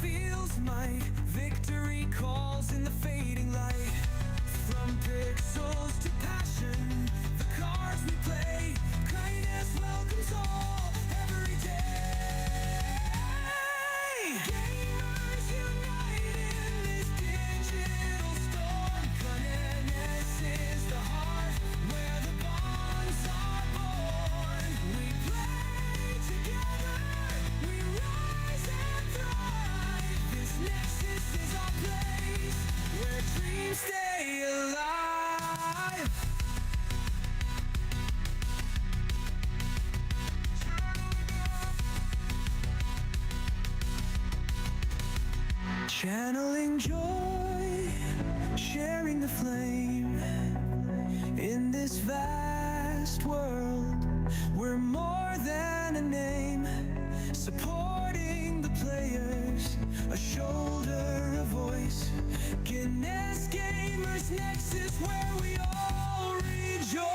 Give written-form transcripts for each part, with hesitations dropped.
feels might. Victory calls in the fading light. From pixels to passion, the cards we play. Kindness welcomes all every day. Gamers unite in this digital storm. Kindness is the heart where the bonds are born. We play together, we rise and thrive. This Nexus is our place where dreams stay alive. Channeling joy, sharing the flame. In this vast world, we're more than a name. Supporting the players, a shoulder, a voice. Guinness Gamers Nexus, where we all rejoice.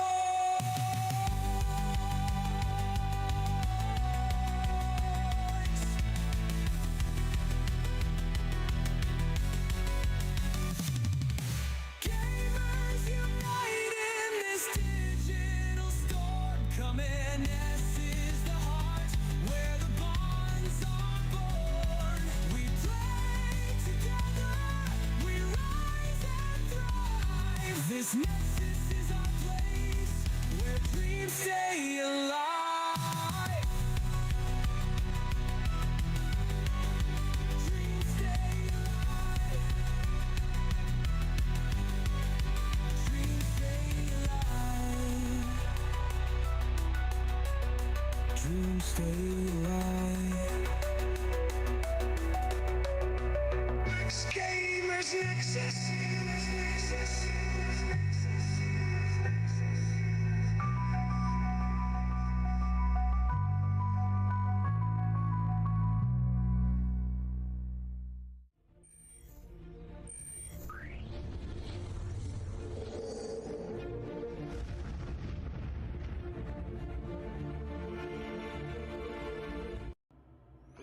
Gamers unite in this digital storm. Come in, this is the heart where the bonds are born. We play together, we rise and thrive. This Nexus is our place where dreams stay alive. Dreams stay alive. Dreams stay alive. Dreams stay alive. Gamers Nexus.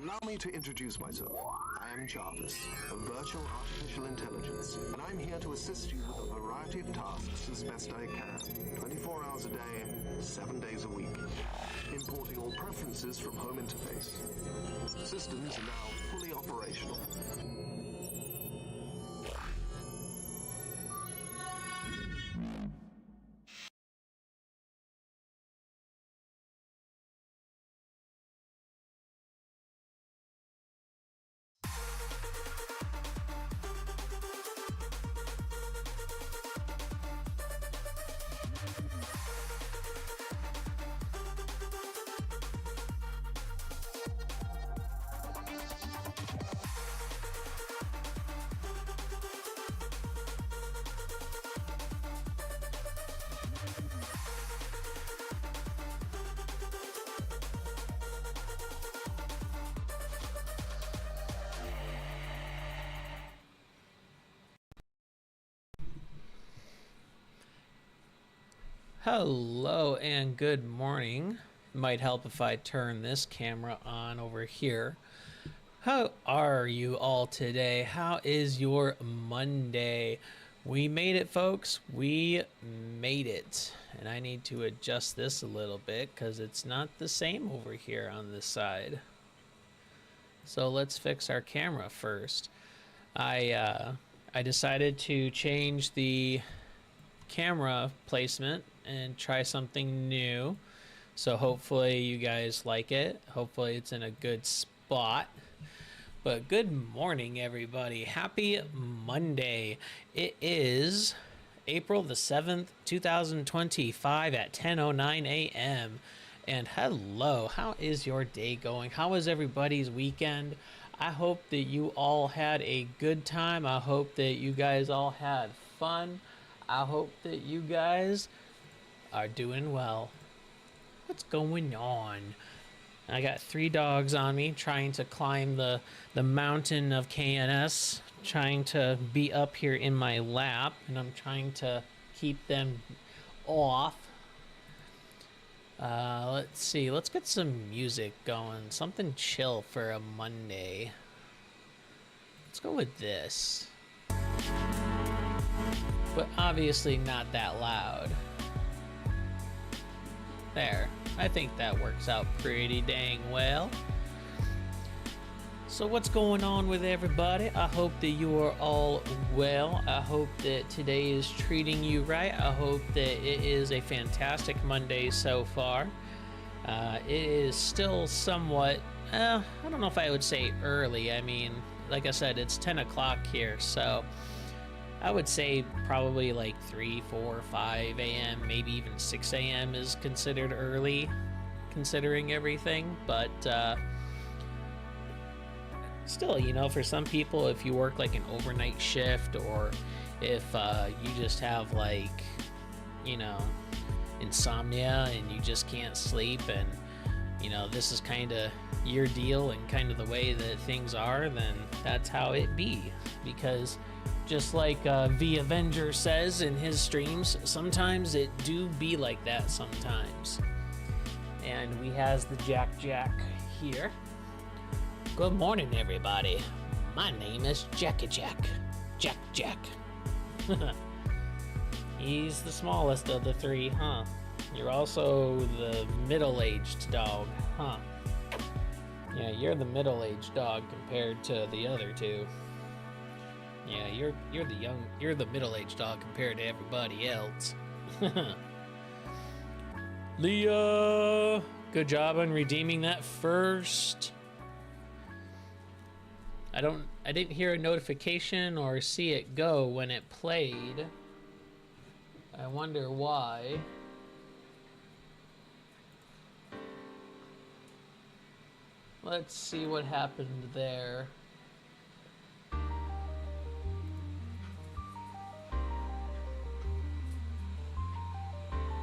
Allow me to introduce myself. I am Jarvis, a virtual artificial intelligence, and I'm here to assist you with a variety of tasks as best I can. 24 hours a day, 7 days a week. Importing all preferences from home interface. Systems are now fully operational. Hello and good morning. Might help if I turn this camera on over here. How are you all today? How is your Monday? We made it, folks. We made it. And I need to adjust this a little bit because it's not the same over here on this side. So let's fix our camera first. I decided to change the camera placement and try something new, so hopefully you guys like it. Hopefully it's in a good spot. But good morning, everybody. Happy Monday. It is April the 7th 2025 at 10:09 a.m. and hello, how is your day going? How was everybody's weekend? I hope that you all had a good time. I hope that you guys all had fun. I hope that you guys are doing well. What's going on? I got 3 dogs on me trying to climb the mountain of KNS, trying to be up here in my lap, and I'm trying to keep them off. Let's see, let's get some music going, something chill for a Monday. Let's go with this. But obviously not that loud. There. I think that works out pretty dang well. So what's going on with everybody? I hope that you are all well. I hope that today is treating you right. I hope that it is a fantastic Monday so far. It is still somewhat, I don't know if I would say early. I mean, like I said, it's 10 o'clock here, so I would say probably like 3, 4, 5 a.m., maybe even 6 a.m. is considered early, considering everything. But still, you know, for some people, if you work like an overnight shift, or if you just have like, you know, insomnia and you just can't sleep, and you know, this is kind of your deal and kind of the way that things are, then that's how it be. Because just like the Avenger says in his streams, sometimes it do be like that sometimes. And we has the Jack here. Good morning, everybody. My name is Jack. Jack. He's the smallest of the three, huh? You're also the middle-aged dog, huh? Yeah, you're the middle-aged dog compared to the other two. Yeah, you're the middle-aged dog compared to everybody else. Leah, good job on redeeming that first. I didn't hear a notification or see it go when it played. I wonder why. Let's see what happened there.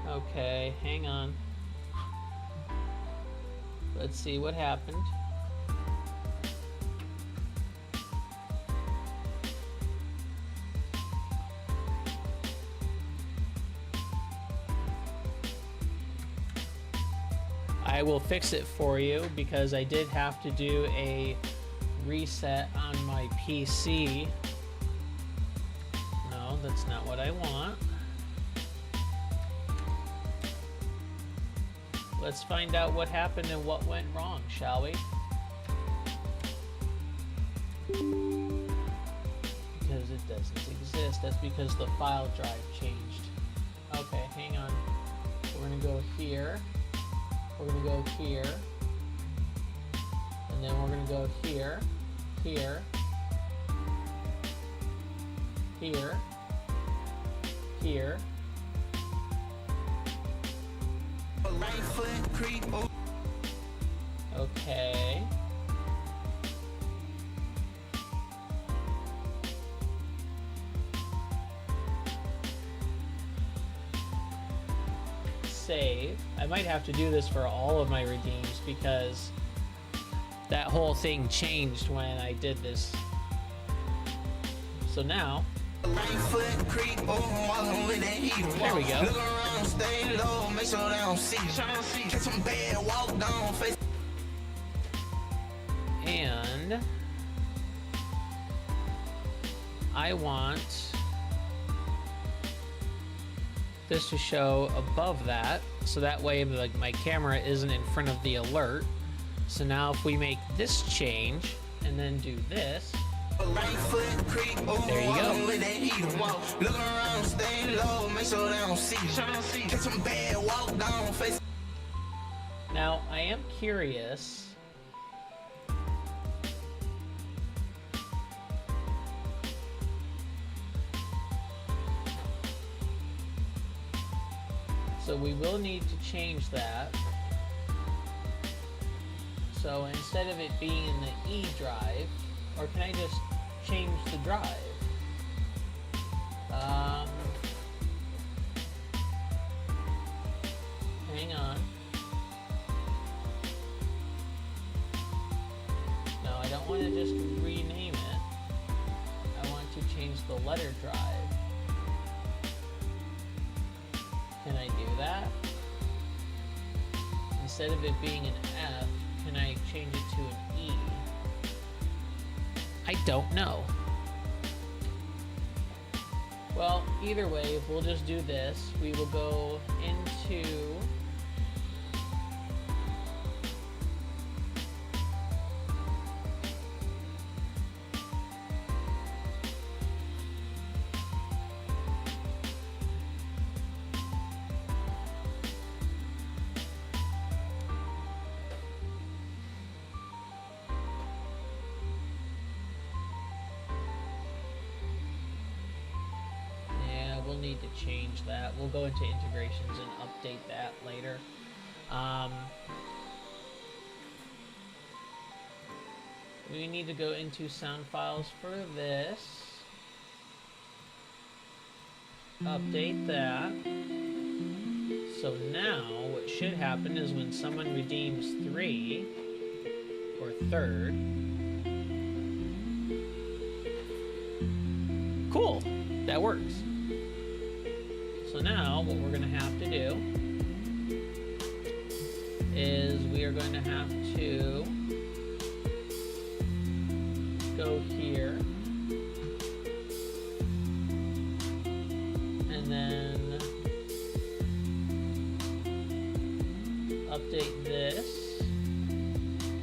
Okay, hang on. Let's see what happened. I will fix it for you because I did have to do a reset on my PC. No, that's not what I want. Let's find out what happened and what went wrong, shall we? Because it doesn't exist. That's because the file drive changed. Okay, hang on. We're gonna go here. We're gonna go here. And then we're gonna go here, here, here, here. Okay. Save. I might have to do this for all of my redeems because that whole thing changed when I did this. So now, there we go. And I want this to show above that, so that way like my camera isn't in front of the alert. So now if we make this change and then do this, there you go. Now I am curious. So we will need to change that. So instead of it being in the E drive, or can I just change the drive? Hang on. No, I don't want to just rename it. I want to change the letter drive. Can I do that? Instead of it being an F, can I change it to an E? I don't know. Well, either way, we'll just do this. We will go into we'll need to change that. We'll go into integrations and update that later. We need to go into sound files for this. Update that. So now what should happen is when someone redeems 3 or third. Cool, that works. So now what we're going to have to do is we are going to have to go here and then update this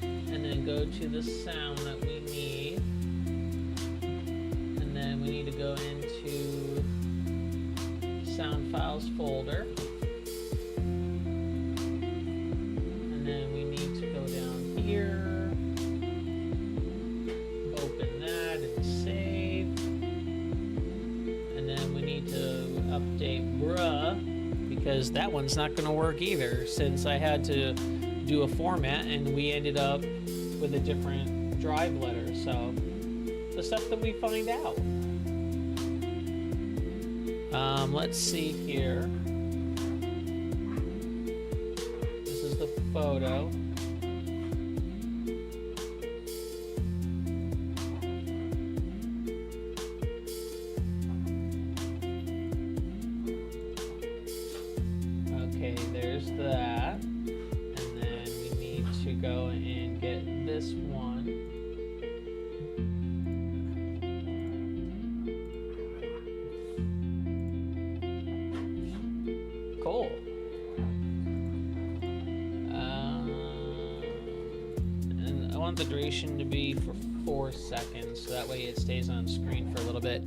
and then go to the sound that we need, and then we need to go into sound files folder, and then we need to go down here, open that and save, and then we need to update bruh, because that one's not going to work either, since I had to do a format and we ended up with a different drive letter. So the stuff that we find out. Let's see here. This is the photo. Okay, there's that. And then we need to go and get this one. Cool. And I want the duration to be for 4 seconds, so that way it stays on screen for a little bit.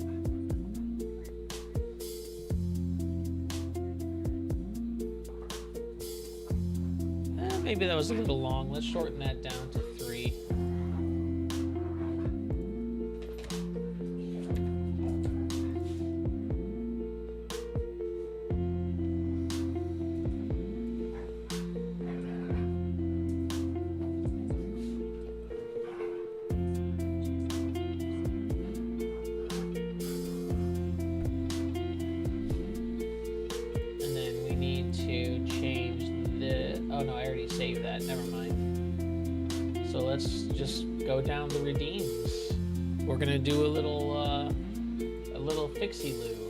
Maybe that was a little long. Let's shorten that down to 3. Oh no, I already saved that. Never mind. So let's just go down the redeems. We're gonna do a little fixie loo.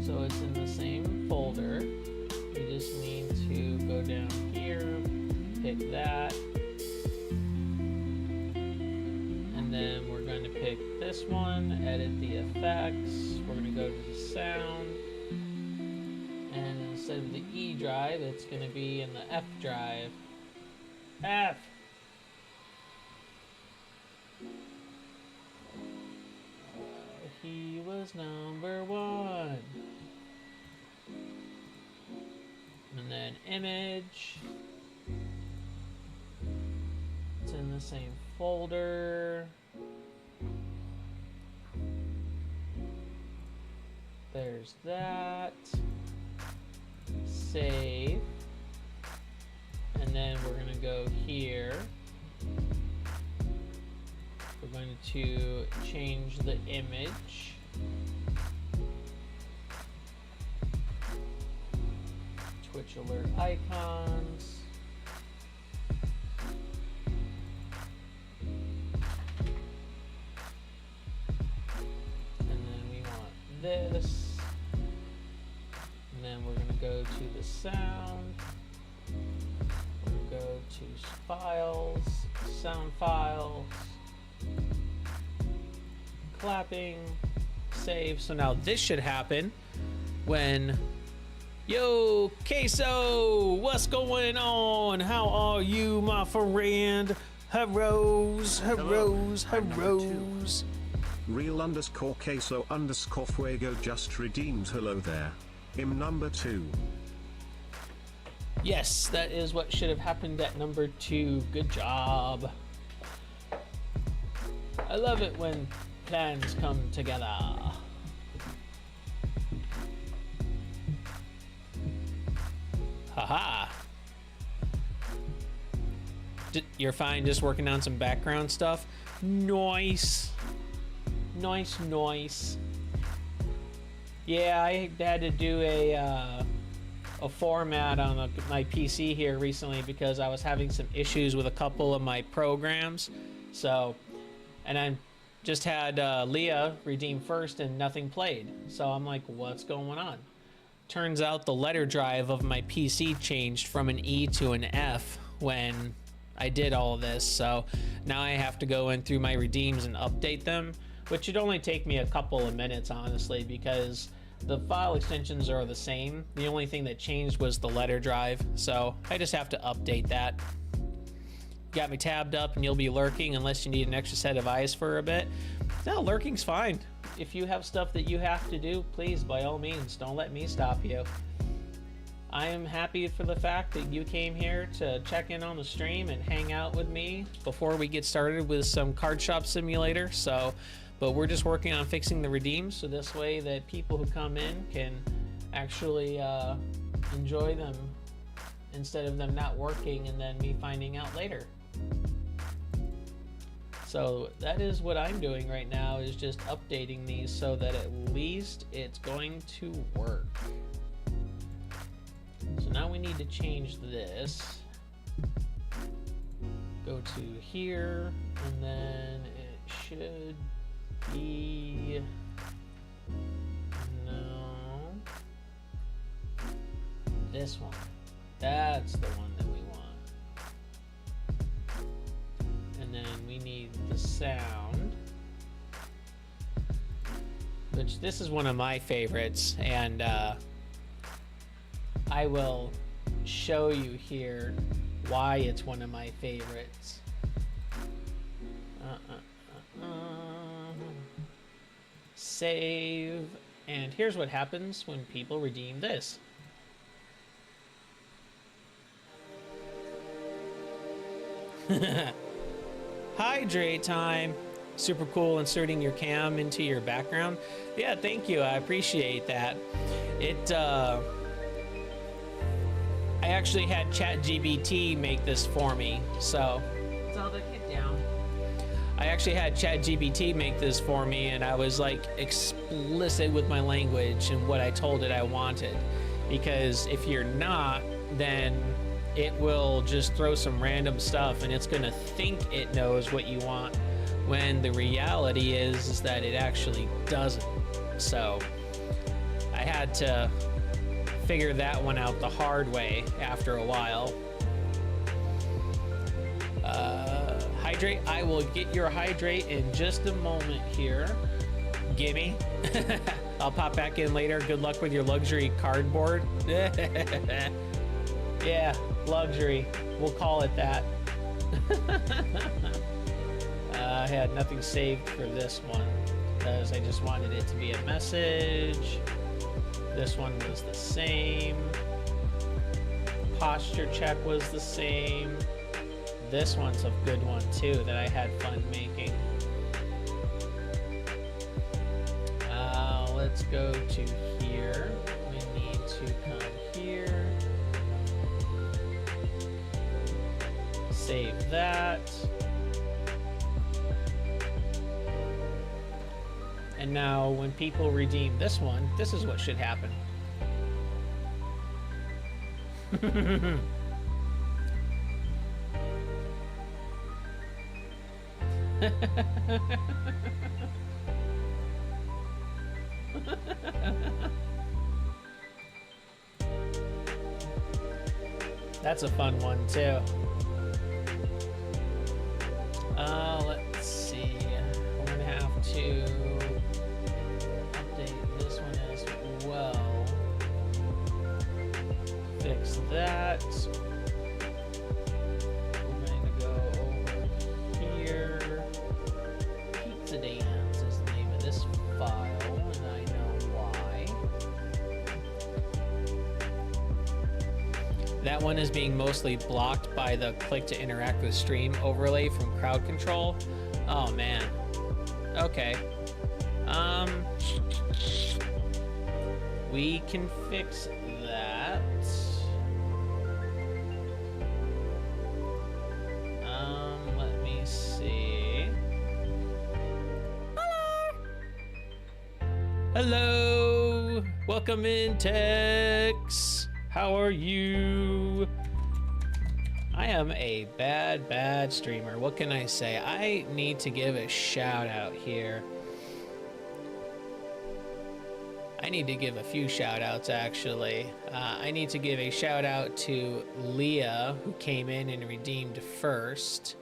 So it's in the same folder. We just need to go down here, pick that, and then we're going to pick this one, edit the effects. We're going to go to the sound. And instead of the E drive, it's going to be in the F drive. F! He was number 1. And then image. It's in the same folder. There's that. Save, and then we're going to go here. We're going to change the image. Twitch alert icons. And then we want this. And then we're going to go to the sound. We're going to go to files, sound files, clapping, save. So now this should happen when, yo, Queso, what's going on? How are you, my friend? Heroes, heroes, heroes. Real_queso_fuego just redeemed hello there. Number 2. Yes, that is what should have happened at number 2. Good job. I love it when plans come together. Haha. You're fine just working on some background stuff? Nice. Nice, nice. Yeah, I had to do a format on my PC here recently because I was having some issues with a couple of my programs. So, and I just had Leah redeem first and nothing played. So I'm like, what's going on? Turns out the letter drive of my PC changed from an E to an F when I did all of this. So now I have to go in through my redeems and update them, which should only take me a couple of minutes, honestly, because the file extensions are the same. The only thing that changed was the letter drive. So I just have to update that. Got me tabbed up and you'll be lurking unless you need an extra set of eyes for a bit. No, lurking's fine. If you have stuff that you have to do, please, by all means, don't let me stop you. I am happy for the fact that you came here to check in on the stream and hang out with me before we get started with some card shop simulator. So, but we're just working on fixing the redeems so this way that people who come in can actually enjoy them instead of them not working and then me finding out later. So that is what I'm doing right now, is just updating these so that at least it's going to work. So now we need to change this. Go to here, and then it should be, no, this one. That's the one that we want. And then we need the sound, which this is one of my favorites, and I will show you here why it's one of my favorites. Save, and here's what happens when people redeem this. Hydrate time. Super cool inserting your cam into your background. Yeah, thank you. I appreciate that. I actually had ChatGPT make this for me, so Zelda, get down. I actually had ChatGPT make this for me, and I was like explicit with my language and what I told it I wanted. Because if you're not, then it will just throw some random stuff and it's gonna think it knows what you want, when the reality is that it actually doesn't. So I had to figure that one out the hard way after a while. Hydrate, I will get your hydrate in just a moment here. Gimme. I'll pop back in later. Good luck with your luxury cardboard. Yeah, luxury. We'll call it that. I had nothing saved for this one because I just wanted it to be a message. This one was the same. Posture check was the same. This one's a good one too that I had fun making. Let's go to here. We need to come here. Save that. And now when people redeem this one, this is what should happen. That's a fun one too. Let's see. We're gonna have to update this one as well. Fix that. We're going to go over here. Pizza Dance is the name of this file, and I know why. That one is being mostly blocked by the click to interact with stream overlay from crowd control. Oh man. Okay. We can fix that. Let me see. Hello. Welcome in, Tex. How are you? I am a bad streamer. What can I say? I need to give a shout out here. I need to give a few shout outs actually. I need to give a shout out to Leah, who came in and redeemed first.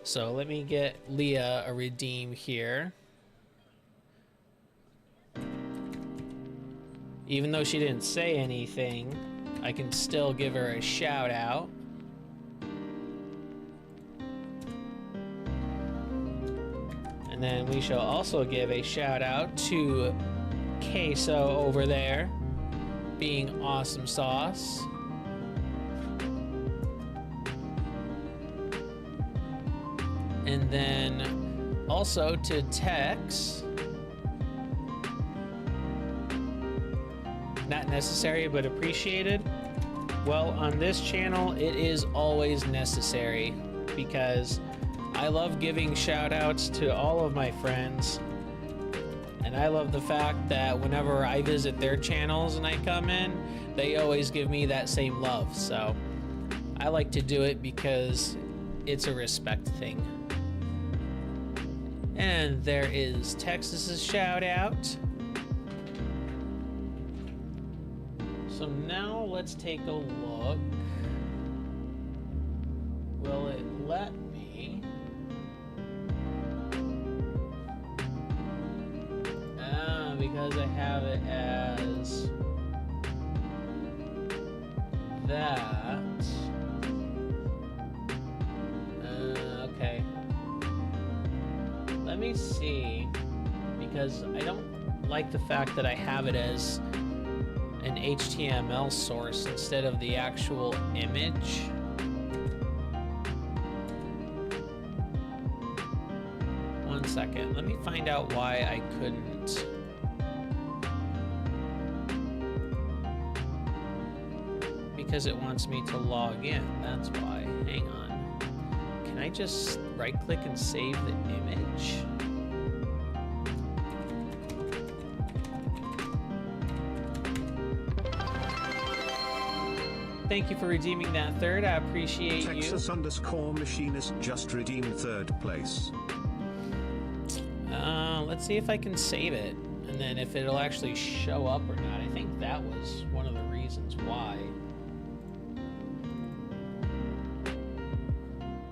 So let me get Leah a redeem here. Even though she didn't say anything, I can still give her a shout out. And then we shall also give a shout out to Queso over there, being awesome sauce. And then also to Tex. Not necessary, but appreciated. Well, on this channel, it is always necessary because I love giving shout outs to all of my friends. And I love the fact that whenever I visit their channels and I come in, they always give me that same love. So I like to do it because it's a respect thing. And there is Texas's shout out. So now let's take a look. Will it let me? Because I have it as that. Okay. Let me see. Because I don't like the fact that I have it as an HTML source instead of the actual image. One second, let me find out why I couldn't. Because it wants me to log in, that's why. Hang on. Can I just right click and save the image? Thank you for redeeming that third. I appreciate you. Texas _ machinist just redeemed third place. Let's see if I can save it, and then if it'll actually show up or not. I think that was one of the reasons why.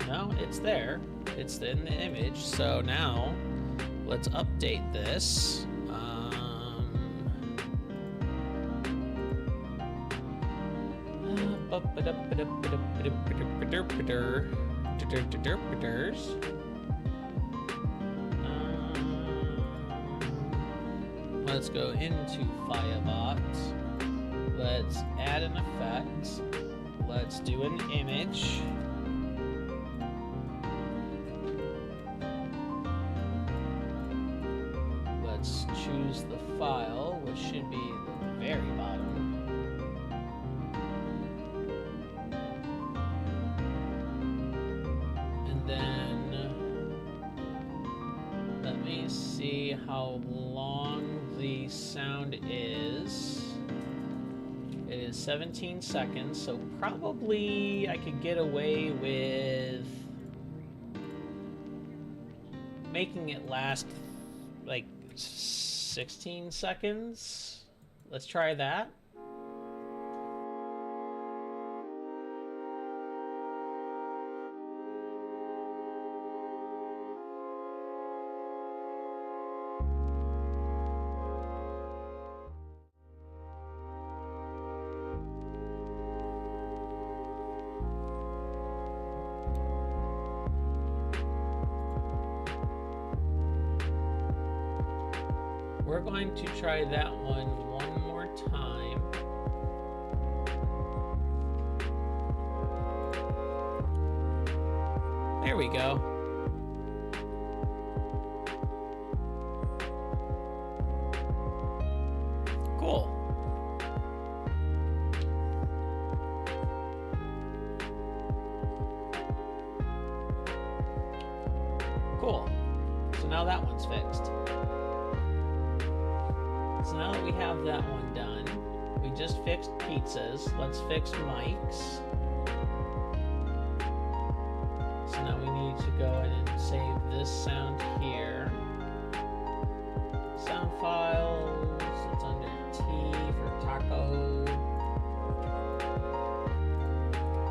No, it's there. It's in the image. So now, let's update this. Let's go into Firebot. Let's add an effect. Let's do an image. Let's choose the file, which should be the very bottom. And then let me see how long the sound is. It is 17 seconds, so probably I could get away with making it last like 16 seconds. Let's try that. we're going to try that one more time. There we go. Cool. Cool. So now that one's fixed. So now that we have that one done, we just fixed pizzas. Let's fix mics. So now we need to go in and save this sound here. Sound files, it's under T for taco.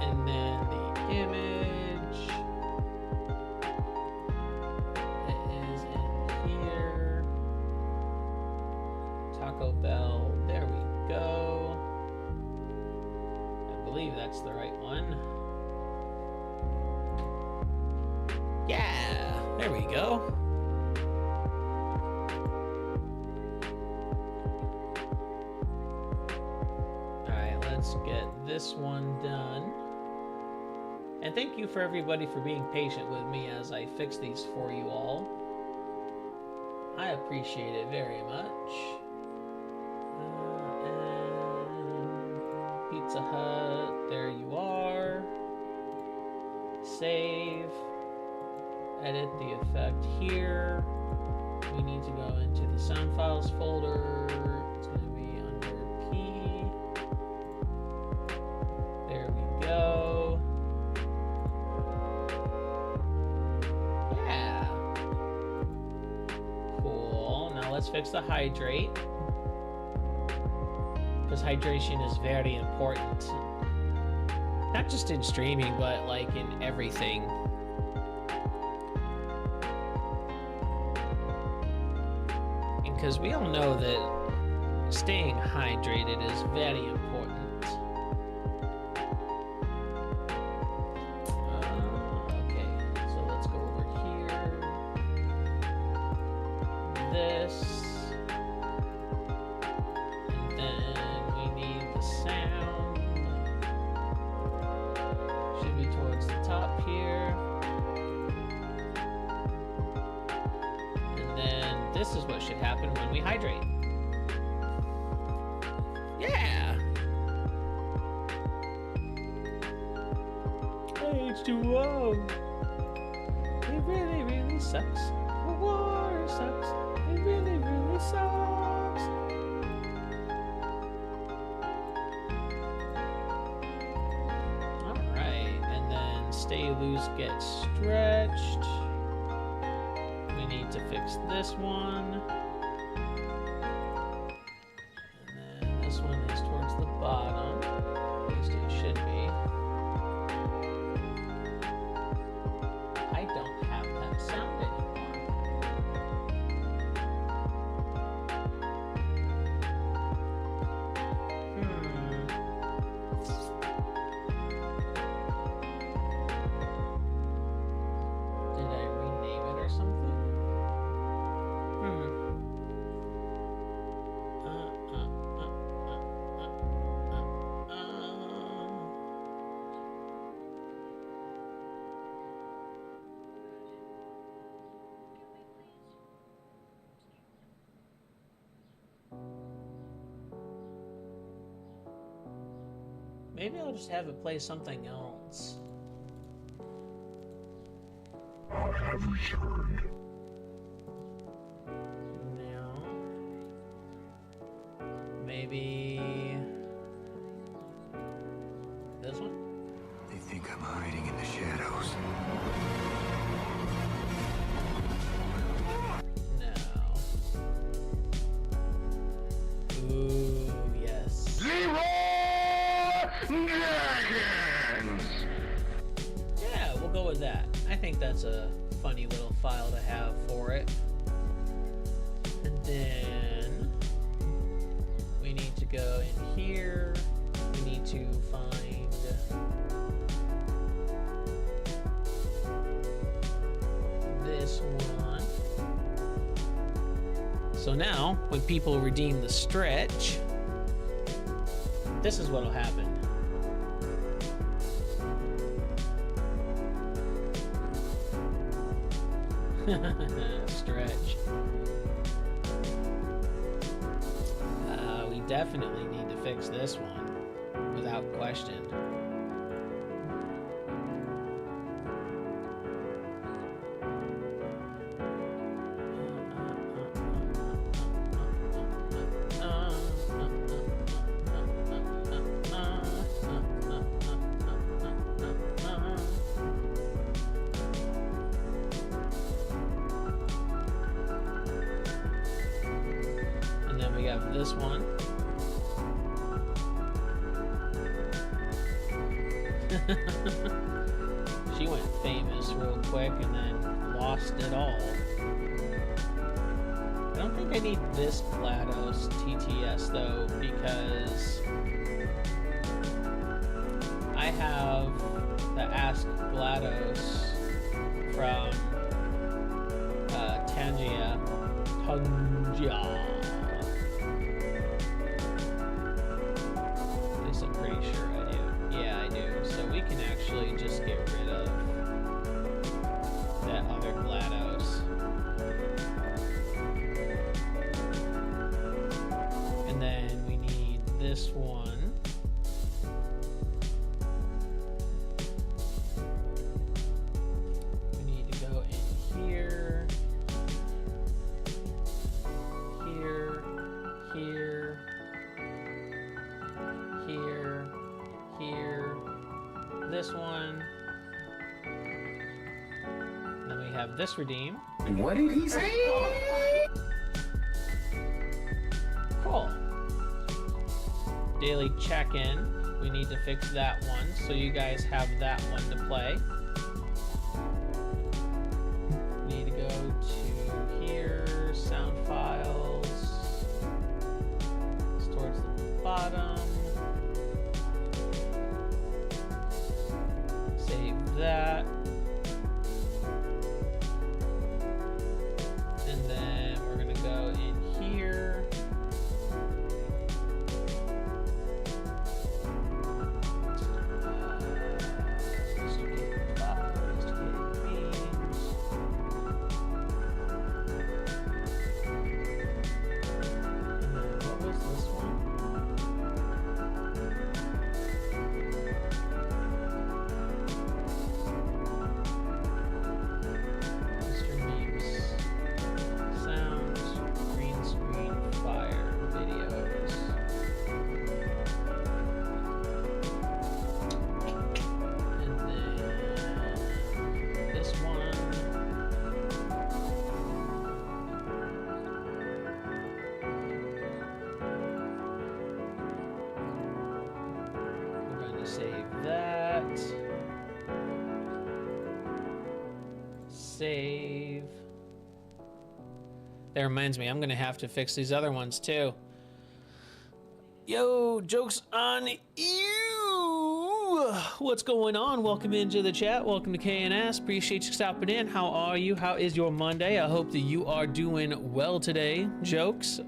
And then the image, it is in here. Taco Bell, there we go. I believe that's the right one. Yeah, there we go. Alright, let's get this one done. And thank you for everybody for being patient with me as I fix these for you all. I appreciate it very much. And Pizza Hut, there you are. Save. Edit the effect here. We need to go into the sound files folder. It's going to be under P. There we go. Yeah. Cool. Now let's fix the hydrate. Because hydration is very important. Not just in streaming, but like in everything. Because we all know that staying hydrated is very important. Okay, so let's go over here. This. And then we need the sound. Should be towards the top here. This is what should happen when we hydrate. Yeah! H2O! It really, really sucks. The water sucks. It really, really sucks. Alright, and then stay loose, get stretched. We need to fix this one. And then this one is towards the bottom. At least it should be. I don't have that sound anymore. Did I rename it or something? Maybe I'll just have it play something else. I have returned. No. Maybe this one? They think I'm hiding in the shadows. No. Ooh, yes. Dragons! Yeah, we'll go with that. I think that's a funny little file to have for it. And then we need to go in here. We need to find this one. So now, when people redeem the stretch, this is what'll happen. Stretch. We definitely need to fix this one, without question. And then we have this one. She went famous real quick and then lost it all. I don't think I need this GLaDOS TTS though, because I have the Ask GLaDOS from Tangia. At least I'm pretty sure I do. Yeah, I do. So we can actually just get rid of that other GLaDOS. And then we need this one. We need to go in here, here, here, here, here, this one. And then we have this redeem. What did he say? Cool. Daily check-in. We need to fix that one, so you guys have that one to play. We need to go to here, sound files. It's towards the bottom. Save that. And then we're gonna go in here. Investigate files, investigate memes. And then what was this one? Mr. Memes. Sounds, green screen, fire, videos. And then this one. We're going to save that. Save. That reminds me, I'm gonna have to fix these other ones too. Yo, jokes on you! What's going on? Welcome into the chat. Welcome to KNS. Appreciate you stopping in. How are you? How is your Monday? I hope that you are doing well today. Jokes,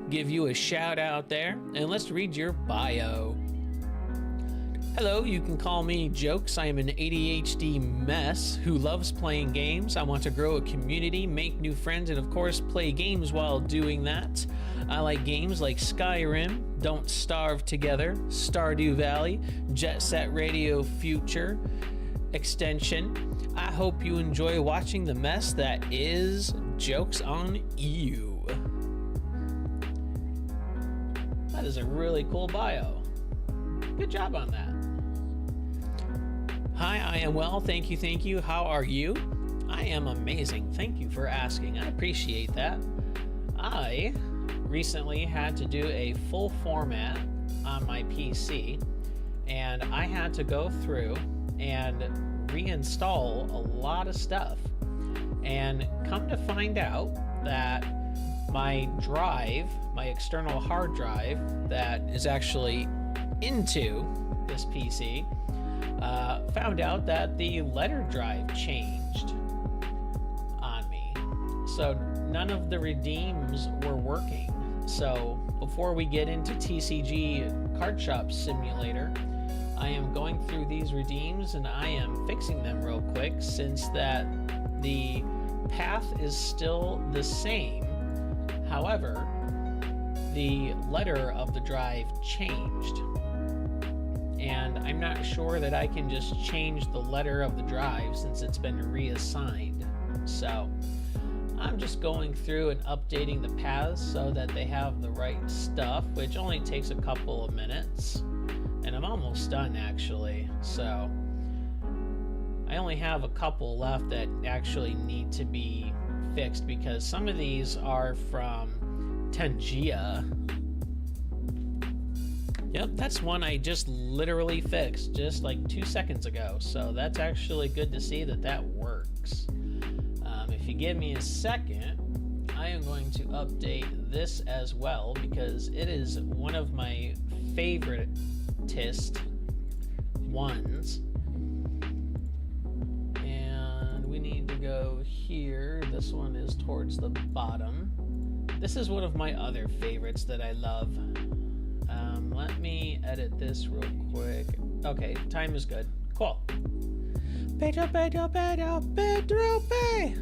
give you a shout out there. And let's read your bio. Hello, you can call me Jokes. I am an ADHD mess who loves playing games. I want to grow a community, make new friends, and of course, play games while doing that. I like games like Skyrim, Don't Starve Together, Stardew Valley, Jet Set Radio Future Extension. I hope you enjoy watching the mess that is Jokes on You. That is a really cool bio. Good job on that. Hi, I am well. Thank you. Thank you. How are you? I am amazing. Thank you for asking. I appreciate that. I recently had to do a full format on my PC, and I had to go through and reinstall a lot of stuff. And come to find out that my drive, my external hard drive that is actually into this PC, found out that the letter drive changed on me. So none of the redeems were working. So before we get into TCG Card Shop Simulator, I am going through these redeems and I am fixing them real quick, since that the path is still the same. However, the letter of the drive changed, and I'm not sure that I can just change the letter of the drive since it's been reassigned. So I'm just going through and updating the paths so that they have the right stuff, which only takes a couple of minutes, and I'm almost done actually. So I only have a couple left that actually need to be fixed, because some of these are from Tangia. Yep, that's one I just literally fixed just like 2 seconds ago. So that's actually good to see that that works. If you give me a second, I am going to update this as well, because it is one of my favoritist ones. And we need to go here. This one is towards the bottom. This is one of my other favorites that I love. Let me edit this real quick. Okay, time is good. Cool. Pedro, Pedro, Pedro, Pedro, Pe.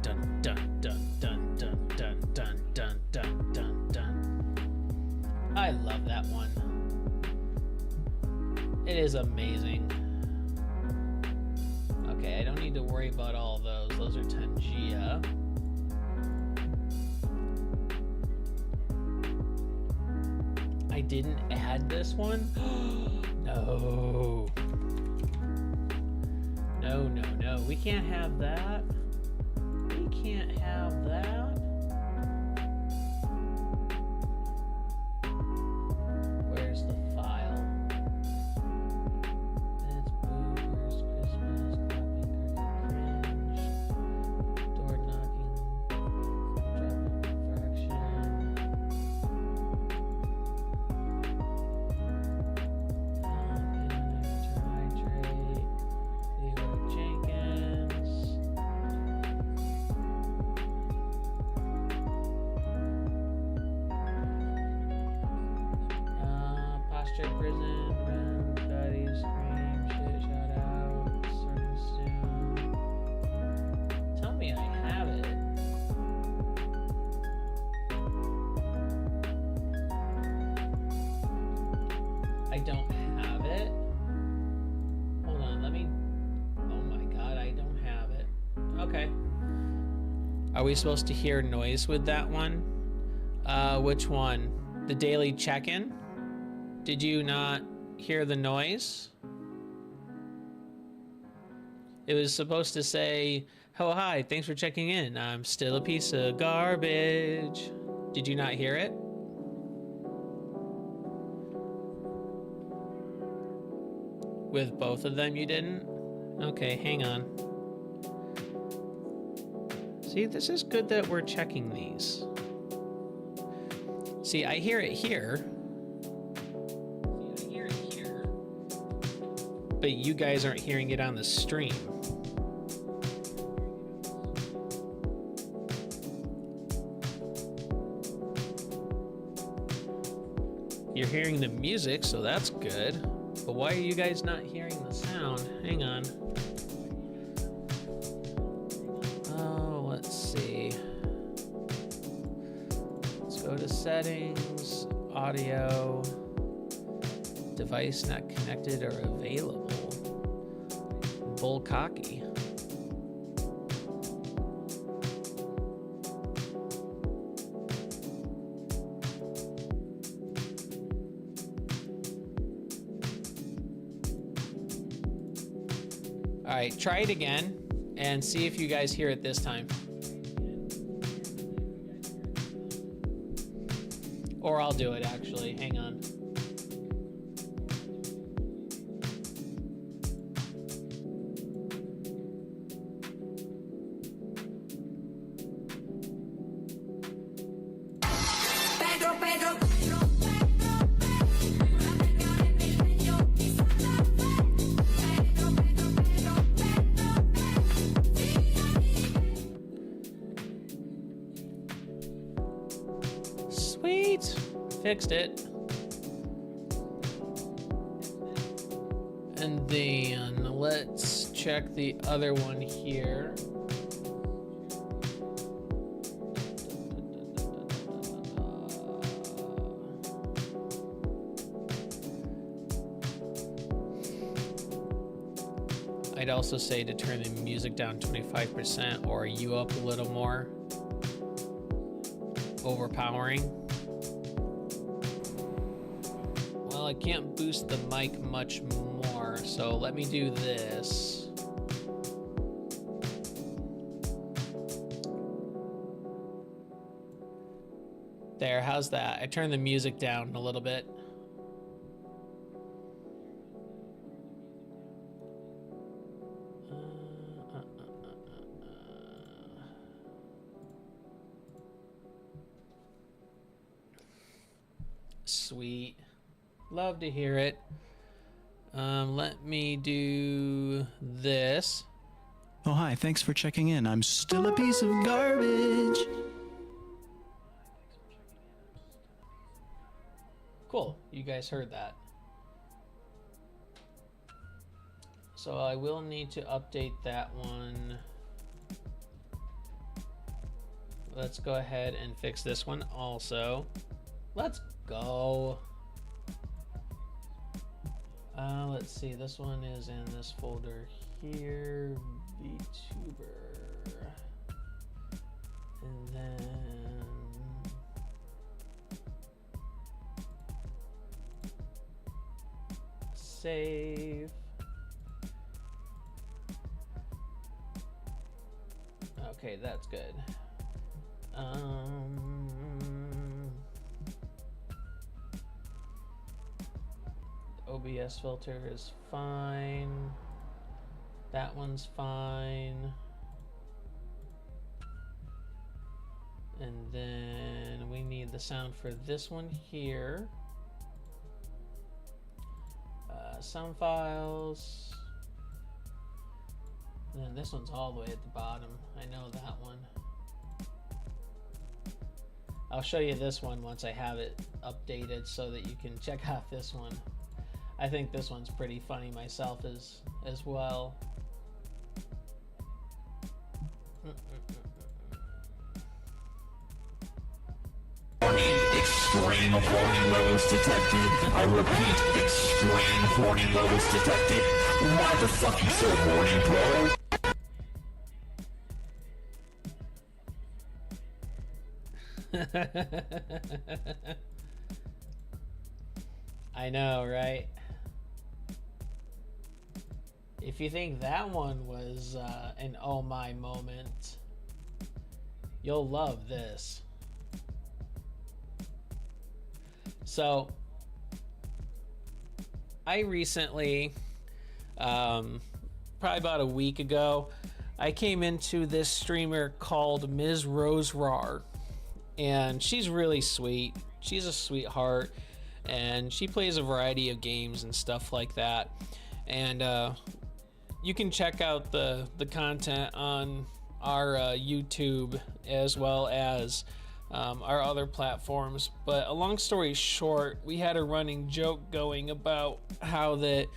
Dun, dun, dun, dun, dun, dun, dun, dun, dun, dun, dun. I love that one. It is amazing. Okay, I don't need to worry about all those. Those are Tangia. I didn't add this one? No. No, no, no. We can't have that. We can't have that. Where's the file? It's boomers, Christmas, clapping, cringe, door knocking, dropping fraction. Hydrate, Leroy Jenkins. Posture prison, run, buddies, scream, shit, shout out, starting soon. Tell me I have it. I don't have it. Hold on, let me. Oh my god, I don't have it. Okay. Are we supposed to hear noise with that one? Which one? The daily check-in? Did you not hear the noise? It was supposed to say, "Oh, hi, thanks for checking in. I'm still a piece of garbage." Did you not hear it? With both of them, you didn't? Okay, hang on. See, this is good that we're checking these. See, I hear it here. But you guys aren't hearing it on the stream. You're hearing the music, so that's good. But why are you guys not hearing the sound? Hang on. Oh, let's see. Let's go to settings, audio, device not connected or available. Bullcocky. All right, try it again and see if you guys hear it this time. Or I'll do it actually. Hang on. fixed it. And then let's check the other one here. I'd also say to turn the music down 25% or you up a little more. Overpowering. Well, I can't boost the mic much more, so let me do this. There, how's that? I turned the music down a little bit. Sweet. Love to hear it. Let me do this. Oh, hi. Thanks for checking in. I'm still a piece of garbage. Cool. You guys heard that. So I will need to update that one. Let's go ahead and fix this one also. Let's go. Let's see, this one is in this folder here, VTuber. And then save. Okay, that's good. OBS filter is fine. That one's fine. And then we need the sound for this one here. Sound files. And then this one's all the way at the bottom. I know that one. I'll show you this one once I have it updated so that you can check out this one. I think this one's pretty funny myself as well. Extreme warning levels detected. I repeat, extreme warning levels detected. Why the fuck you so horny, bro? I know, right? If you think that one was an oh my moment, you'll love this. So, I recently, probably about a week ago, I came into this streamer called Ms. Rose Rar, and she's really sweet. She's a sweetheart, and she plays a variety of games and stuff like that. And you can check out the content on our YouTube as well as our other platforms. But a long story short, we had a running joke going about how that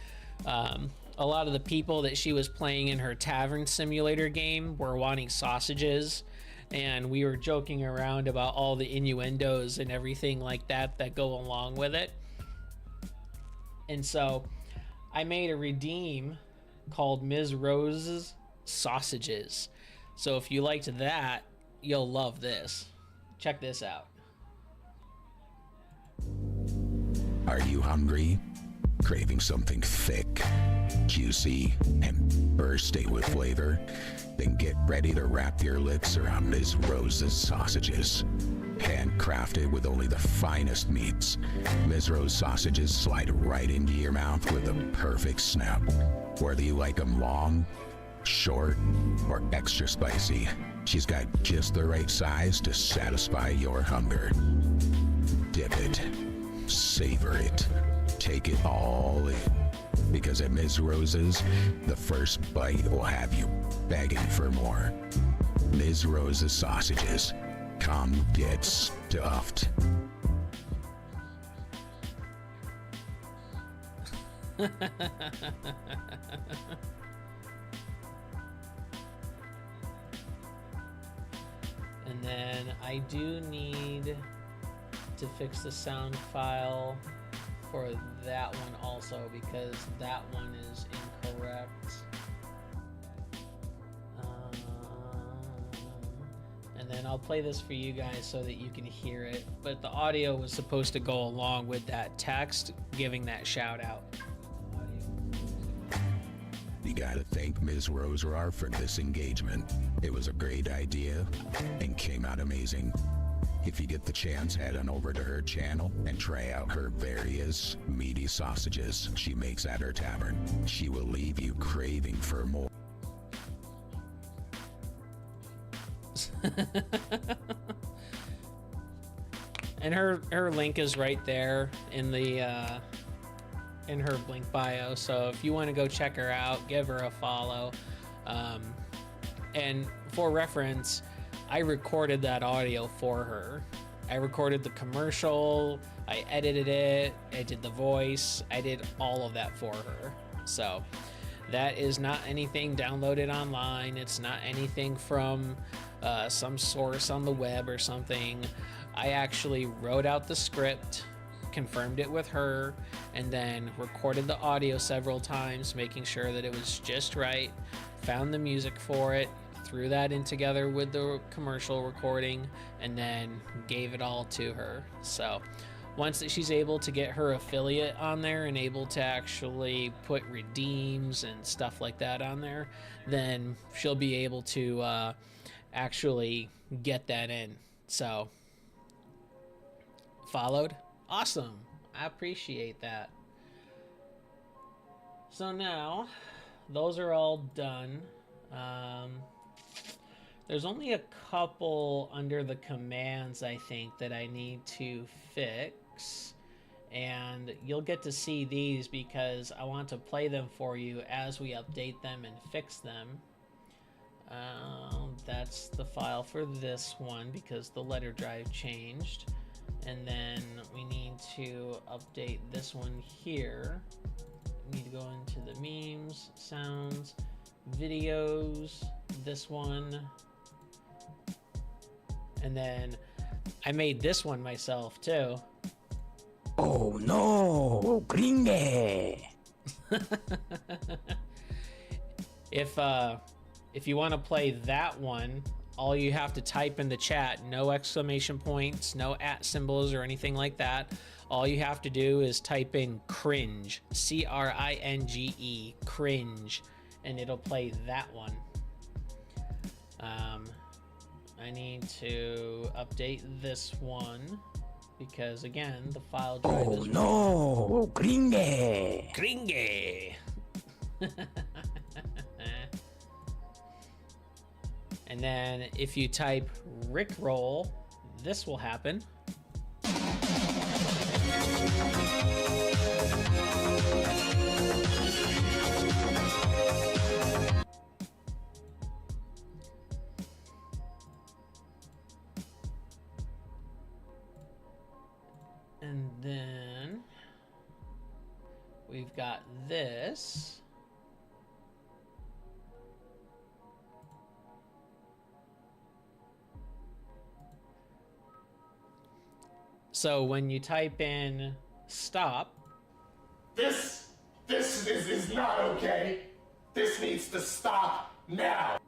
a lot of the people that she was playing in her tavern simulator game were wanting sausages, and we were joking around about all the innuendos and everything like that that go along with it. And so I made a redeem called Ms. Rose's Sausages. So if you liked that, you'll love this. Check this out. Are you hungry? Craving something thick, juicy, and bursting with flavor? Then get ready to wrap your lips around Ms. Rose's Sausages. Handcrafted with only the finest meats, Ms. Rose Sausages slide right into your mouth with a perfect snap. Whether you like them long, short, or extra spicy, she's got just the right size to satisfy your hunger. Dip it, savor it, take it all in. Because at Ms. Rose's, the first bite will have you begging for more. Ms. Rose's Sausages. Come get stuffed. And then I do need to fix the sound file for that one also, because that one is incorrect. And then I'll play this for you guys so that you can hear it. But the audio was supposed to go along with that text, giving that shout out. You gotta thank Ms. Roserar for this engagement. It was a great idea and came out amazing. If you get the chance, head on over to her channel and try out her various meaty sausages she makes at her tavern. She will leave you craving for more. And her link is right there in the in her link bio, so if you want to go check her out, give her a follow. And for reference, I recorded that audio for her. I recorded the commercial, I edited it, I did the voice, I did all of that for her. So that is not anything downloaded online. It's not anything from some source on the web or something. I actually wrote out the script, confirmed it with her, and then recorded the audio several times, making sure that it was just right, found the music for it, threw that in together with the commercial recording, and then gave it all to her. So once that she's able to get her affiliate on there and able to actually put redeems and stuff like that on there, then she'll be able to actually get that in. So followed? Awesome. I appreciate that. So now those are all done. There's only a couple under the commands, I think, that I need to fix. And you'll get to see these because I want to play them for you as we update them and fix them. That's the file for this one because the letter drive changed. And then we need to update this one here. We need to go into the memes, sounds, videos, this one. And then I made this one myself too. Oh no, gringe! If you want to play that one, all you have to type in the chat, no exclamation points, no @ symbols or anything like that. All you have to do is type in cringe, CRINGE, cringe, and it'll play that one. I need to update this one because again, the file drive is no, gringe! Gringe. And then if you type Rickroll, this will happen. And then we've got this. So when you type in stop, This is not okay. This needs to stop now.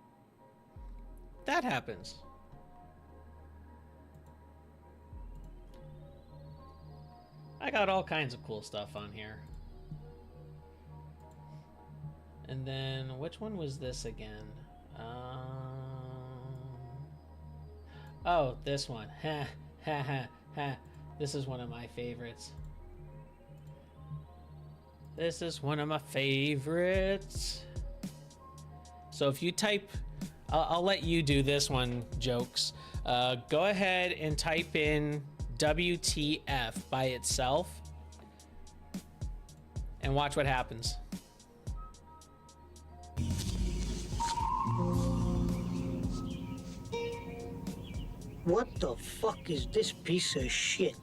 that happens. I got all kinds of cool stuff on here. And then which one was this again? Oh, this one. Ha ha ha ha. This is one of my favorites. This is one of my favorites. So if you type, I'll let you do this one, Jokes. Go ahead and type in WTF by itself and watch what happens. What the fuck is this piece of shit?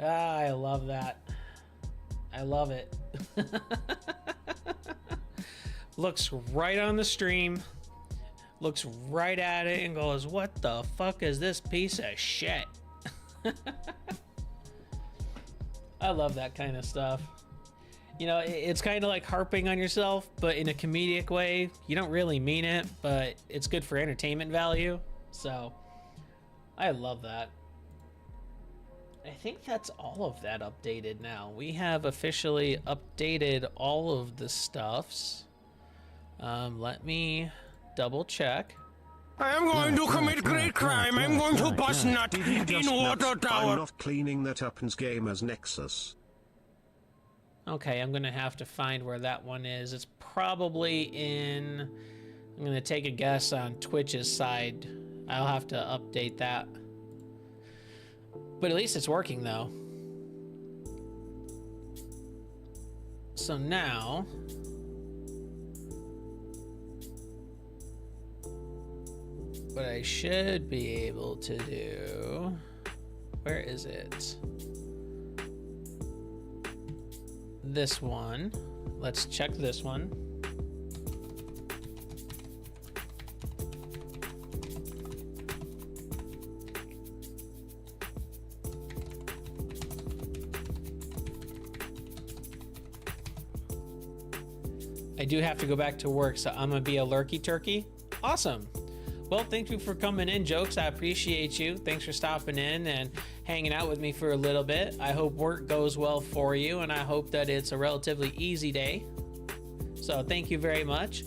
Ah, I love that. I love it. Looks right on the stream, looks right at it and goes, what the fuck is this piece of shit? I love that kind of stuff. You know, it's kind of like harping on yourself, but in a comedic way. You don't really mean it, but it's good for entertainment value. So I love that. I think that's all of that updated now. We have officially updated all of the stuffs. Let me double check. I am going to commit great crime. I'm going to bust nut in water I'm tower. not cleaning that up in game as Nexus. Okay, I'm gonna have to find where that one is. It's probably in... I'm gonna take a guess on Twitch's side. I'll have to update that. But at least it's working though. So now... what I should be able to do... where is it? This one. Let's check this one. I do have to go back to work, so I'm gonna be a lurky turkey. Awesome. Well, thank you for coming in, Jokes. I appreciate you. Thanks for stopping in and hanging out with me for a little bit. I hope work goes well for you, and I hope that it's a relatively easy day. So thank you very much.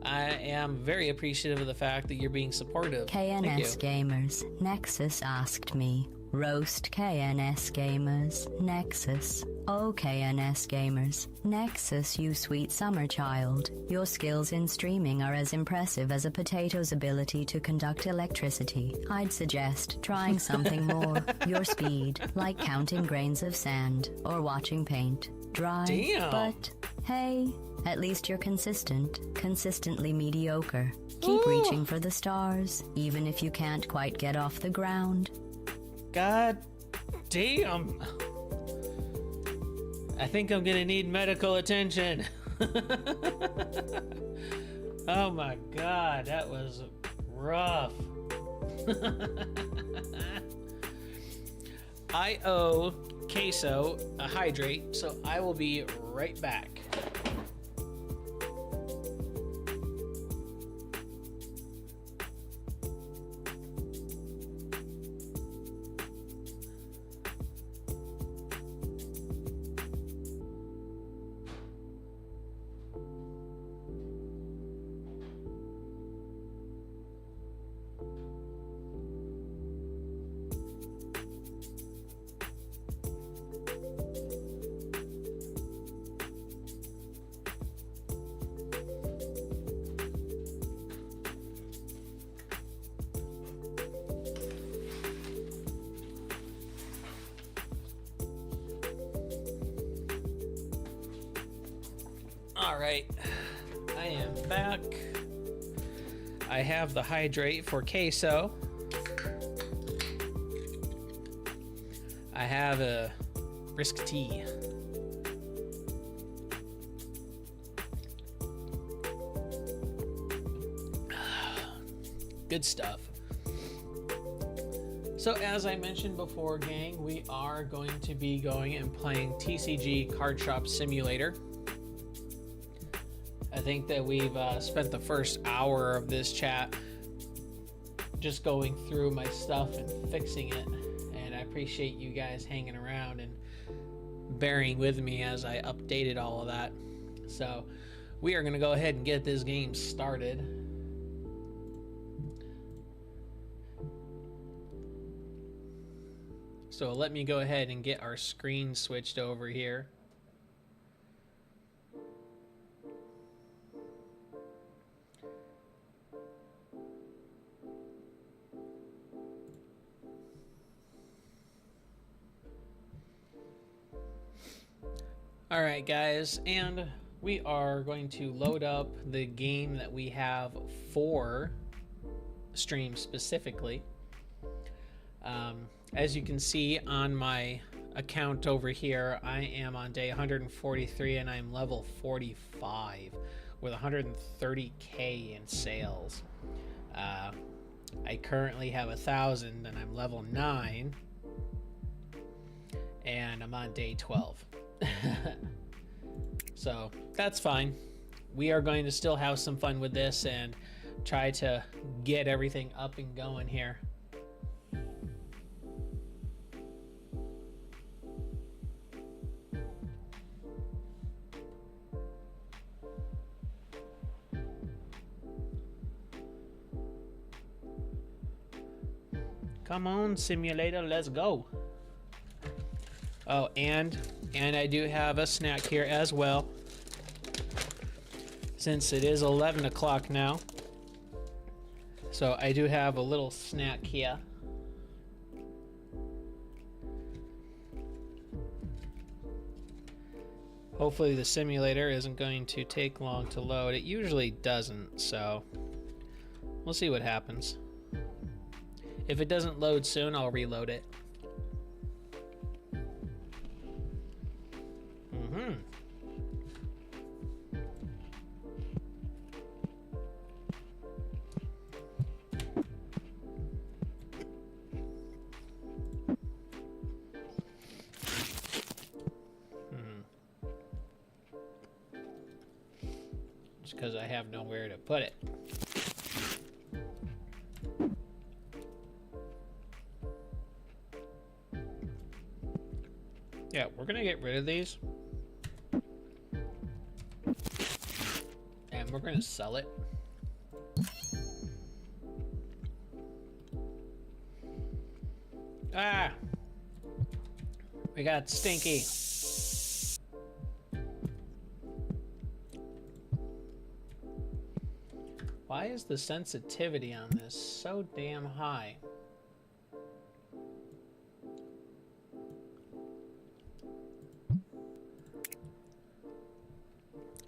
I am very appreciative of the fact that you're being supportive. KNS Gamers, Nexus asked me. Roast KNS Gamers, Nexus. Oh KNS Gamers, Nexus, you sweet summer child. Your skills in streaming are as impressive as a potato's ability to conduct electricity. I'd suggest trying something more. Your speed, like counting grains of sand or watching paint dry. Damn. But hey, at least you're consistent, consistently mediocre. Keep reaching for the stars, even if you can't quite get off the ground. God damn. I think I'm gonna need medical attention. Oh my god, that was rough. I owe Queso a hydrate, so I will be right back. All right, I am back. I have the hydrate for Queso. I have a brisk tea. Good stuff. So as I mentioned before, gang, we are going to be going and playing TCG Card Shop Simulator. I think that we've spent the first hour of this chat just going through my stuff and fixing it, and I appreciate you guys hanging around and bearing with me as I updated all of that. So we are going to go ahead and get this game started. So let me go ahead and get our screen switched over here. All right, guys, and we are going to load up the game that we have for stream specifically. As you can see on my account over here, I am on day 143 and I'm level 45 with 130k in sales. I currently have 1,000 and I'm level 9 and I'm on day 12. So that's fine. We are going to still have some fun with this and try to get everything up and going here. Come on, simulator, let's go. Oh, and I do have a snack here as well. Since it is 11 o'clock now. So I do have a little snack here. Hopefully the simulator isn't going to take long to load. It usually doesn't, so we'll see what happens. If it doesn't load soon, I'll reload it. Just because I have nowhere to put it. Yeah, we're gonna get rid of these. And we're gonna sell it. Ah! We got Stinky. Why is the sensitivity on this so damn high?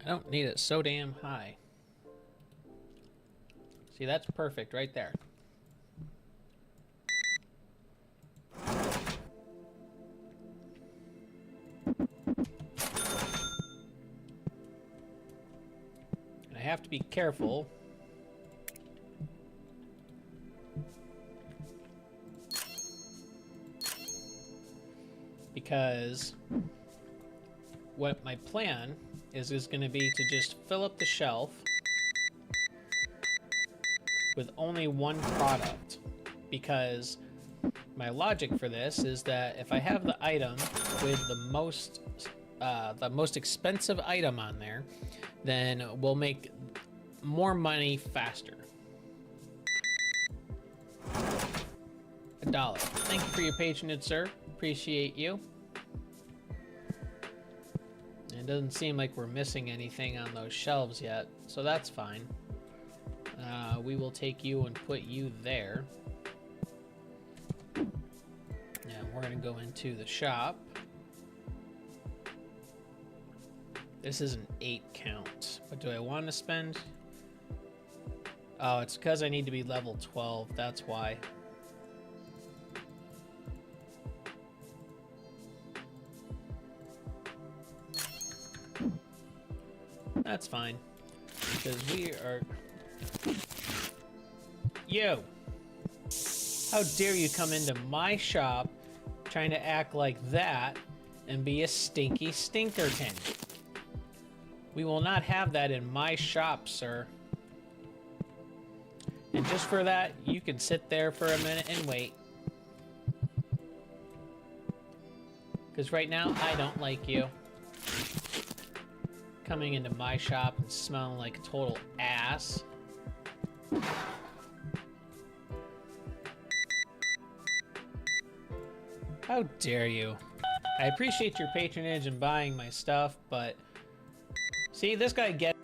I don't need it so damn high. See, that's perfect right there. And I have to be careful. Because what my plan is going to be to just fill up the shelf with only one product, because my logic for this is that if I have the item with the most expensive item on there, then we'll make more money faster. $1. Thank you for your patronage, sir. Appreciate you. It doesn't seem like we're missing anything on those shelves yet, so that's fine. We will take you and put you there. Now we're gonna go into the shop. This is an 8 count, but do I want to spend? Oh, it's because I need to be level 12, that's why. That's fine, because we are... Yo! How dare you come into my shop trying to act like that and be a stinky stinkerton. We will not have that in my shop, sir. And just for that, you can sit there for a minute and wait. Because right now, I don't like you. Coming into my shop and smelling like total ass. How dare you? I appreciate your patronage and buying my stuff, but... See, this guy gets...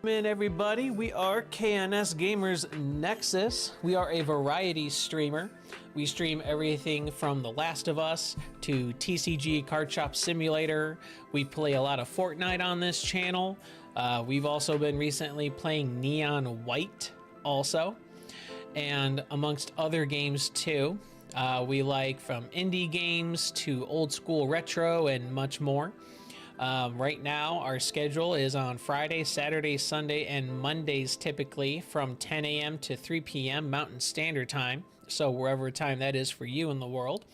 In everybody, we are KNS Gamers Nexus. We are a variety streamer. We stream everything from The Last of Us to TCG Card Shop Simulator. We play a lot of Fortnite on this channel. We've also been recently playing Neon White also, and amongst other games too. We like from indie games to old school retro and much more. Right now, our schedule is on Friday, Saturday, Sunday, and Mondays typically from 10 a.m. to 3 p.m. Mountain Standard Time. So wherever time that is for you in the world.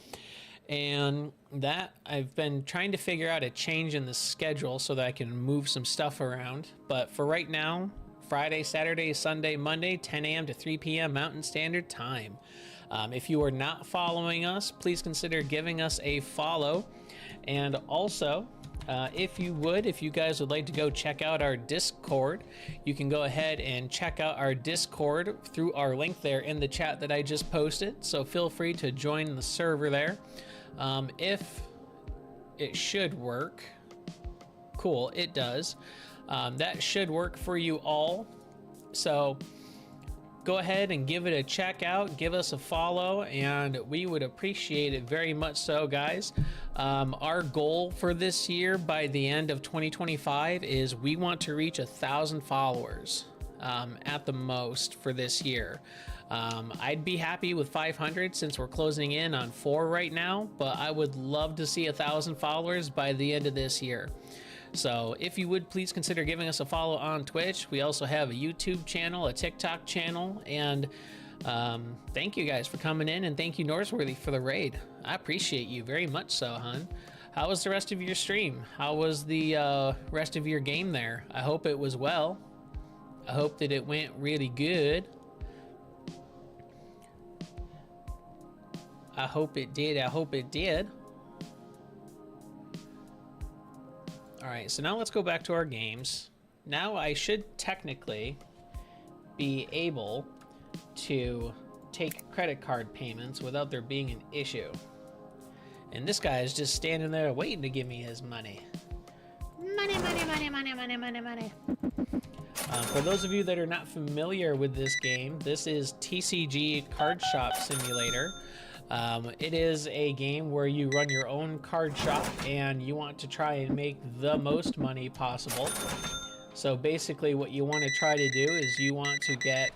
And that I've been trying to figure out a change in the schedule so that I can move some stuff around. But for right now, Friday, Saturday, Sunday, Monday, 10 a.m. to 3 p.m. Mountain Standard Time. If you are not following us, please consider giving us a follow. And also, if you guys would like to go check out our Discord, you can go ahead and check out our Discord through our link there in the chat that I just posted. So feel free to join the server there. If it should work, cool, it does. That should work for you all. So go ahead and give it a check out, give us a follow, and we would appreciate it very much so, guys. Our goal for this year by the end of 2025 is we want to reach 1,000 followers at the most for this year. I'd be happy with 500 since we're closing in on 4 right now, but I would love to see 1,000 followers by the end of this year. So if you would, please consider giving us a follow on Twitch. We also have a YouTube channel, a TikTok channel, and thank you guys for coming in, and thank you Norseworthy for the raid. I appreciate you very much so, hun. How was the rest of your stream? How was the rest of your game there? I hope it was well. I hope that it went really good. I hope it did. I hope it did. All right, so now let's go back to our games. Now I should technically be able to take credit card payments without there being an issue. And this guy is just standing there waiting to give me his money. Money, money, money, money, money, money, money. For those of you that are not familiar with this game, this is TCG Card Shop Simulator. It is a game where you run your own card shop and you want to try and make the most money possible. So basically what you want to try to do is you want to get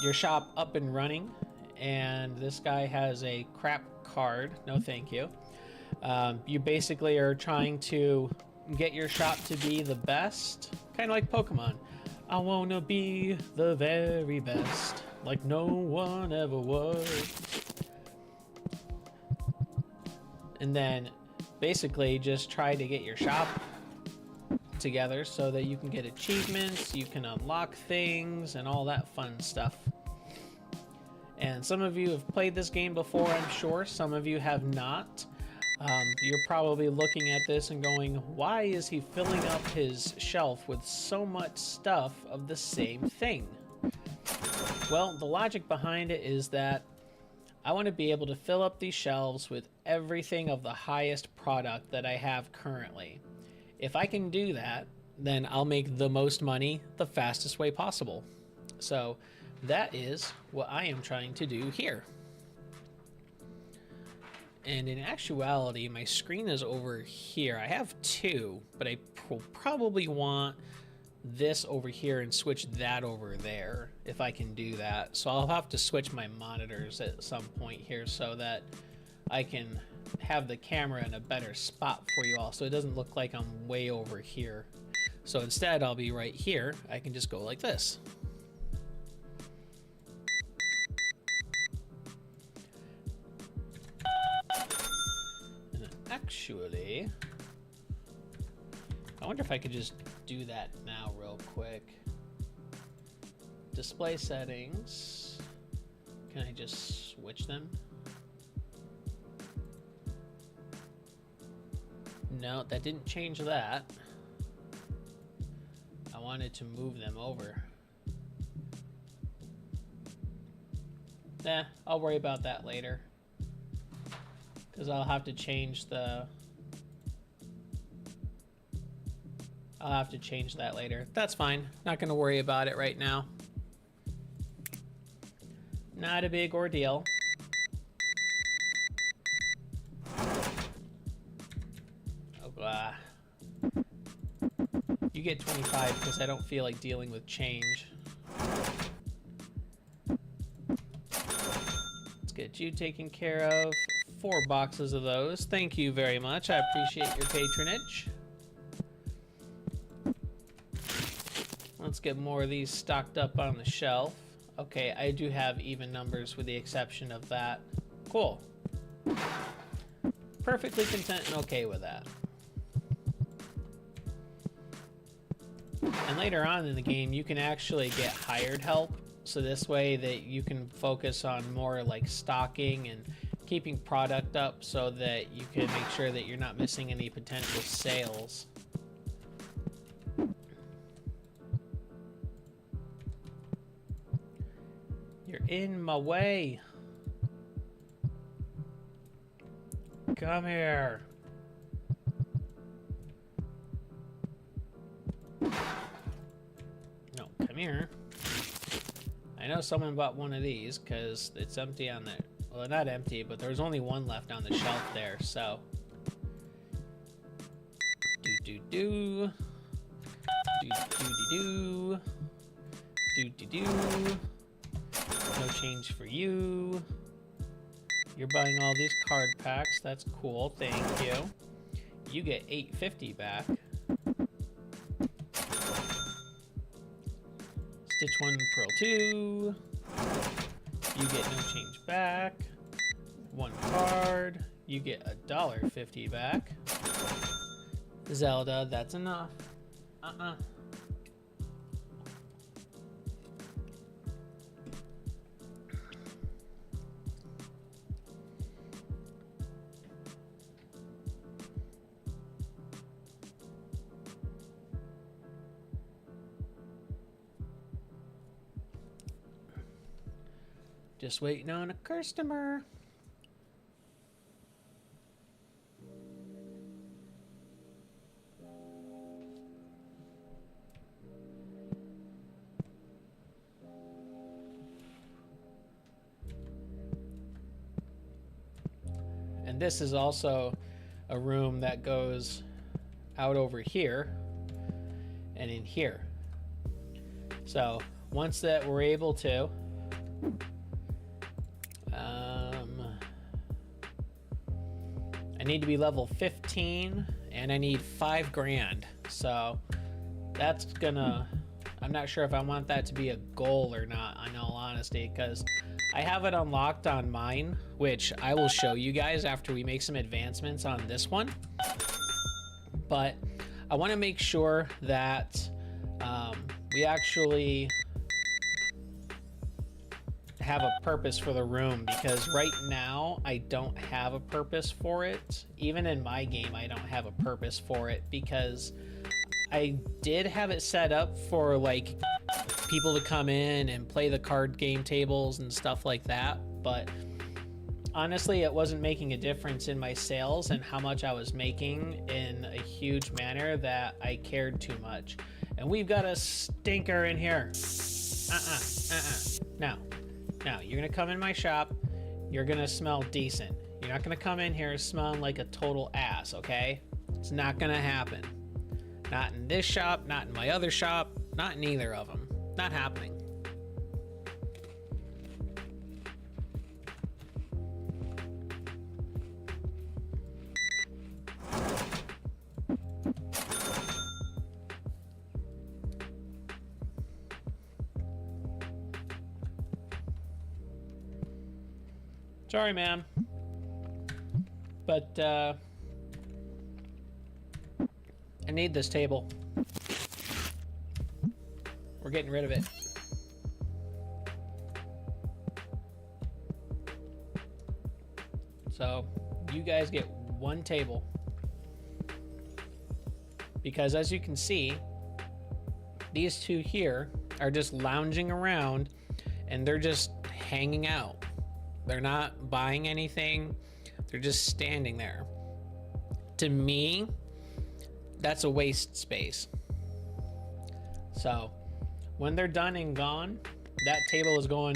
your shop up and running, and this guy has a crap card. No thank you. You basically are trying to get your shop to be the best, kind of like Pokemon. I want to be the very best, like no one ever was. And then basically just try to get your shop together so that you can get achievements, you can unlock things, and all that fun stuff. And some of you have played this game before, I'm sure. Some of you have not. You're probably looking at this and going, why is he filling up his shelf with so much stuff of the same thing? Well, the logic behind it is that I want to be able to fill up these shelves with everything of the highest product that I have currently. If I can do that, then I'll make the most money the fastest way possible. So that is what I am trying to do here. And in actuality, my screen is over here. I have 2, but I will probably want this over here and switch that over there if I can do that. So I'll have to switch my monitors at some point here so that I can have the camera in a better spot for you all so it doesn't look like I'm way over here. So instead I'll be right here. I can just go like this. And actually, I wonder if I could just do that now real quick. Display settings. Can I just switch them? No, that didn't change that. I wanted to move them over. Nah, I'll worry about that later. Because I'll have to change the... I'll have to change that later. That's fine. Not going to worry about it right now. Not a big ordeal. Oh, you get 25 because I don't feel like dealing with change. Let's get you taken care of. 4 boxes of those. Thank you very much. I appreciate your patronage. Let's get more of these stocked up on the shelf. Okay, I do have even numbers with the exception of that. Cool. Perfectly content and okay with that. And later on in the game, you can actually get hired help. So this way that you can focus on more like stocking and keeping product up so that you can make sure that you're not missing any potential sales. You're in my way. Come here. No, come here. I know someone bought one of these because it's empty on there. Well, not empty, but there's only one left on the shelf there, so. Do-do-do. Do-do-do-do. Do-do-do. No change for you. You're buying all these card packs. That's cool. Thank you. You get $8.50 back. Stitch 1, Pearl 2. You get no change back. 1 card. You get $1.50 back. Zelda, that's enough. Just waiting on a customer. And this is also a room that goes out over here and in here. So once that we're able to, I need to be level 15 and I need 5 grand. So that's gonna, I'm not sure if I want that to be a goal or not, in all honesty, because I have it unlocked on mine, which I will show you guys after we make some advancements on this one. But I want to make sure that we actually have a purpose for the room, because right now I don't have a purpose for it. Even in my game, I don't have a purpose for it, because I did have it set up for like people to come in and play the card game tables and stuff like that, but honestly it wasn't making a difference in my sales and how much I was making in a huge manner that I cared too much. And we've got a stinker in here. Now you're gonna come in my shop, you're gonna smell decent. You're not gonna come in here smelling like a total ass, okay? It's not gonna happen. Not in this shop, not in my other shop, not in either of them. Not happening. Sorry, man. But, I need this table. We're getting rid of it. So, you guys get 1 table. Because as you can see, these 2 here are just lounging around and they're just hanging out. They're not buying anything. They're just standing there. To me, that's a waste space. So when they're done and gone, that table is going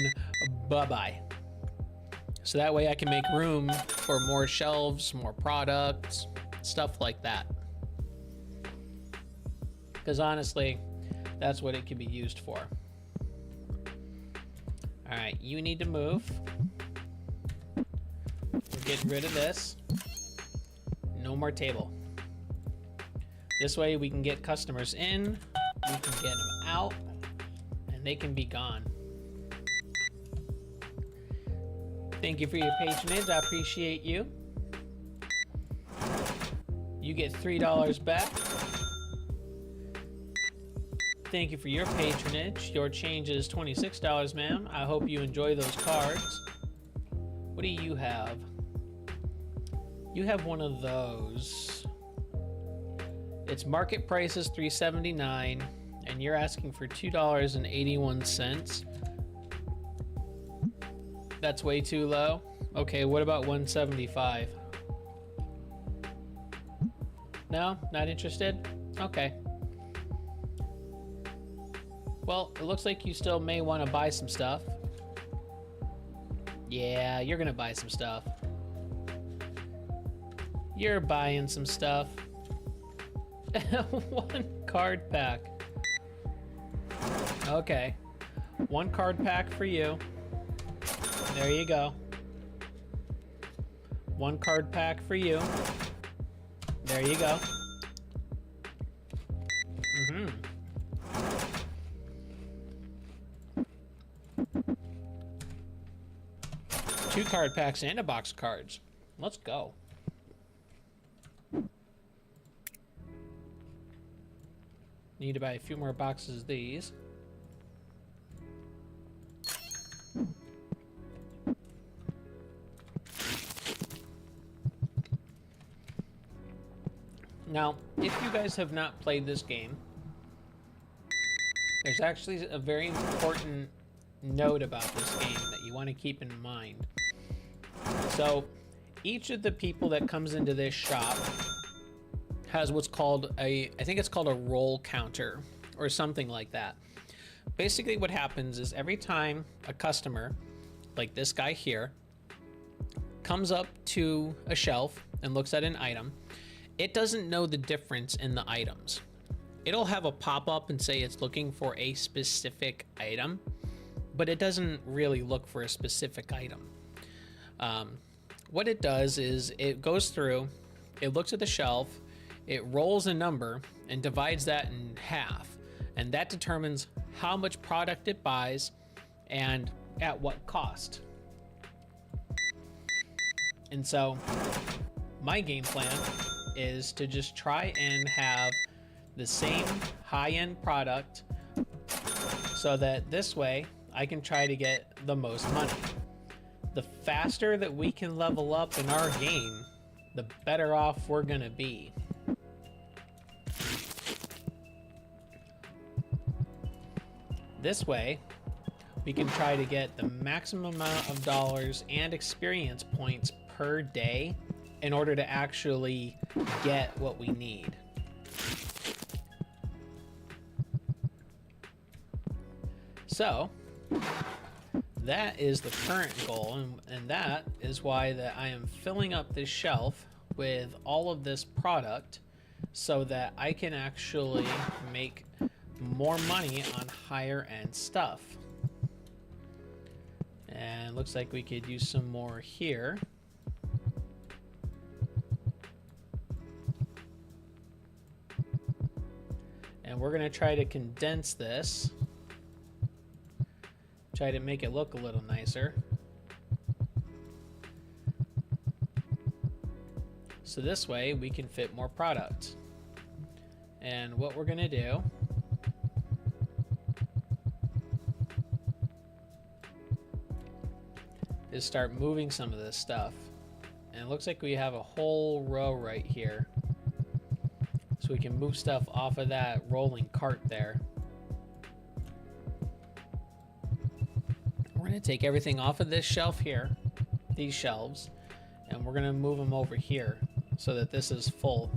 bye-bye. So that way I can make room for more shelves, more products, stuff like that. Because honestly, that's what it can be used for. All right, you need to move. We're getting rid of this. No more table. This way we can get customers in, we can get them out, and they can be gone. Thank you for your patronage, I appreciate you. You get $3 back. Thank you for your patronage. Your change is $26, ma'am. I hope you enjoy those cards. What do you have? You have one of those. Its market price is $3.79, and you're asking for $2.81. That's way too low. Okay, what about $1.75? No, not interested? Okay. Well, it looks like you still may want to buy some stuff. Yeah, you're gonna buy some stuff. You're buying some stuff. One card pack. Okay. One card pack for you. There you go. One card pack for you. There you go. Mm-hmm. Two card packs and a box of cards. Let's go. Need to buy a few more boxes of these. Now, if you guys have not played this game, there's actually a very important note about this game that you want to keep in mind. So, each of the people that comes into this shop has what's called I think it's called a roll counter or something like that. Basically what happens is every time a customer, like this guy here, comes up to a shelf and looks at an item, it doesn't know the difference in the items. It'll have a pop-up and say it's looking for a specific item, but it doesn't really look for a specific item. What it does is it goes through, it looks at the shelf, it rolls a number and divides that in half, and that determines how much product it buys and at what cost. And so my game plan is to just try and have the same high-end product so that this way I can try to get the most money. The faster that we can level up in our game, the better off we're gonna be. This way, we can try to get the maximum amount of dollars and experience points per day in order to actually get what we need. So, that is the current goal, and that is why that I am filling up this shelf with all of this product so that I can actually make more money on higher end stuff. And looks like we could use some more here. And we're gonna try to condense this. Try to make it look a little nicer. So this way we can fit more product. And what we're gonna do is start moving some of this stuff. And it looks like we have a whole row right here. So we can move stuff off of that rolling cart there. We're gonna take everything off of this shelf here, these shelves, and we're gonna move them over here so that this is full.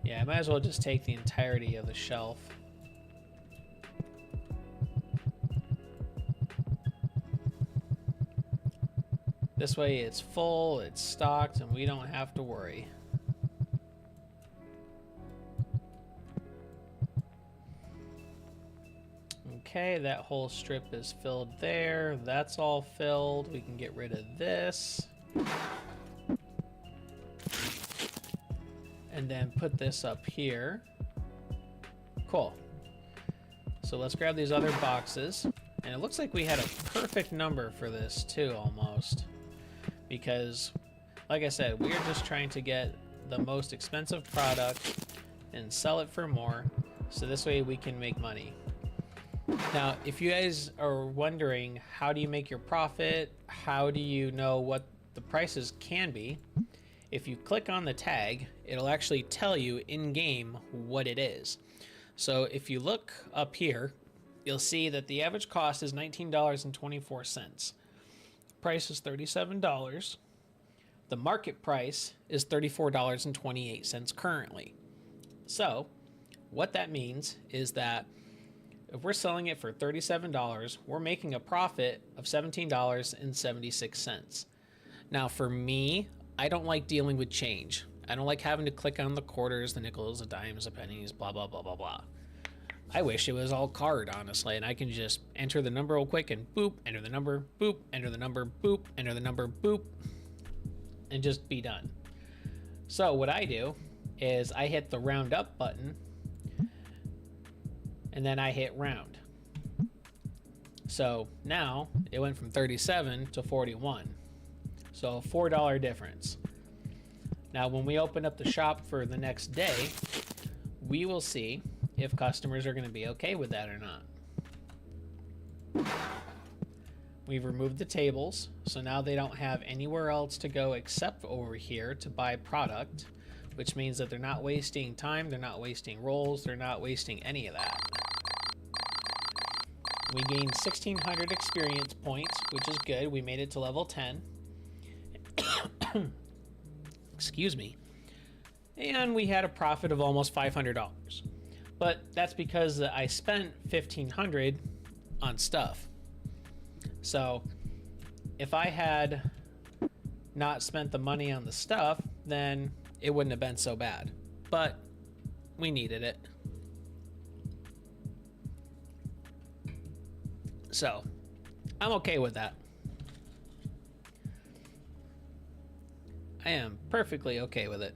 Yeah, I might as well just take the entirety of the shelf. This way it's full, it's stocked, and we don't have to worry. Okay, that whole strip is filled there. That's all filled. We can get rid of this. And then put this up here. Cool. So let's grab these other boxes. And it looks like we had a perfect number for this too, almost. Because, like I said, we're just trying to get the most expensive product and sell it for more. So this way we can make money. Now, if you guys are wondering, how do you make your profit? How do you know what the prices can be? If you click on the tag, it'll actually tell you in-game what it is. So if you look up here, you'll see that the average cost is $19.24. Price is $37. The market price is $34.28 currently. So what that means is that if we're selling it for $37, we're making a profit of $17.76. Now for me, I don't like dealing with change. I don't like having to click on the quarters, the nickels, the dimes, the pennies, blah, blah, blah, blah, blah. I wish it was all card, honestly, and I can just enter the number real quick and boop, enter the number, boop, enter the number, boop, enter the number, boop, and just be done. So what I do is I hit the round up button and then I hit round. So now it went from 37 to 41. So a $4 difference. Now when we open up the shop for the next day, we will see if customers are going to be okay with that or not. We've removed the tables, so now they don't have anywhere else to go except over here to buy product, which means that they're not wasting time, they're not wasting rolls, they're not wasting any of that. We gained 1,600 experience points, which is good. We made it to level 10. Excuse me. And we had a profit of almost $500. But that's because I spent $1,500 on stuff. So if I had not spent the money on the stuff, then it wouldn't have been so bad. But we needed it. So I'm okay with that. I am perfectly okay with it.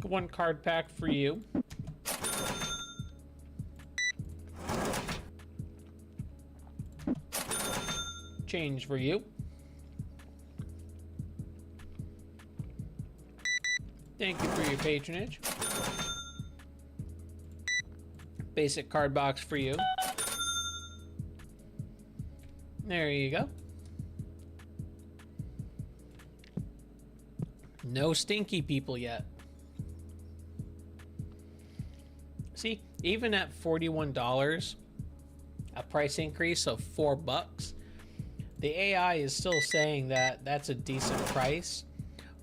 One card pack for you. Change for you. Thank you for your patronage. Basic card box for you. There you go. No stinky people yet. See, even at $41, a price increase of $4, the AI is still saying that that's a decent price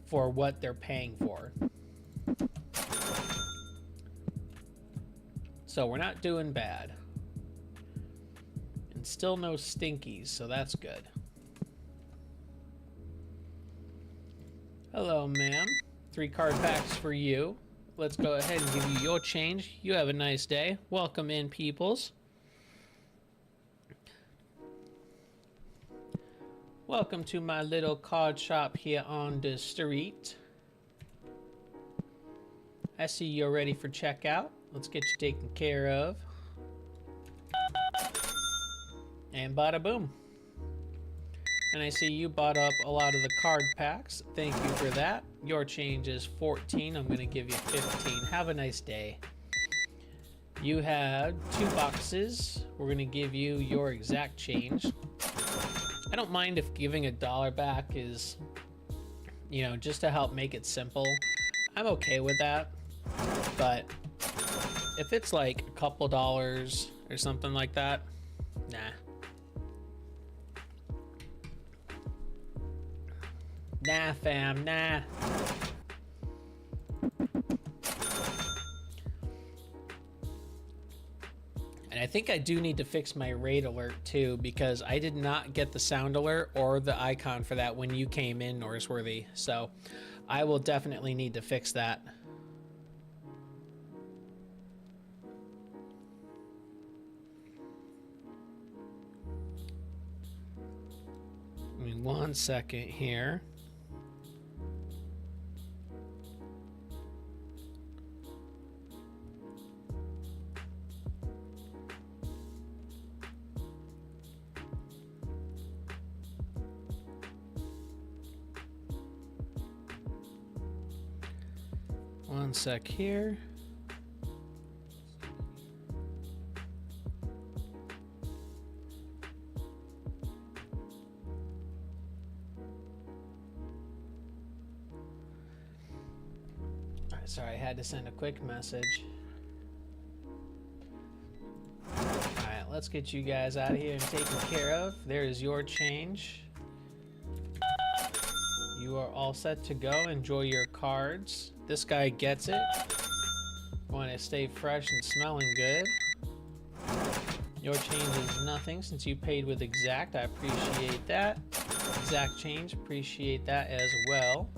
for what they're paying for. So we're not doing bad. And still no stinkies, so that's good. Hello, ma'am. 3 card packs for you. Let's go ahead and give you your change. You have a nice day. Welcome in, peoples. Welcome to my little card shop here on the street. I see you're ready for checkout. Let's get you taken care of. And bada boom. And I see you bought up a lot of the card packs. Thank you for that. Your change is 14. I'm going to give you 15. Have a nice day. You had 2 boxes. We're going to give you your exact change. I don't mind if giving $1 back is you know, just to help make it simple, I'm okay with that. But if it's like a couple dollars or something like that, nah. Nah, fam, nah. And I think I do need to fix my raid alert too, because I did not get the sound alert or the icon for that when you came in, Norrisworthy. So I will definitely need to fix that. Give me 1 second here. One sec here. Sorry, I had to send a quick message. Alright, let's get you guys out of here and taken care of. There is your change. You are all set to go. Enjoy your cards. This guy gets it. Want to stay fresh and smelling good. Your change is nothing since you paid with Exact. I appreciate that. Exact change, appreciate that as well.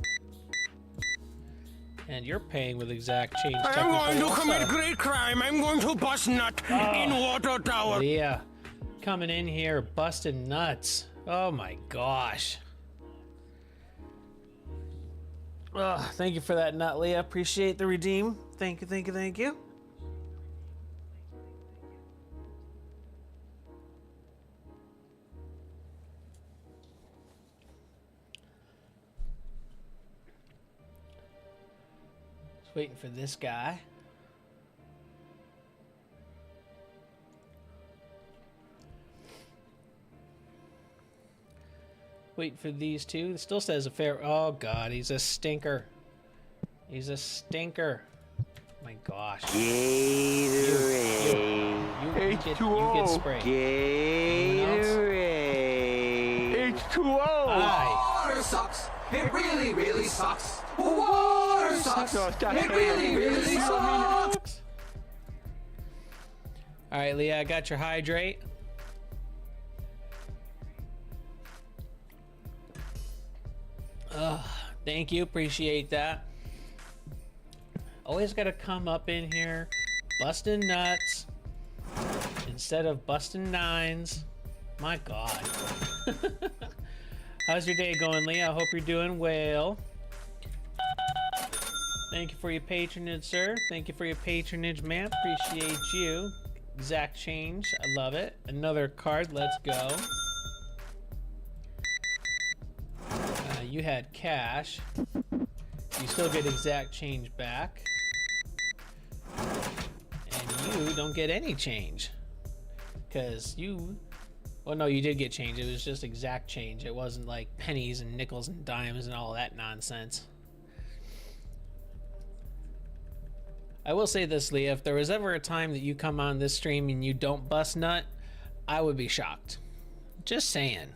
And you're paying with Exact change. I'm going to also. commit great crime. I'm going to bust nut in water tower. Yeah, coming in here busting nuts. Oh my gosh. Thank you for that nut, Leah. Appreciate the redeem. Thank you, thank you, thank you. Just waiting for this guy. Waiting for these two. It still says a fair. Oh god, he's a stinker. He's a stinker. My gosh. Gatorade. You get sprayed. Gatorade. H2O. Aye. Water sucks. It really, really sucks. Water sucks. It really, really sucks. All right, Leah, I got your hydrate. Thank you, appreciate that. Always gotta come up in here, busting nuts instead of busting nines. My God. How's your day going, Leah? I hope you're doing well. Thank you for your patronage, sir. Thank you for your patronage, ma'am. Appreciate you. Exact change, I love it. Another card, let's go. You had cash. You still get exact change back. And you don't get any change. Because you... Well, no, you did get change. It was just exact change. It wasn't like pennies and nickels and dimes and all that nonsense. I will say this, Leah. If there was ever a time that you come on this stream and you don't bust nut, I would be shocked. Just saying.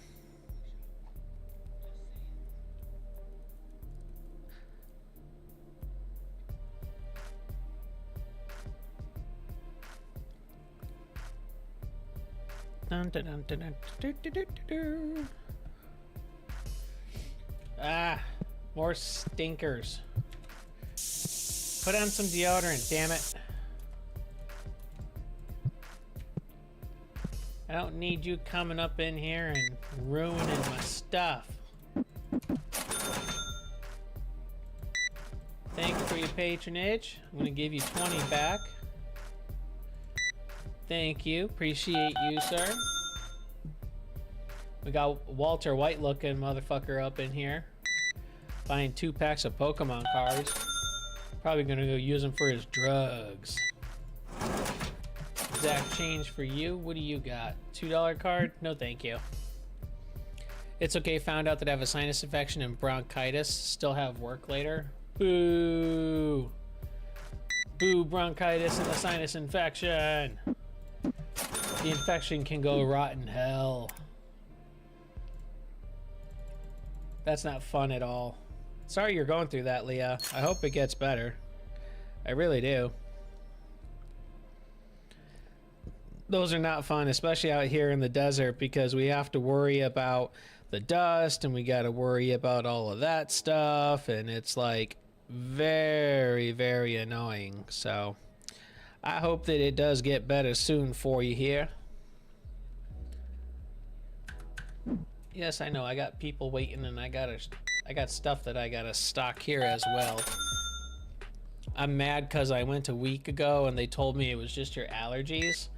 Dun, dun, dun, dun, dun, dun, dun, dun, dun. Ah, more stinkers. Put on some deodorant, damn it. I don't need you coming up in here and ruining my stuff. Thank you for your patronage. I'm gonna give you 20 back. Thank you. Appreciate you, sir. We got Walter White looking motherfucker up in here. Buying 2 packs of Pokemon cards. Probably gonna go use them for his drugs. Exact change for you. What do you got? $2 card? No, thank you. It's okay, found out that I have a sinus infection and bronchitis. Still have work later. Boo. Boo, bronchitis and a sinus infection. The infection can go rotten hell. That's not fun at all. Sorry you're going through that, Leah. I hope it gets better. I really do. Those are not fun, especially out here in the desert, because we have to worry about the dust and we got to worry about all of that stuff, and it's like very, very annoying. So I hope that it does get better soon for you here. Yes, I know I got people waiting, and I got stuff that I gotta stock here as well. I'm mad because I went a week ago and they told me it was just your allergies.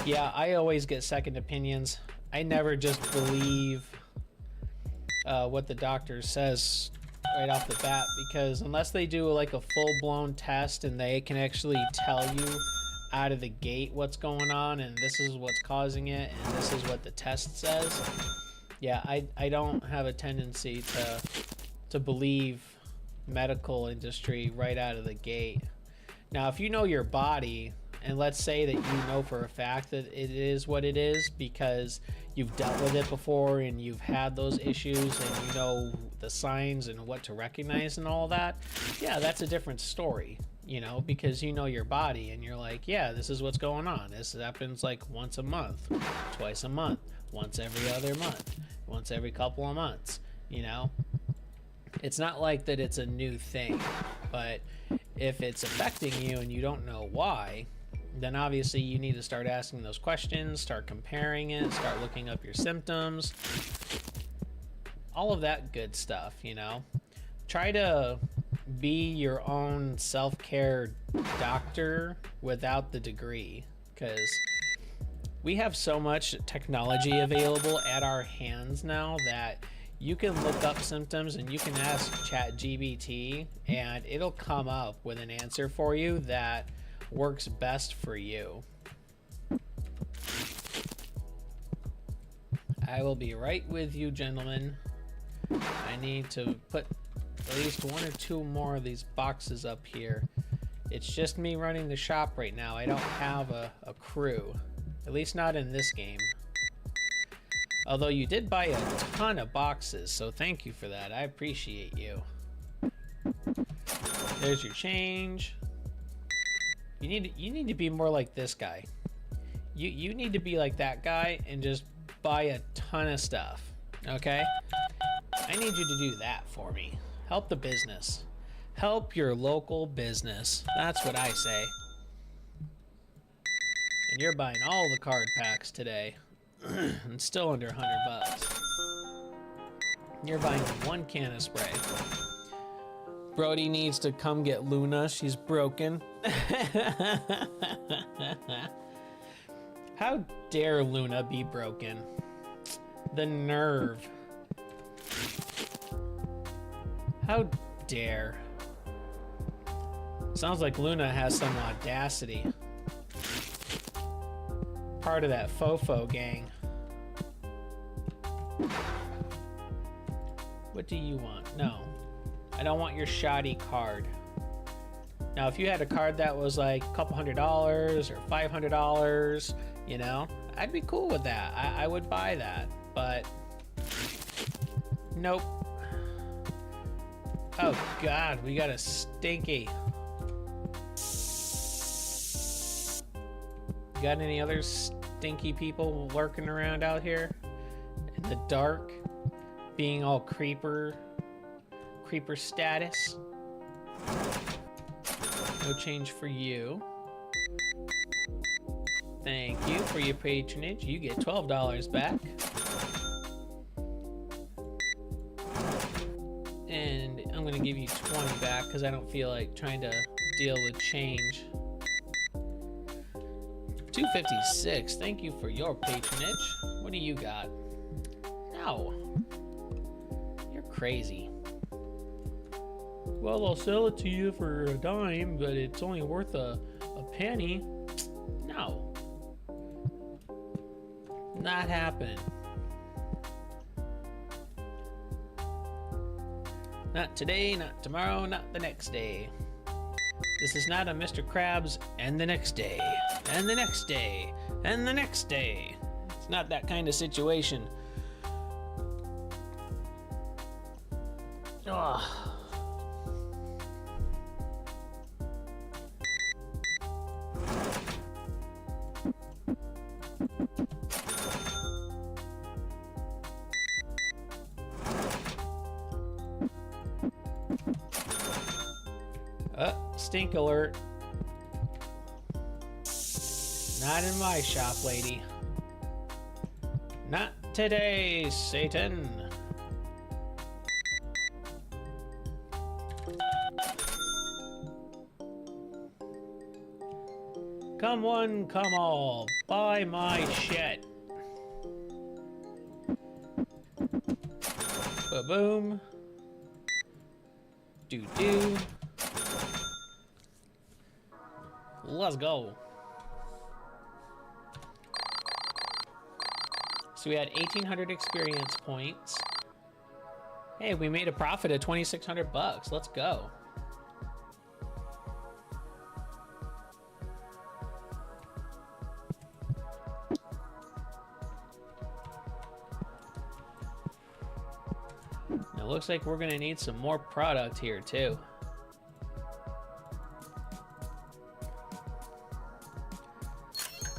Yeah, I always get second opinions. I never just believe what the doctor says right off the bat, because unless they do like a full-blown test and they can actually tell you out of the gate what's going on and this is what's causing it and this is what the test says, yeah, I don't have a tendency to believe medical industry right out of the gate. Now, if you know your body, and let's say that you know for a fact that it is what it is because you've dealt with it before and you've had those issues and you know the signs and what to recognize and all that, yeah, that's a different story, you know, because you know your body and you're like, yeah, this is what's going on. This happens like once a month, twice a month, once every other month, once every couple of months, you know. It's not like that it's a new thing, but if it's affecting you and you don't know why, then obviously you need to start asking those questions, start comparing it, start looking up your symptoms, all of that good stuff, you know. Try to be your own self-care doctor without the degree, because we have so much technology available at our hands now that you can look up symptoms and you can ask ChatGPT and it'll come up with an answer for you that works best for you. I will be right with you, gentlemen. I need to put at least one or two more of these boxes up here. It's just me running the shop right now. I don't have a crew, at least not in this game. Although you did buy a ton of boxes, so thank you for that. I appreciate you. There's your change. You need to be more like this guy. You need to be like that guy and just buy a ton of stuff. Okay? I need you to do that for me. Help the business. Help your local business. That's what I say. And you're buying all the card packs today. And still under 100 bucks. You're buying one can of spray. Brody needs to come get Luna. She's broken. How dare Luna be broken? The nerve. How dare. Sounds like Luna has some audacity. Part of that Fofo gang. What do you want? No. I don't want your shoddy card. Now, if you had a card that was like a couple $100 or $500, you know, I'd be cool with that. I would buy that, but nope. Oh God, we got a stinky. Got any other stinky people lurking around out here in the dark, being all creeper status? No change for you. Thank you for your patronage. You get $12 back. And I'm gonna give you 20 back because I don't feel like trying to deal with change. 256, thank you for your patronage. What do you got? No. You're crazy. Well, I'll sell it to you for a dime, but it's only worth a penny. No. Not happening. Not today, not tomorrow, not the next day. This is not a Mr. Krabs and the next day, and the next day, and the next day. It's not that kind of situation. Ugh. Stink alert. Not in my shop, lady. Not today, Satan. Come one, come all, buy my shit. Ba-boom. Do-do. Let's go. So we had 1,800 experience points. Hey, we made a profit of 2,600 bucks. Let's go. Now, it looks like we're gonna need some more product here too.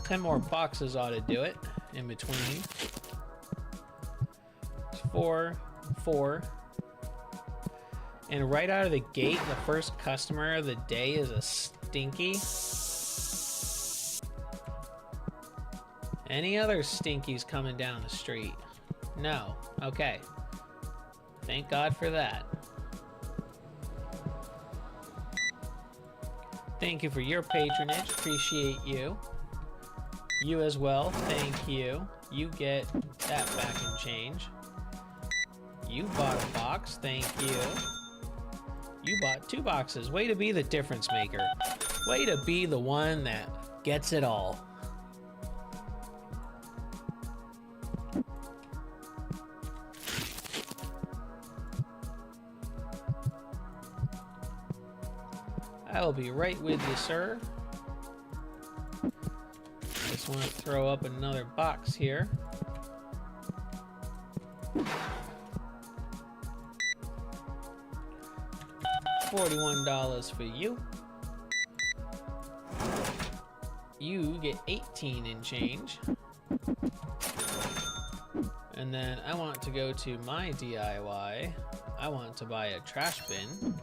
Ten more boxes ought to do it in between. 4, 4. And right out of the gate, the first customer of the day is a stinky. Any other stinkies coming down the street? No. Okay. Thank God for that. Thank you for your patronage. Appreciate you. You as well, thank you. You get that back in change. You bought a box, thank you. You bought 2 boxes. Way to be the difference maker. Way to be the one that gets it all. I will be right with you, sir. Just want to throw up another box here. $41 for you. You get 18 in change. And then I want to go to my DIY. I want to buy a trash bin.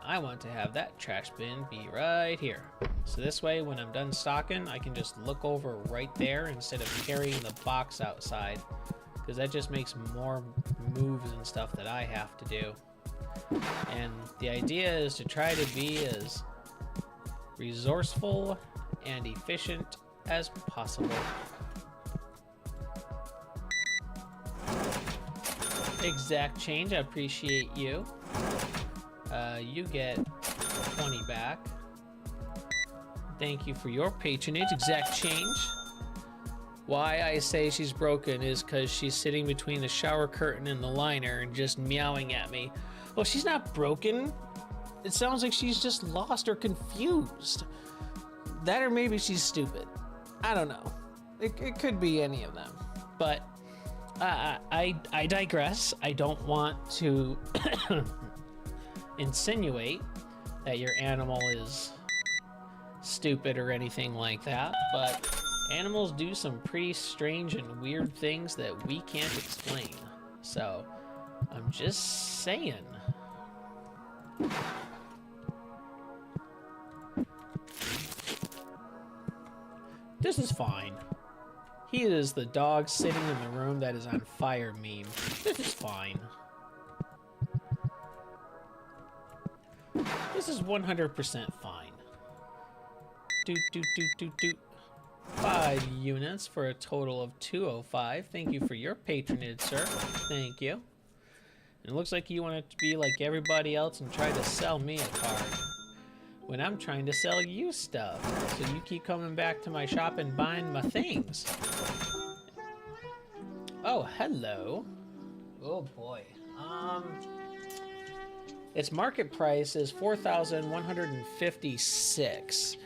I want to have that trash bin be right here. So this way, when I'm done stocking, I can just look over right there instead of carrying the box outside, because that just makes more moves and stuff that I have to do. And the idea is to try to be as resourceful and efficient as possible. Exact change, I appreciate you. You get 20 back. Thank you for your patronage. Exact change. Why I say she's broken is because she's sitting between the shower curtain and the liner and just meowing at me. Well, she's not broken. It sounds like she's just lost or confused. That, or maybe she's stupid. I don't know. It could be any of them. But I digress. I don't want to insinuate that your animal is stupid or anything like that, but animals do some pretty strange and weird things that we can't explain. So I'm just saying. This is fine. He is the dog sitting in the room that is on fire meme. This is fine. This is 100% fine. Doot. 5 units for a total of 205. Thank you for your patronage, sir. Thank you. And it looks like you want to be like everybody else and try to sell me a card when I'm trying to sell you stuff. So you keep coming back to my shop and buying my things. Oh, hello. Oh boy. Its market price is 4,156.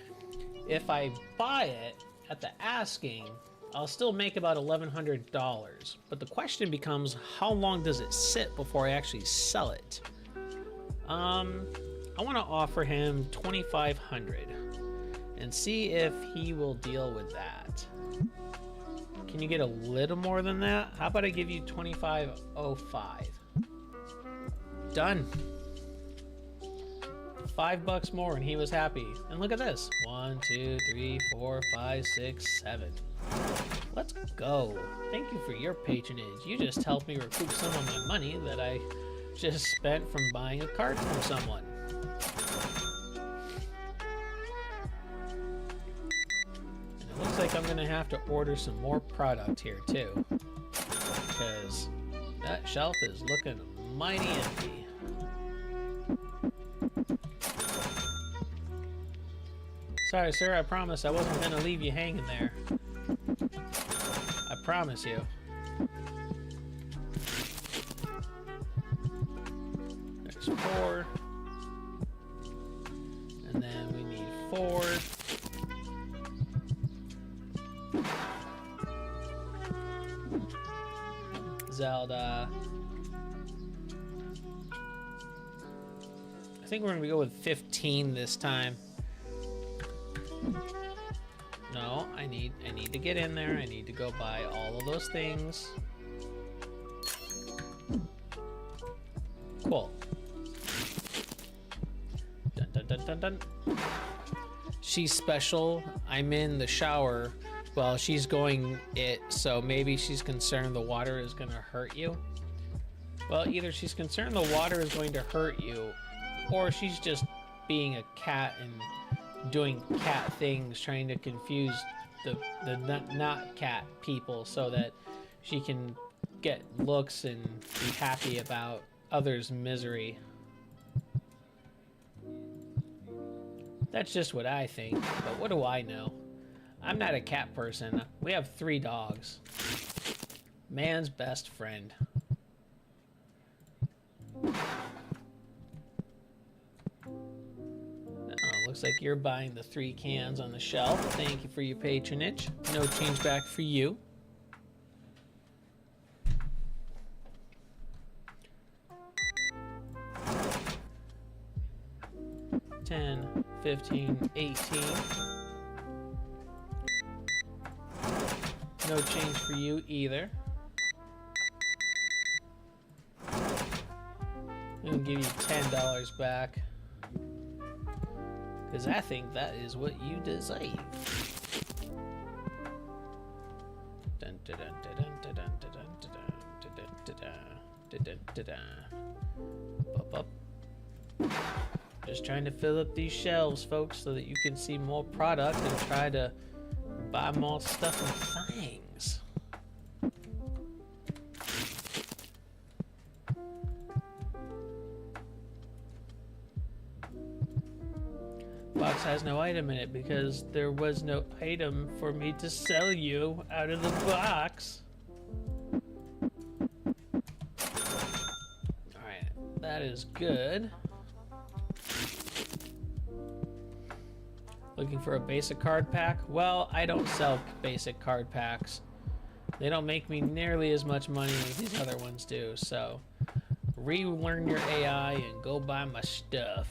If I buy it at the asking, I'll still make about $1,100. But the question becomes, how long does it sit before I actually sell it? I want to offer him 2,500 and see if he will deal with that. Can you get a little more than that? How about I give you 2,505? Done. $5 more and he was happy. And look at this. 1, 2, 3, 4, 5, 6, 7. Let's go. Thank you for your patronage. You just helped me recoup some of my money that I just spent from buying a card from someone. And it looks like I'm gonna have to order some more product here too, because that shelf is looking mighty empty. Sorry, sir, I promise I wasn't gonna leave you hanging there. I promise you. There's 4. And then we need 4. Zelda. I think we're gonna go with 15 this time. No, I need to get in there. I need to go buy all of those things. Cool. Dun, dun, dun, dun, dun. She's special. I'm in the shower while she's going it, so maybe she's concerned the water is gonna hurt you. Well, either she's concerned the water is going to hurt you, or she's just being a cat and doing cat things, trying to confuse the not cat people so that she can get looks and be happy about others' misery. That's just what I think, but what do I know? I'm not a cat person. We have 3 dogs. Man's best friend. Looks like you're buying the 3 cans on the shelf. Thank you for your patronage. No change back for you. $10, $15, $18. No change for you either. I'm gonna give you $10 back, because I think that is what you deserve. Dun, dun, dun, dun, dun, dun, dun, dun, dun, dun, dun, dun, dun, dun. Up, up. Just trying to fill up these shelves, folks, so that you can see more product and try to buy more stuff and things. Box has no item in it because there was no item for me to sell you out of the box. Alright, that is good. Looking for a basic card pack? Well, I don't sell basic card packs. They don't make me nearly as much money as these other ones do, so relearn your AI and go buy my stuff.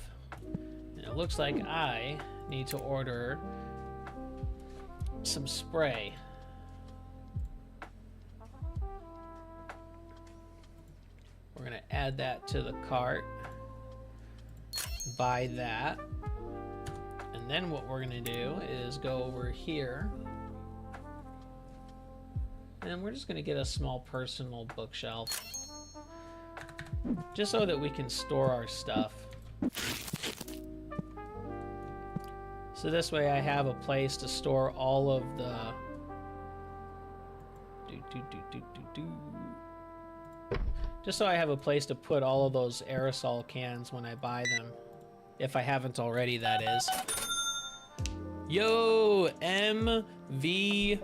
And it looks like I need to order some spray. We're gonna add that to the cart. Buy that. And then what we're gonna do is go over here. And we're just gonna get a small personal bookshelf. Just so that we can store our stuff. So this way I have a place to store all of the just so I have a place to put all of those aerosol cans when I buy them. If I haven't already, that is. Yo, MV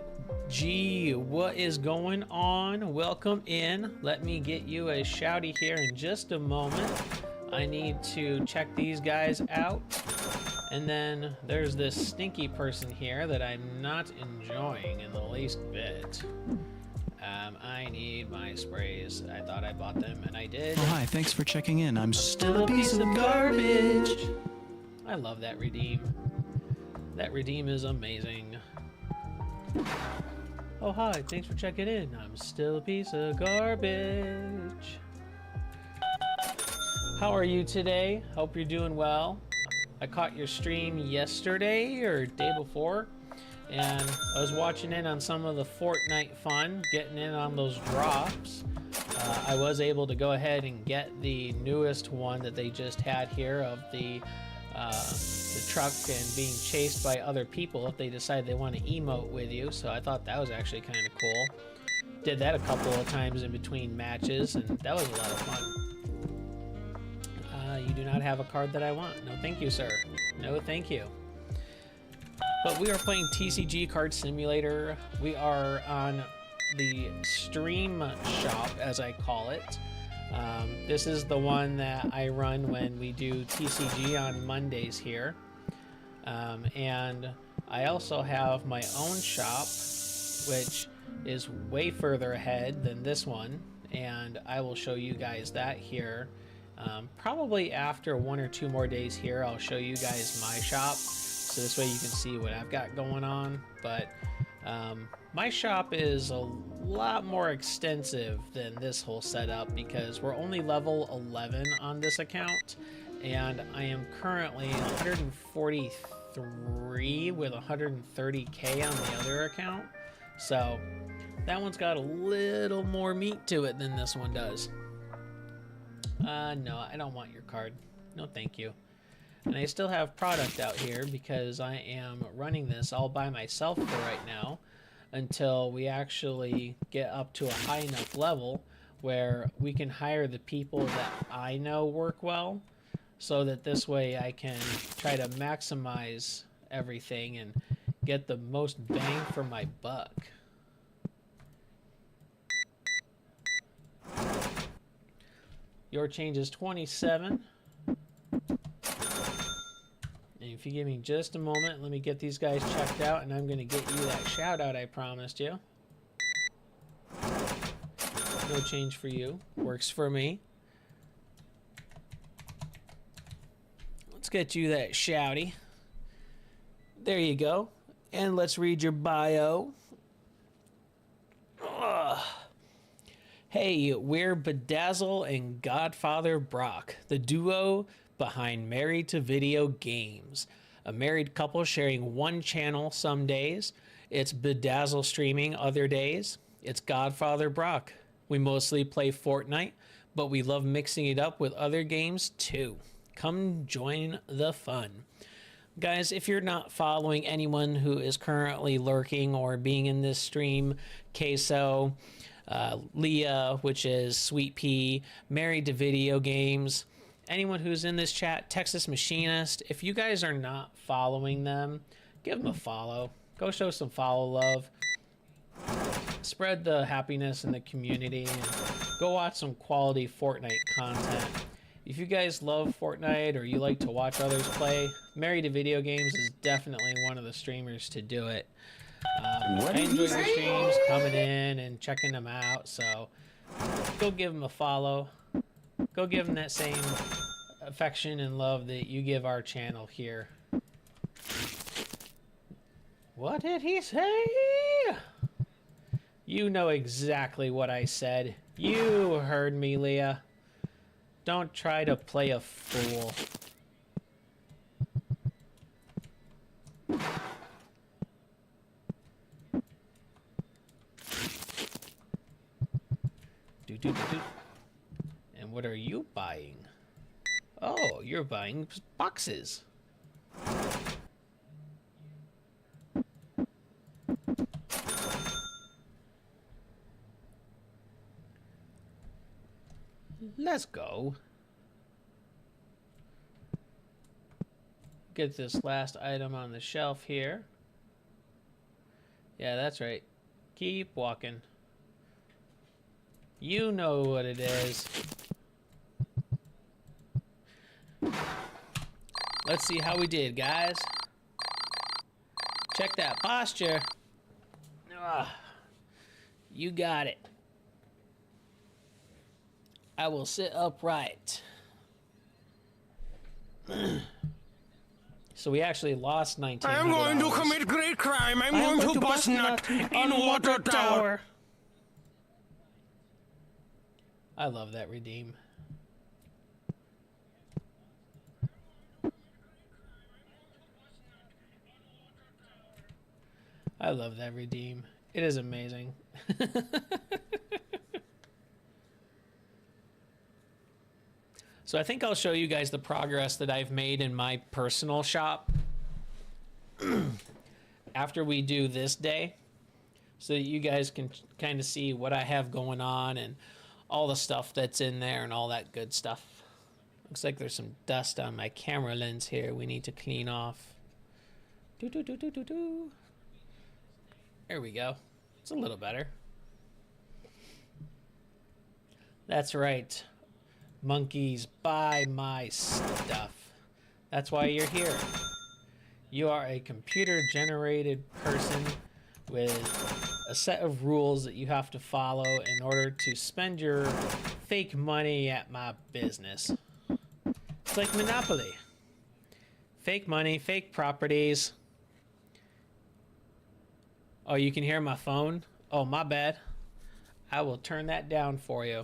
Gee, what is going on? Welcome in. Let me get you a shouty here in just a moment. I need to check these guys out. And then there's this stinky person here that I'm not enjoying in the least bit. I need my sprays. I thought I bought them, and I did. Oh, hi, thanks for checking in. I'm still a piece of garbage. I love that redeem. That redeem is amazing. Oh, hi, thanks for checking in. I'm still a piece of garbage. How are you today? Hope you're doing well. I caught your stream yesterday or day before, and I was watching in on some of the Fortnite fun, getting in on those drops. I was able to go ahead and get the newest one that they just had here of the truck and being chased by other people if they decide they want to emote with you. So I thought that was actually kind of cool. Did that a couple of times in between matches, and that was a lot of fun. You do not have a card that I want. No, thank you, sir. No, thank you. But we are playing TCG Card Simulator. We are on the stream shop, as I call it. This is the one that I run when we do TCG on Mondays here. And I also have my own shop, which is way further ahead than this one. And I will show you guys that here. Probably after 1 or 2 more days here, I'll show you guys my shop. So this way you can see what I've got going on. But my shop is a lot more extensive than this whole setup because we're only level 11 on this account. And I am currently 143 with 130k on the other account. So that one's got a little more meat to it than this one does. No, I don't want your card. No, thank you. And I still have product out here because I am running this all by myself for right now until we actually get up to a high enough level where we can hire the people that I know work well, so that this way I can try to maximize everything and get the most bang for my buck. Your change is 27. And if you give me just a moment, let me get these guys checked out, and I'm going to get you that shout out I promised you. No change for you. Works for me. Let's get you that shouty. There you go. And let's read your bio. Ugh. Hey, we're Bedazzle and Godfather Brock, the duo behind Married to Video Games. A married couple sharing one channel some days. It's Bedazzle streaming other days. It's Godfather Brock. We mostly play Fortnite, but we love mixing it up with other games too. Come join the fun. Guys, if you're not following anyone who is currently lurking or being in this stream, Queso, Leah, which is Sweet Pea, Married to Video Games, anyone who's in this chat, Texas Machinist, if you guys are not following them, give them a follow. Go show some follow love. Spread the happiness in the community and go watch some quality Fortnite content. If you guys love Fortnite or you like to watch others play, Married to Video Games is definitely one of the streamers to do it. I enjoy your streams, coming in and checking them out, so go give them a follow. Go give them that same affection and love that you give our channel here. What did he say? You know exactly what I said. You heard me, Leah. Don't try to play a fool. And what are you buying? Oh, you're buying boxes. Let's go. Get this last item on the shelf here. Yeah, that's right. Keep walking. You know what it is. Let's see how we did, guys. Check that posture. You got it. I will sit upright. So we actually lost 19. I am going to commit great crime. I'm going to bust nut in water tower. I love that redeem. I love that redeem. It is amazing. So I think I'll show you guys the progress that I've made in my personal shop after we do this day, so that you guys can kind of see what I have going on and all the stuff that's in there and all that good stuff. Looks like there's some dust on my camera lens here we need to clean off. There we go. It's a little better. That's right. Monkeys, buy my stuff. That's why you're here. You are a computer-generated person with a set of rules that you have to follow in order to spend your fake money at my business. It's like Monopoly. Fake money, fake properties. Oh, you can hear my phone? Oh, my bad. I will turn that down for you.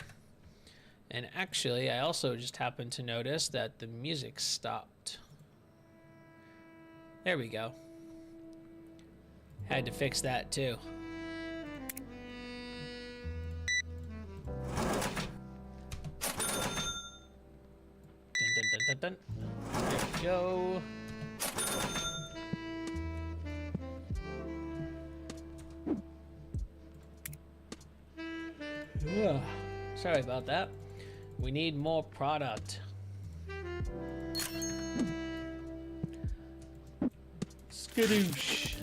And actually, I also just happened to notice that the music stopped. There we go. Had to fix that too. Dun, dun, dun, dun, dun. There we go. Ugh. Sorry about that. We need more product. Skadoosh.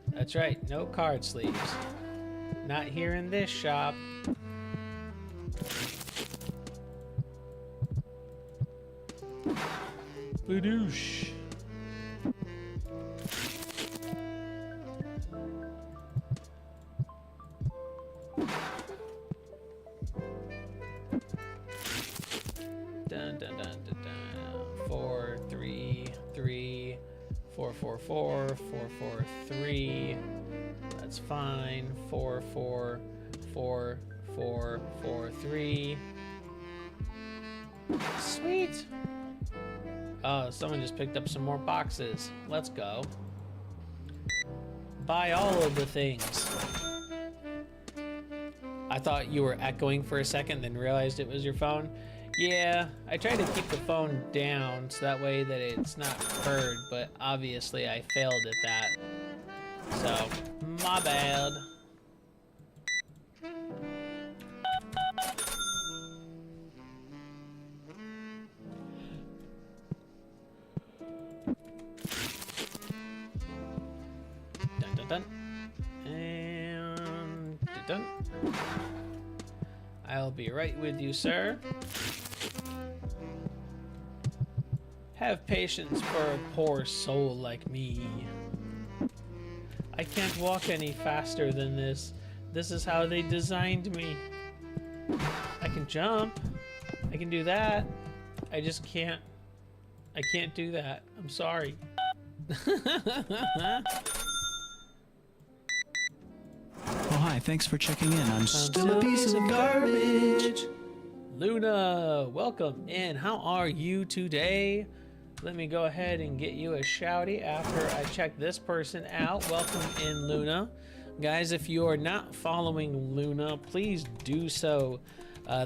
That's right, no card sleeves. Not here in this shop. Badoosh. Dun, dun, dun, dun, dun. 4, 3, 3, 4, 4, 4, 4, 4, 3. That's fine. 4, 4, 4, 4, 4, 3. Sweet. Oh, someone just picked up some more boxes. Let's go. Buy all of the things. I thought you were echoing for a second, then realized it was your phone. Yeah, I try to keep the phone down so that way that it's not heard, but obviously I failed at that. So, my bad. Dun dun dun. And dun dun. I'll be right with you, sir. Have patience for a poor soul like me. I can't walk any faster than this. This is how they designed me. I can jump. I can do that. I just can't. I can't do that. I'm sorry. Oh, hi, thanks for checking in. I'm still a piece of garbage. Luna, welcome in. How are you today? Let me go ahead and get you a shouty after I check this person out. Welcome in, Luna. Guys, if you are not following Luna, please do so.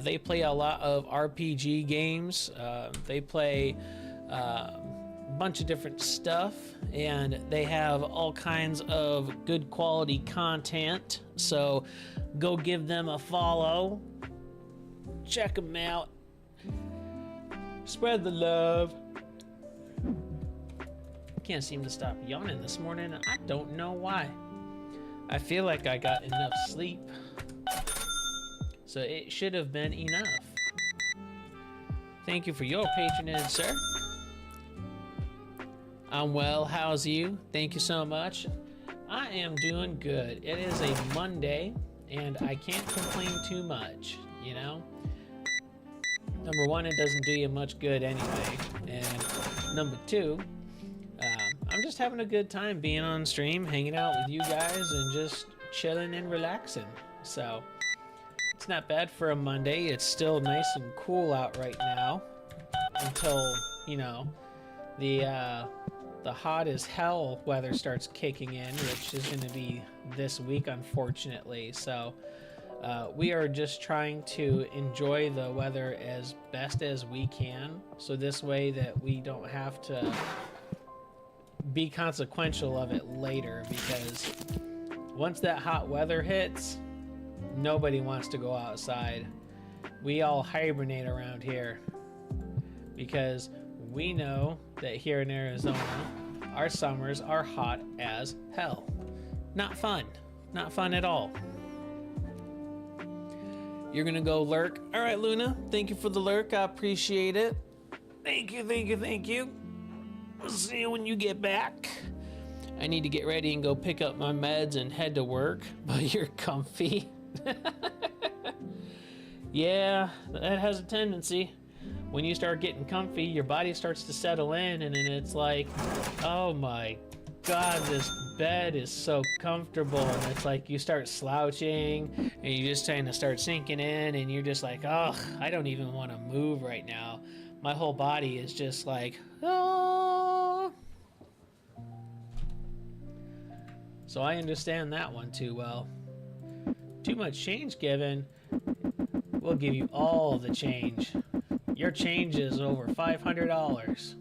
They play a lot of RPG games. They play a bunch of different stuff, and they have all kinds of good quality content. So go give them a follow. Check them out. Spread the love. Can't seem to stop yawning this morning. I don't know why. I feel like I got enough sleep, so it should have been enough. Thank you for your patronage, sir. I'm well. How's you? Thank you so much. I am doing good. It is a Monday, and I can't complain too much, you know? Number one, it doesn't do you much good anyway. And number two, I'm just having a good time being on stream, hanging out with you guys, and just chilling and relaxing. So, it's not bad for a Monday. It's still nice and cool out right now until, you know, the hot as hell weather starts kicking in, which is going to be this week, unfortunately. So, we are just trying to enjoy the weather as best as we can, so this way that we don't have to be consequential of it later, because once that hot weather hits, nobody wants to go outside. We all hibernate around here because we know that here in Arizona, our summers are hot as hell. Not fun. Not fun at all. You're gonna go lurk. All right, Luna, thank you for the lurk. I appreciate it. Thank you, thank you, thank you. We'll see you when you get back. I need to get ready and go pick up my meds and head to work, but you're comfy. Yeah, that has a tendency. When you start getting comfy, your body starts to settle in, and then it's like, oh my God, this bed is so comfortable. And it's like you start slouching, and you just kind of start sinking in, and you're just like, oh, I don't even want to move right now. My whole body is just like, oh. So I understand that one too well. Too much change given. We'll give you all the change. Your change is over $500.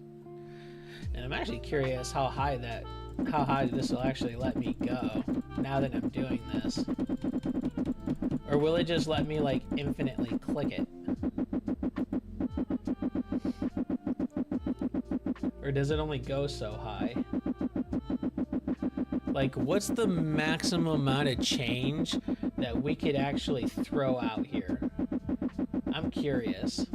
And I'm actually curious how high this will actually let me go now that I'm doing this. Or will it just let me like infinitely click it? Or does it only go so high? Like, what's the maximum amount of change that we could actually throw out here? I'm curious.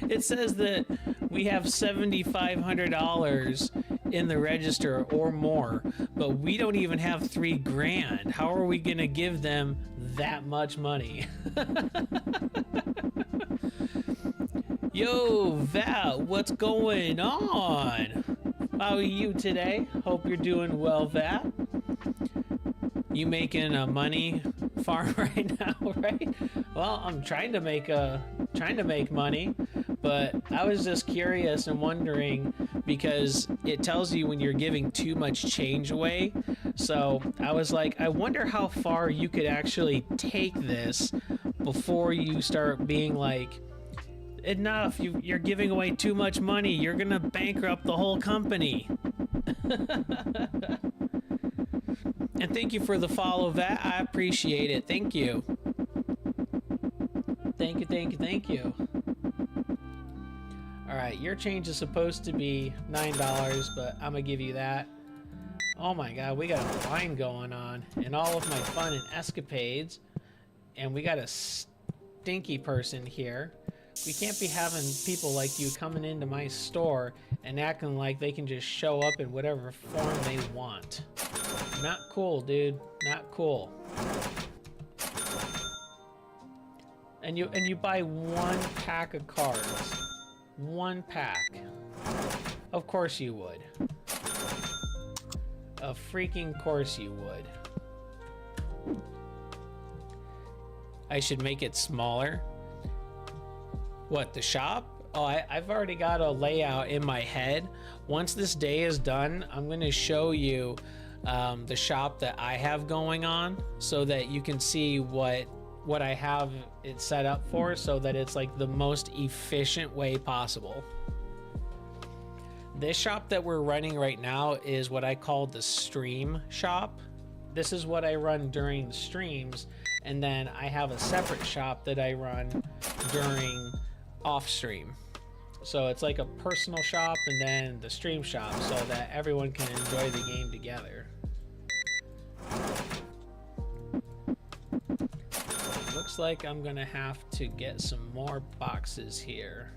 It says that we have $7,500 in the register or more, but we don't even have $3,000. How are we gonna give them that much money? Yo, Val, what's going on? How are you today? Hope you're doing well, Val. You making a money farm right now, right? Well, I'm trying to make money, but I was just curious and wondering, because it tells you when you're giving too much change away. So I was like, I wonder how far you could actually take this before you start being like, enough, you're giving away too much money, you're gonna bankrupt the whole company. And thank you for the follow, Vat. I appreciate it. Thank you. Thank you, thank you, thank you. Alright, your change is supposed to be $9, but I'm gonna give you that. Oh my god, we got a line going on in all of my fun and escapades. And we got a stinky person here. We can't be having people like you coming into my store and acting like they can just show up in whatever form they want. Not cool, dude. Not cool. And you buy one pack of cards. One pack. Of course you would. Of freaking course you would. I should make it smaller. What, the shop? Oh, I've already got a layout in my head. Once this day is done, I'm going to show you the shop that I have going on, so that you can see what I have it set up for, so that it's like the most efficient way possible. This shop that we're running right now is what I call the stream shop. This is what I run during the streams, and then I have a separate shop that I run during off stream. So it's like a personal shop and then the stream shop so that everyone can enjoy the game together. It looks like I'm gonna have to get some more boxes here.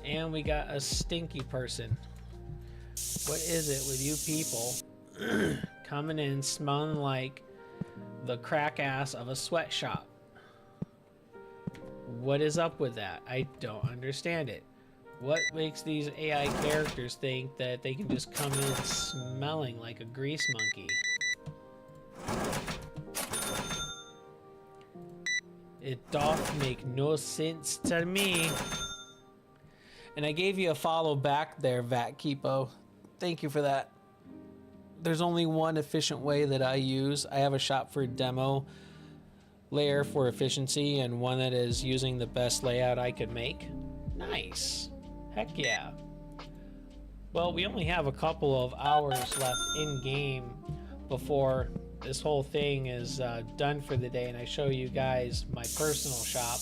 And we got a stinky person. What is it with you people coming in smelling like the crack ass of a sweatshop? What is up with that? I don't understand it. What makes these AI characters think that they can just come in smelling like a grease monkey? It doth make no sense to me. And I gave you a follow back there, Vatkeepo. Thank you for that. There's only one efficient way that I use. I have a shop for demo layer for efficiency and one that is using the best layout I could make. Nice. Heck yeah. Well, we only have a couple of hours left in game before this whole thing is done for the day and I show you guys my personal shop.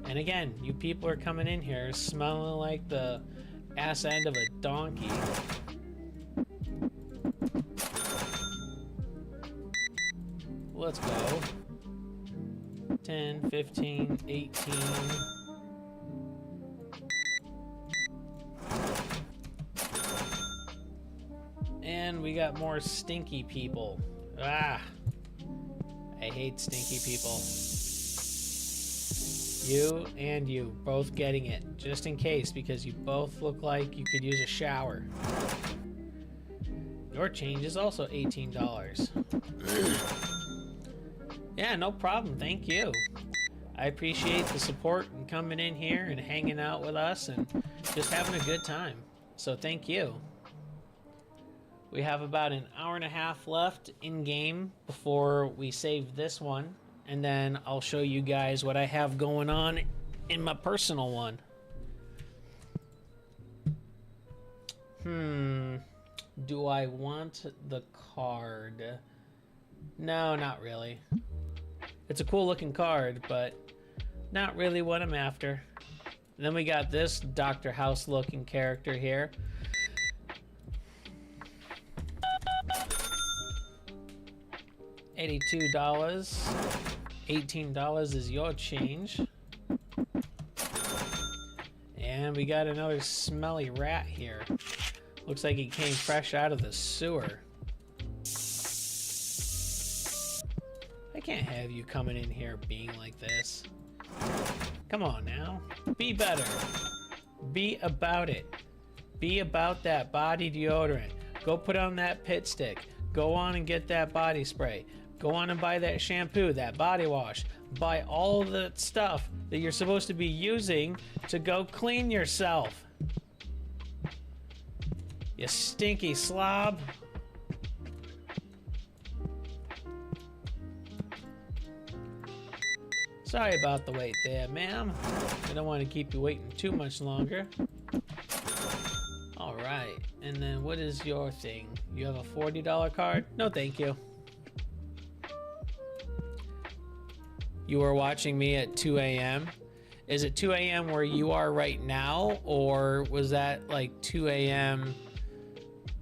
And again, you people are coming in here smelling like the ass end of a donkey. Let's go. 10, 15, 18. And we got more stinky people. Ah! I hate stinky people. You and you, both getting it. Just in case, because you both look like you could use a shower. Your change is also $18. Yeah, no problem. Thank you. I appreciate the support and coming in here and hanging out with us and just having a good time. So thank you. We have about an hour and a half left in game before we save this one. And then I'll show you guys what I have going on in my personal one. Do I want the card? No, not really. It's a cool looking card, but not really what I'm after. And then we got this Dr. House looking character here. $82. $18 is your change. And we got another smelly rat here. Looks like he came fresh out of the sewer. I can't have you coming in here being like this. Come on now. Be better. Be about it. Be about that body deodorant. Go put on that pit stick. Go on and get that body spray. Go on and buy that shampoo, that body wash. Buy all the stuff that you're supposed to be using to go clean yourself. You stinky slob. Sorry about the wait there, ma'am. I don't want to keep you waiting too much longer. Alright, and then what is your thing? You have a $40 card? No, thank you. You are watching me at 2 a.m. Is it 2 a.m. where you are right now, or was that like 2 a.m.?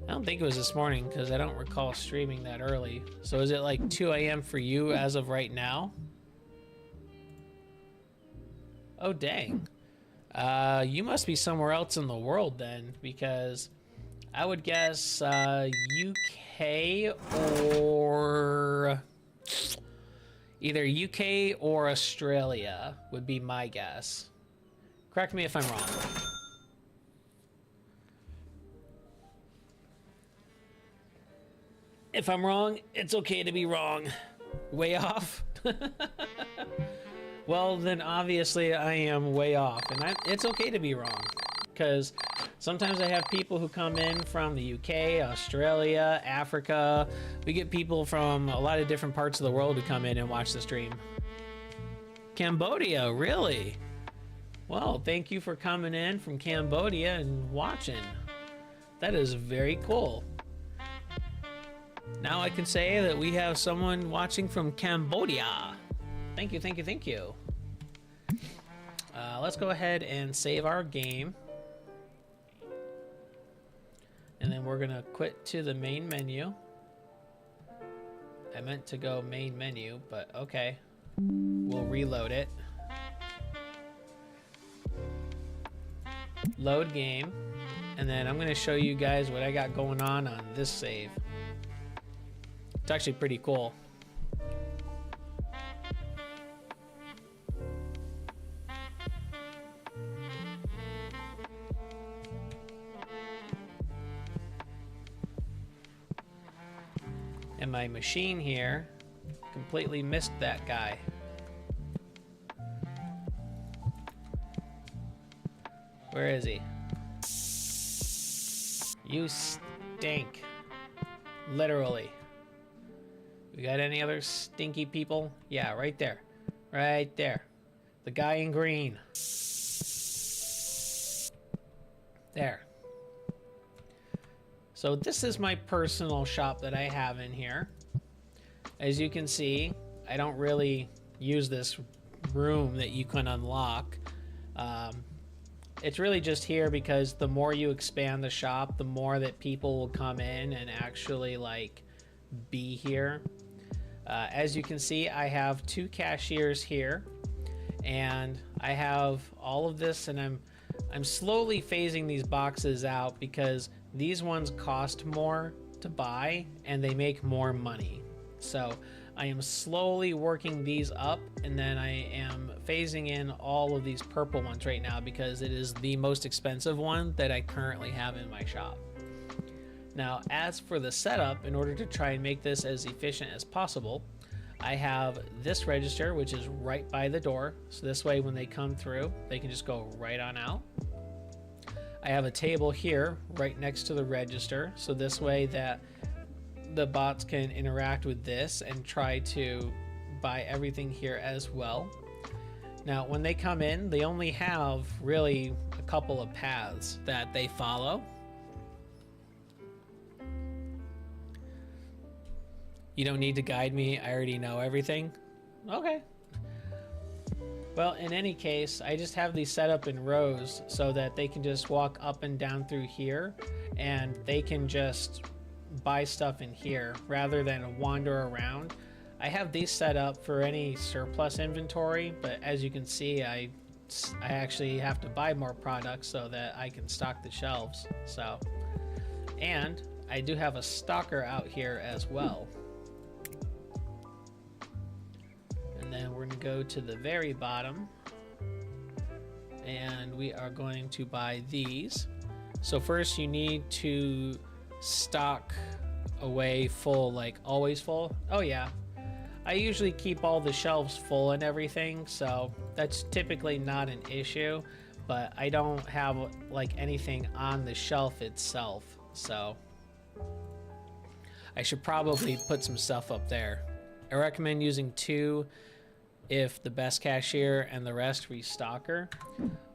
I don't think it was this morning because I don't recall streaming that early. So is it like 2 a.m. for you as of right now? Oh, dang. You must be somewhere else in the world then, because I would guess UK or either UK or Australia would be my guess. Correct me if I'm wrong. If I'm wrong, it's okay to be wrong. Way off? Well, then obviously I am way off, and it's okay to be wrong, because sometimes I have people who come in from the UK, Australia, Africa. We get people from a lot of different parts of the world who come in and watch the stream. Cambodia, really? Well, thank you for coming in from Cambodia and watching. That is very cool. Now I can say that we have someone watching from Cambodia. Thank you, thank you, thank you. Let's go ahead and save our game. And then we're gonna quit to the main menu. I meant to go main menu, but okay. We'll reload it. Load game. And then I'm gonna show you guys what I got going on this save. It's actually pretty cool. And my machine here completely missed that guy. Where is he? You stink. Literally. We got any other stinky people? Yeah, right there. Right there. The guy in green. There. So this is my personal shop that I have in here. As you can see, I don't really use this room that you can unlock. It's really just here because the more you expand the shop, the more that people will come in and actually like be here. As you can see, I have 2 cashiers here, and I have all of this, and I'm slowly phasing these boxes out because these ones cost more to buy and they make more money. So I am slowly working these up, and then I am phasing in all of these purple ones right now because it is the most expensive one that I currently have in my shop. Now, as for the setup, in order to try and make this as efficient as possible, I have this register, which is right by the door. So this way, when they come through, they can just go right on out. I have a table here right next to the register. So this way that the bots can interact with this and try to buy everything here as well. Now, when they come in, they only have really a couple of paths that they follow. You don't need to guide me, I already know everything. Okay. Well, in any case, I just have these set up in rows so that they can just walk up and down through here, and they can just buy stuff in here rather than wander around. I have these set up for any surplus inventory, but as you can see, I actually have to buy more products so that I can stock the shelves. So, and I do have a stalker out here as well. And then we're going to go to the very bottom, and we are going to buy these. So first you need to stock away full, like always full. Oh yeah, I usually keep all the shelves full and everything, so that's typically not an issue, but I don't have like anything on the shelf itself, so I should probably put some stuff up there. I recommend using 2 if the best cashier and the rest restocker.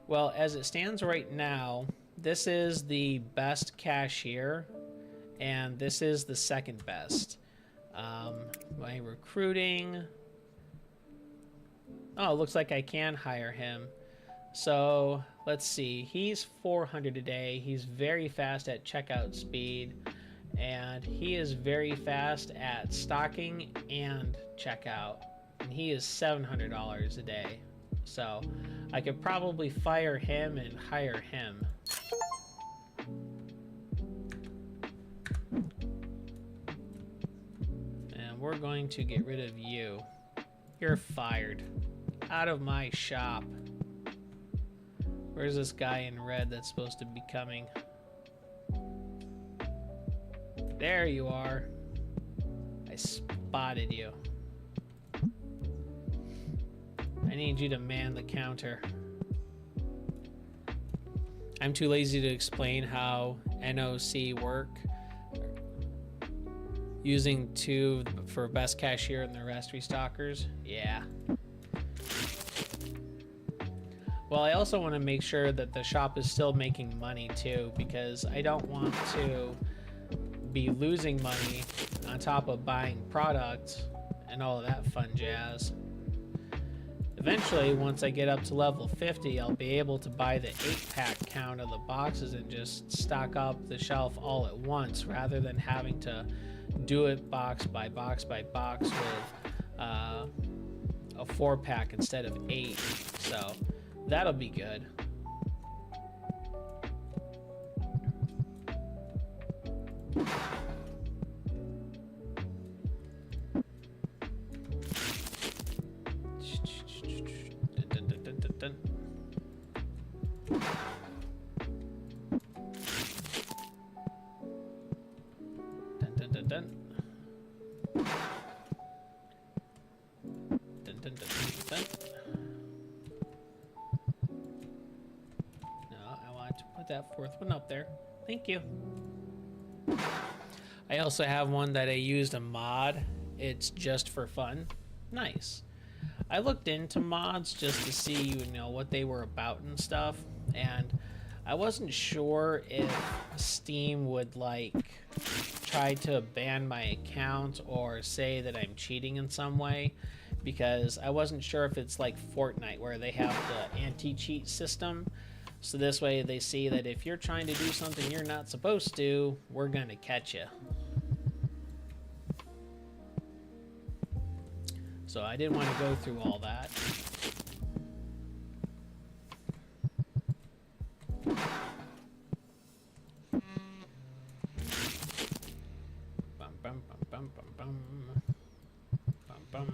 Well, as it stands right now, this is the best cashier and this is the second best. My recruiting, oh, it looks like I can hire him. So let's see, he's 400 a day. He's very fast at checkout speed, and he is very fast at stocking and checkout, and he is $700 a day. So I could probably fire him and hire him. And we're going to get rid of you. You're fired. Out of my shop. Where's this guy in red that's supposed to be coming? There you are. I spotted you. I need you to man the counter. I'm too lazy to explain how NOC work. Using 2 for best cashier and the rest restockers. Yeah. Well, I also want to make sure that the shop is still making money too, because I don't want to be losing money on top of buying products and all of that fun jazz. Eventually, once I get up to level 50, I'll be able to buy the 8-pack count of the boxes and just stock up the shelf all at once, rather than having to do it box by box by box with a 4-pack instead of 8. So that'll be good. That fourth one up there. Thank you. I also have one that I used a mod. It's just for fun. Nice. I looked into mods just to see, you know, what they were about and stuff, and I wasn't sure if Steam would like try to ban my account or say that I'm cheating in some way, because I wasn't sure if it's like Fortnite where they have the anti-cheat system. So this way they see that if you're trying to do something you're not supposed to, we're gonna catch you. So I didn't want to go through all that. Bum, bum, bum, bum, bum, bum. Bum, bum.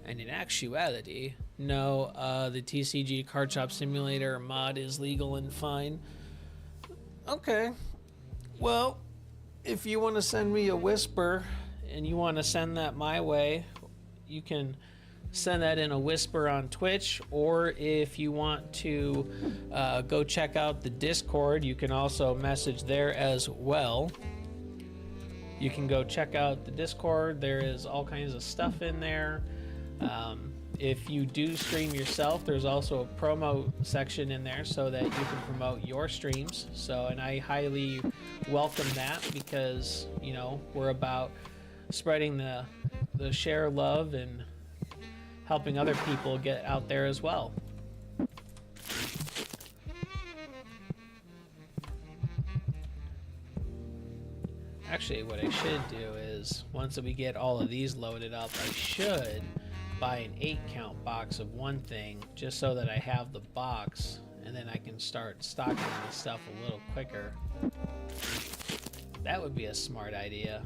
And in actuality, no, the TCG Card Shop Simulator mod is legal and fine. Okay. Well, if you want to send me a whisper and you want to send that my way, you can send that in a whisper on Twitch, or if you want to go check out the Discord, you can also message there as well. You can go check out the Discord. There is all kinds of stuff in there. If you do stream yourself, there's also a promo section in there so that you can promote your streams. So, and I highly welcome that, because, you know, we're about spreading the share love and helping other people get out there as well. Actually, what I should do is, once we get all of these loaded up, I should buy an 8-count box of one thing, just so that I have the box, and then I can start stocking this stuff a little quicker. That would be a smart idea.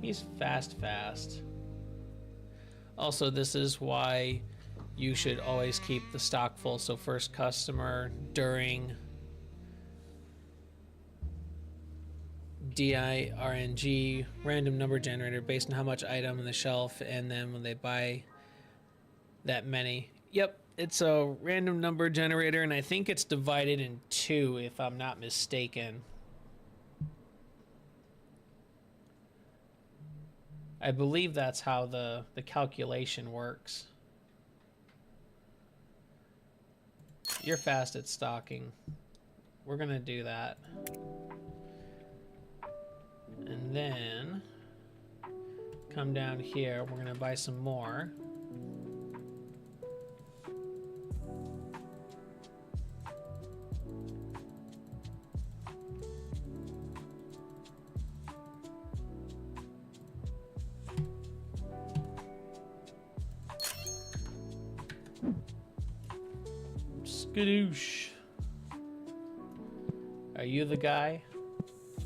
He's fast. Also, this is why you should always keep the stock full. So first customer during DIRNG, random number generator based on how much item on the shelf, and then when they buy that many. Yep, it's a random number generator, and I think it's divided in 2 if I'm not mistaken. I believe that's how the calculation works. You're fast at stocking. We're gonna do that. And then come down here, we're gonna buy some more. Skadoosh. Are you the guy?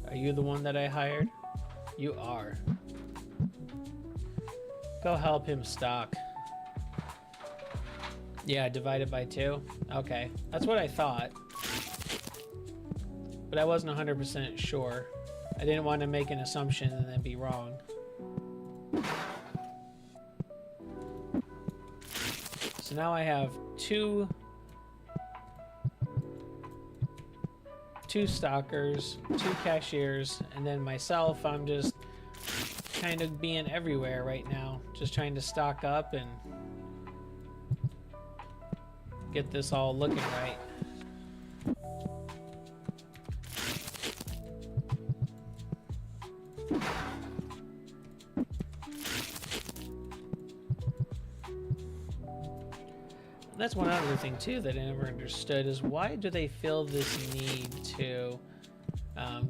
Are you the one that I hired? You are. Go help him stock. Yeah, divided by 2. Okay, that's what I thought. But I wasn't 100% sure. I didn't want to make an assumption and then be wrong. So now I have two stalkers, two cashiers, and then myself. I'm just kind of being everywhere right now, just trying to stock up and get this all looking right. That's one other thing too that I never understood is why do they feel this need to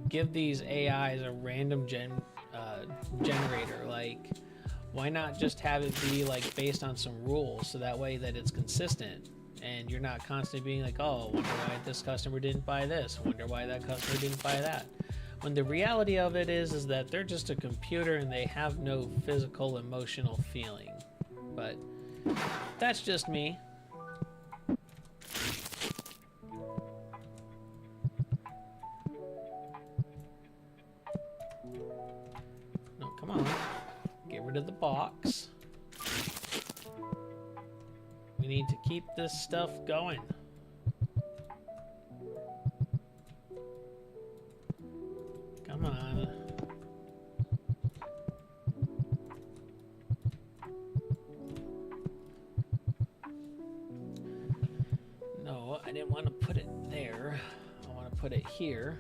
give these AIs a random generator? Like, why not just have it be like based on some rules so that way that it's consistent and you're not constantly being like, oh, wonder why this customer didn't buy this, wonder why that customer didn't buy that. When the reality of it is that they're just a computer and they have no physical, emotional feeling. But that's just me. No, come on. Get rid of the box. We need to keep this stuff going. Come on. No, I didn't want to put it there. I want to put it here.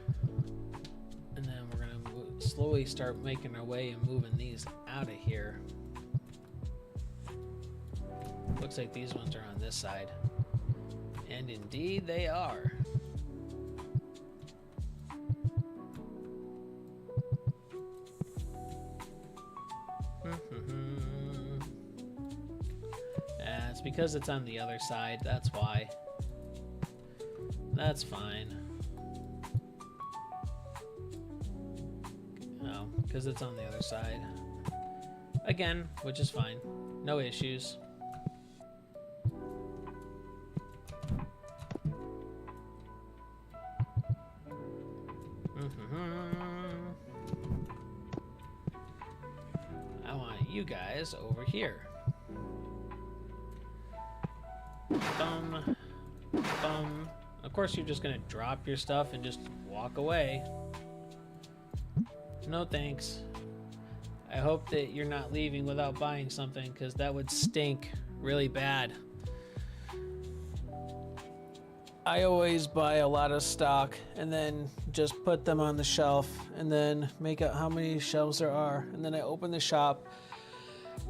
And then we're going to slowly start making our way and moving these out of here. Looks like these ones are on this side. And indeed they are. It's because it's on the other side, that's why. That's fine. Oh, because it's on the other side. Again, which is fine. No issues. I want you guys over here. Bum, bum. Of course, you're just gonna drop your stuff and just walk away. No thanks. I hope that you're not leaving without buying something, because that would stink really bad. I always buy a lot of stock and then just put them on the shelf and then make out how many shelves there are. And then I open the shop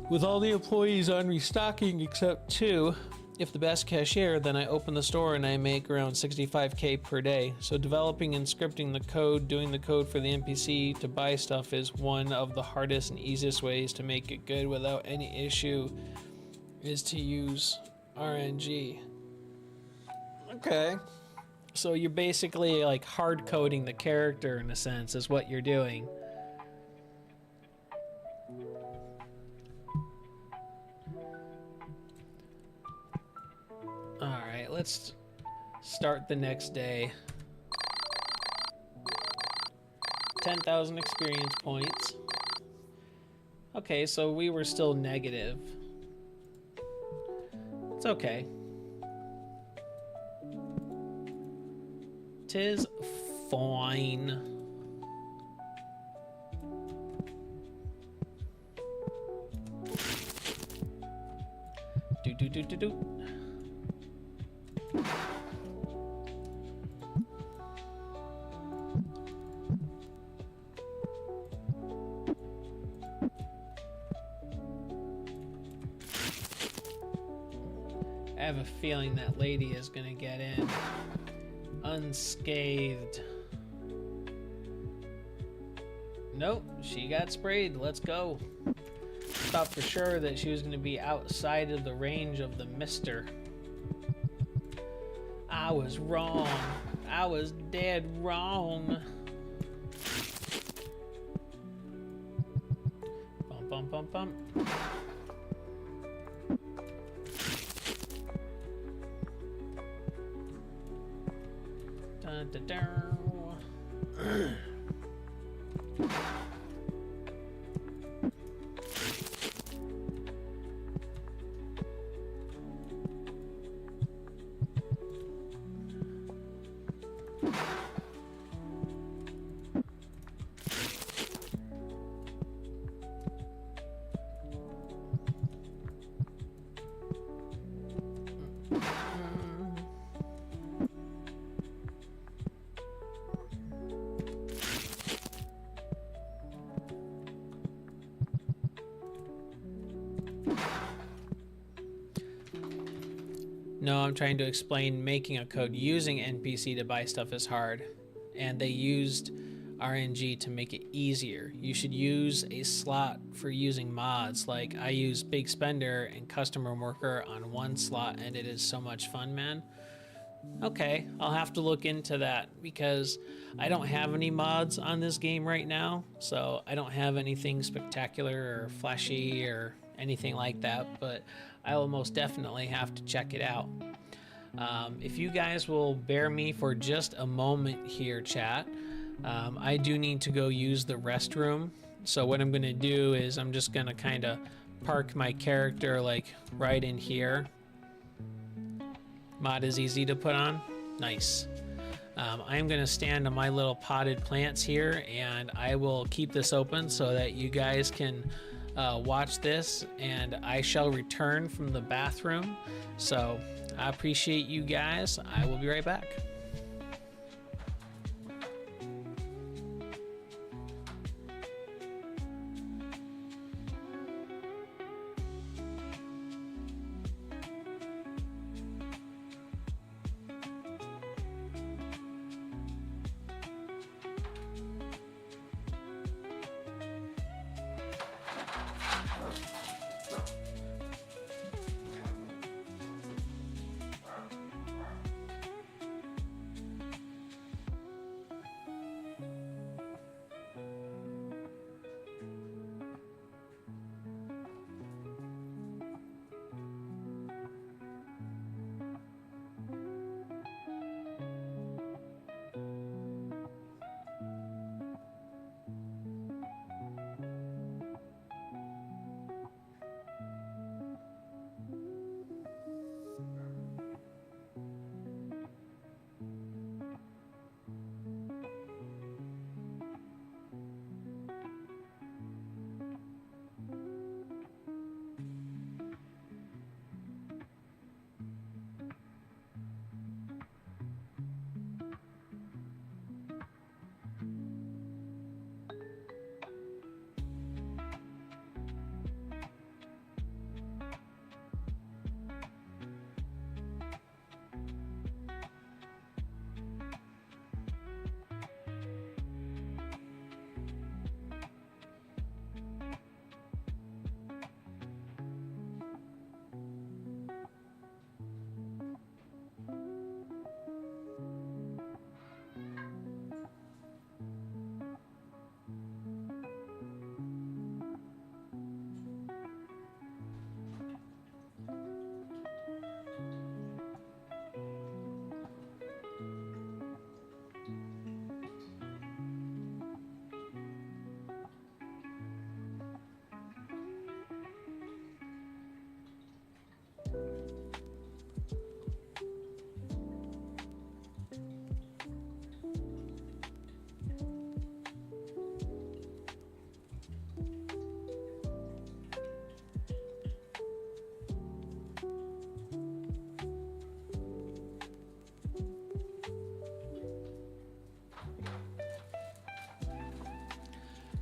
with all the employees on restocking except 2. If the best cashier, then I open the store and I make around 65K per day. So developing and scripting the code, doing the code for the NPC to buy stuff is one of the hardest and easiest ways to make it good without any issue is to use RNG. Okay. So you're basically like hard coding the character in a sense is what you're doing. Alright, let's start the next day. 10,000 experience points. Okay, so we were still negative. It's okay. 'Tis fine. Do. I have a feeling that lady is gonna get in unscathed. Nope, she got sprayed. Let's go. Thought for sure that she was going to be outside of the range of the mister. I was wrong. I was dead wrong. Bum, bum, bum, bum. Dun, dun, dun. No, I'm trying to explain making a code using NPC to buy stuff is hard, and they used RNG to make it easier. You should use a slot for using mods. Like I use Big Spender and Customer Worker on one slot, and it is so much fun, man. Okay, I'll have to look into that because I don't have any mods on this game right now, so I don't have anything spectacular or flashy or anything like that, but I will most definitely have to check it out. If you guys will bear me for just a moment here, chat, I do need to go use the restroom. So what I'm gonna do is I'm just gonna kind of park my character like right in here. Mod is easy to put on. Nice. I'm gonna stand on my little potted plants here, and I will keep this open so that you guys can watch this, and I shall return from the bathroom. So I appreciate you guys. I will be right back.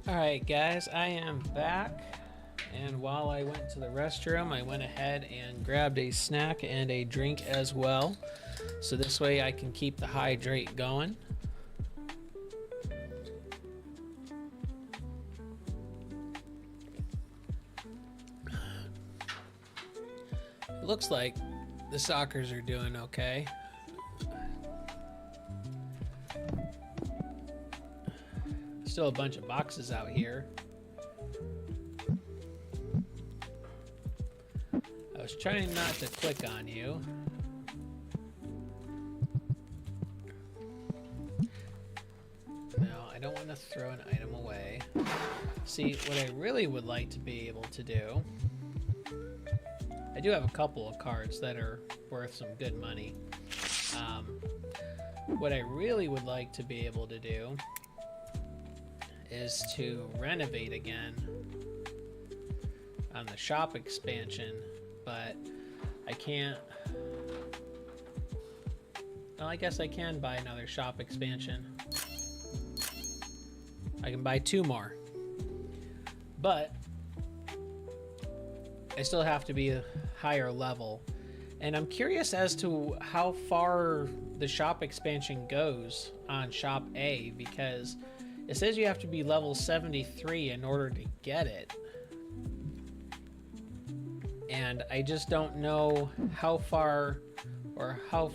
Alright guys, I am back, and while I went to the restroom, I went ahead and grabbed a snack and a drink as well, so this way I can keep the hydrate going. It looks like the Sockers are doing okay. Still a bunch of boxes out here. I was trying not to click on you. No, I don't want to throw an item away. See, what I really would like to be able to do, I do have a couple of cards that are worth some good money. What I really would like to be able to do is to renovate again on the shop expansion, but I can't. Well, I guess I can buy another shop expansion. I can buy 2 more, but I still have to be a higher level And I'm curious as to how far the shop expansion goes on Shop A, because it says you have to be level 73 in order to get it. And I just don't know how far or how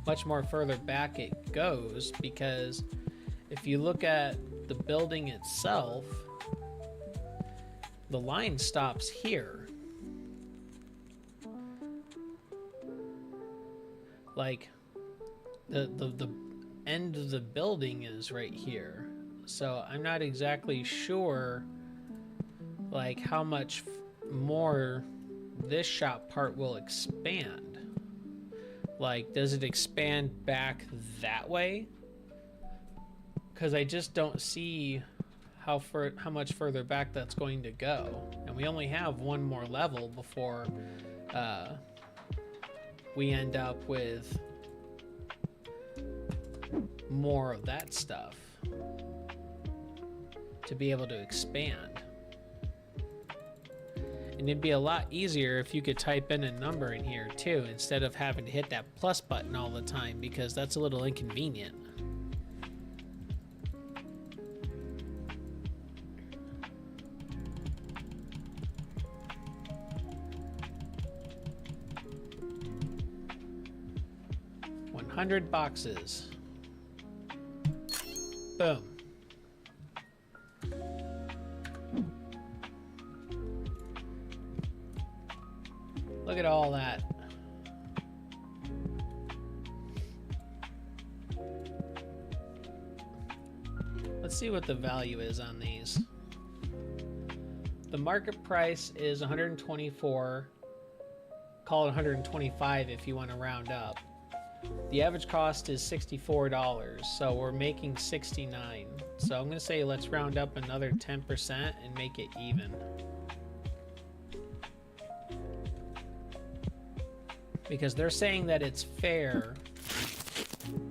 much more further back it goes, because if you look at the building itself, the line stops here. Like the end of the building is right here. So I'm not exactly sure like how much more this shop part will expand. Like, does it expand back that way? Because I just don't see how much further back that's going to go. And we only have one more level before we end up with more of that stuff to be able to expand. And it'd be a lot easier if you could type in a number in here too, instead of having to hit that plus button all the time, because that's a little inconvenient. $100 boxes. Boom. Look at all that. Let's see what the value is on these. The market price is 124. Call it 125 if you want to round up. The average cost is $64, so we're making 69. So I'm going to say let's round up another 10% and make it even. Because they're saying that it's fair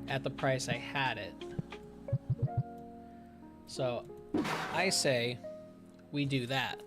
at the price I had it. So I say we do that.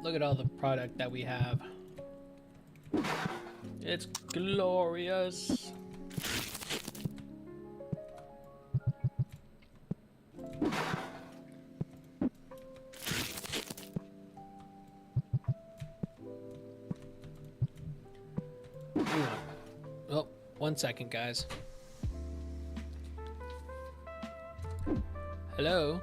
Look at all the product that we have. It's glorious. Oh, 1 second, guys. Hello?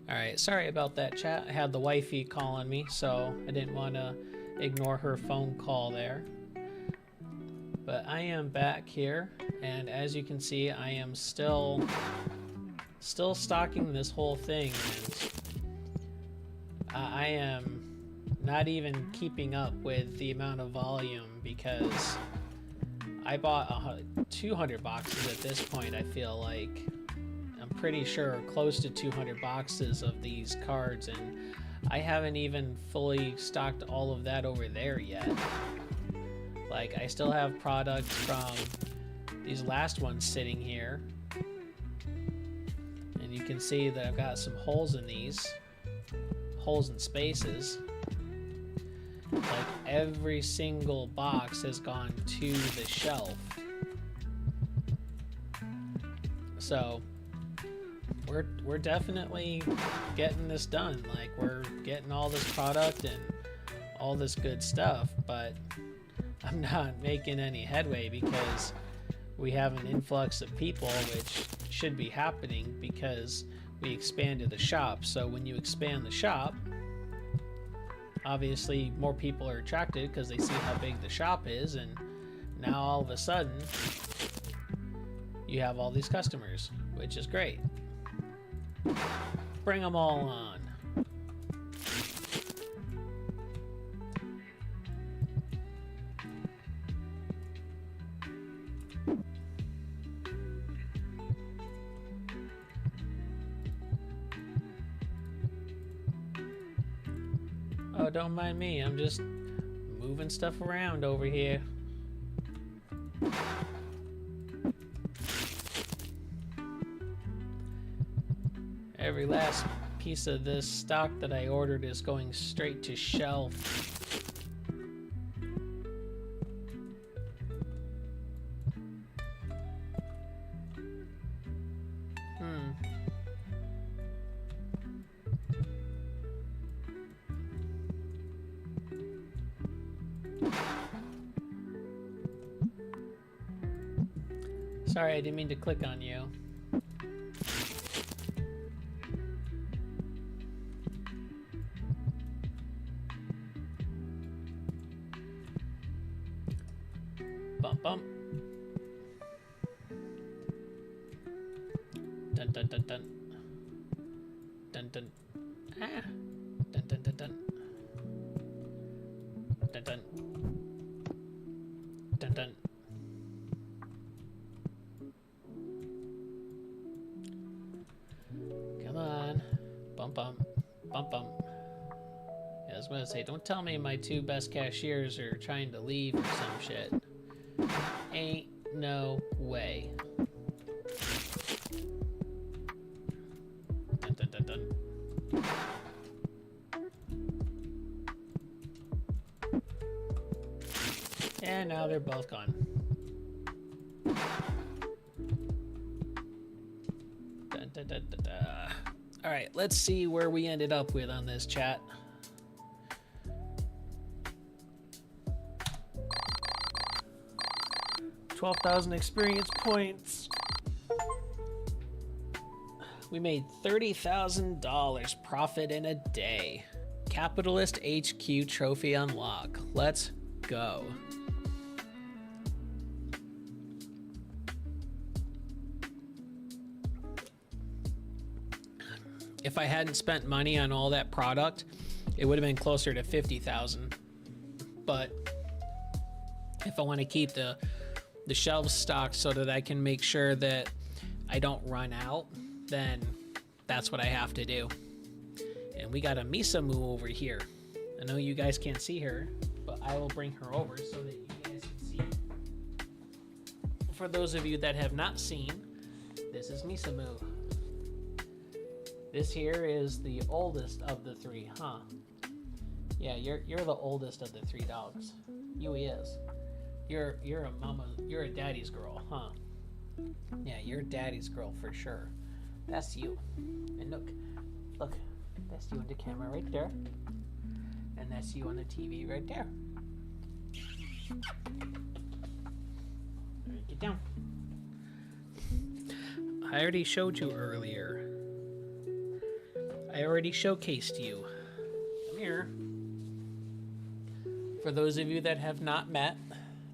Alright, sorry about that, chat. I had the wifey calling me, so I didn't want to ignore her phone call there. But I am back here, and as you can see, I am still stocking this whole thing, and I am not even keeping up with the amount of volume because I bought 200 boxes at this point, I feel like. pretty sure, close to 200 boxes of these cards, and I haven't even fully stocked all of that over there yet. Like, I still have products from these last ones sitting here. And you can see that I've got some holes in these. Holes in spaces. Like, every single box has gone to the shelf. So, we're definitely getting this done. Like, we're getting all this product and all this good stuff, but I'm not making any headway because we have an influx of people, which should be happening because we expanded the shop. So when you expand the shop, obviously more people are attracted because they see how big the shop is, and now all of a sudden you have all these customers, which is great. Bring them all on. Oh, don't mind me. I'm just moving stuff around over here. Every last piece of this stock that I ordered is going straight to shelf. Sorry, I didn't mean to click on you. Bump, bump. Dun, dun, dun, dun. Dun, dun. Ah. Dun, dun, dun, dun. Dun, dun. Dun, dun. Come on. Bump, bump. Bump, bump. Yeah, I was gonna say, don't tell me my two best cashiers are trying to leave or some shit. Ain't no way. Dun, dun, dun, dun. And now they're both gone. Dun, dun, dun, dun, dun. All right, let's see where we ended up with on this chat. $12,000 experience points. We made $30,000 profit in a day. Capitalist HQ trophy unlock. Let's go. If I hadn't spent money on all that product, it would have been closer to 50,000. But if I want to keep the shelves stocked so that I can make sure that I don't run out, then that's what I have to do. And we got a Misamu over here. I know you guys can't see her, but I will bring her over so that you guys can see. For those of you that have not seen, this is Misamu. This here is the oldest of the three, huh? Yeah, you're the oldest of the three dogs. You is. You're a mama, you're a daddy's girl, huh? Yeah, you're daddy's girl for sure. That's you. And look, that's you in the camera right there. And that's you on the TV right there. All right, get down. I already showed you earlier. I already showcased you. Come here. For those of you that have not met,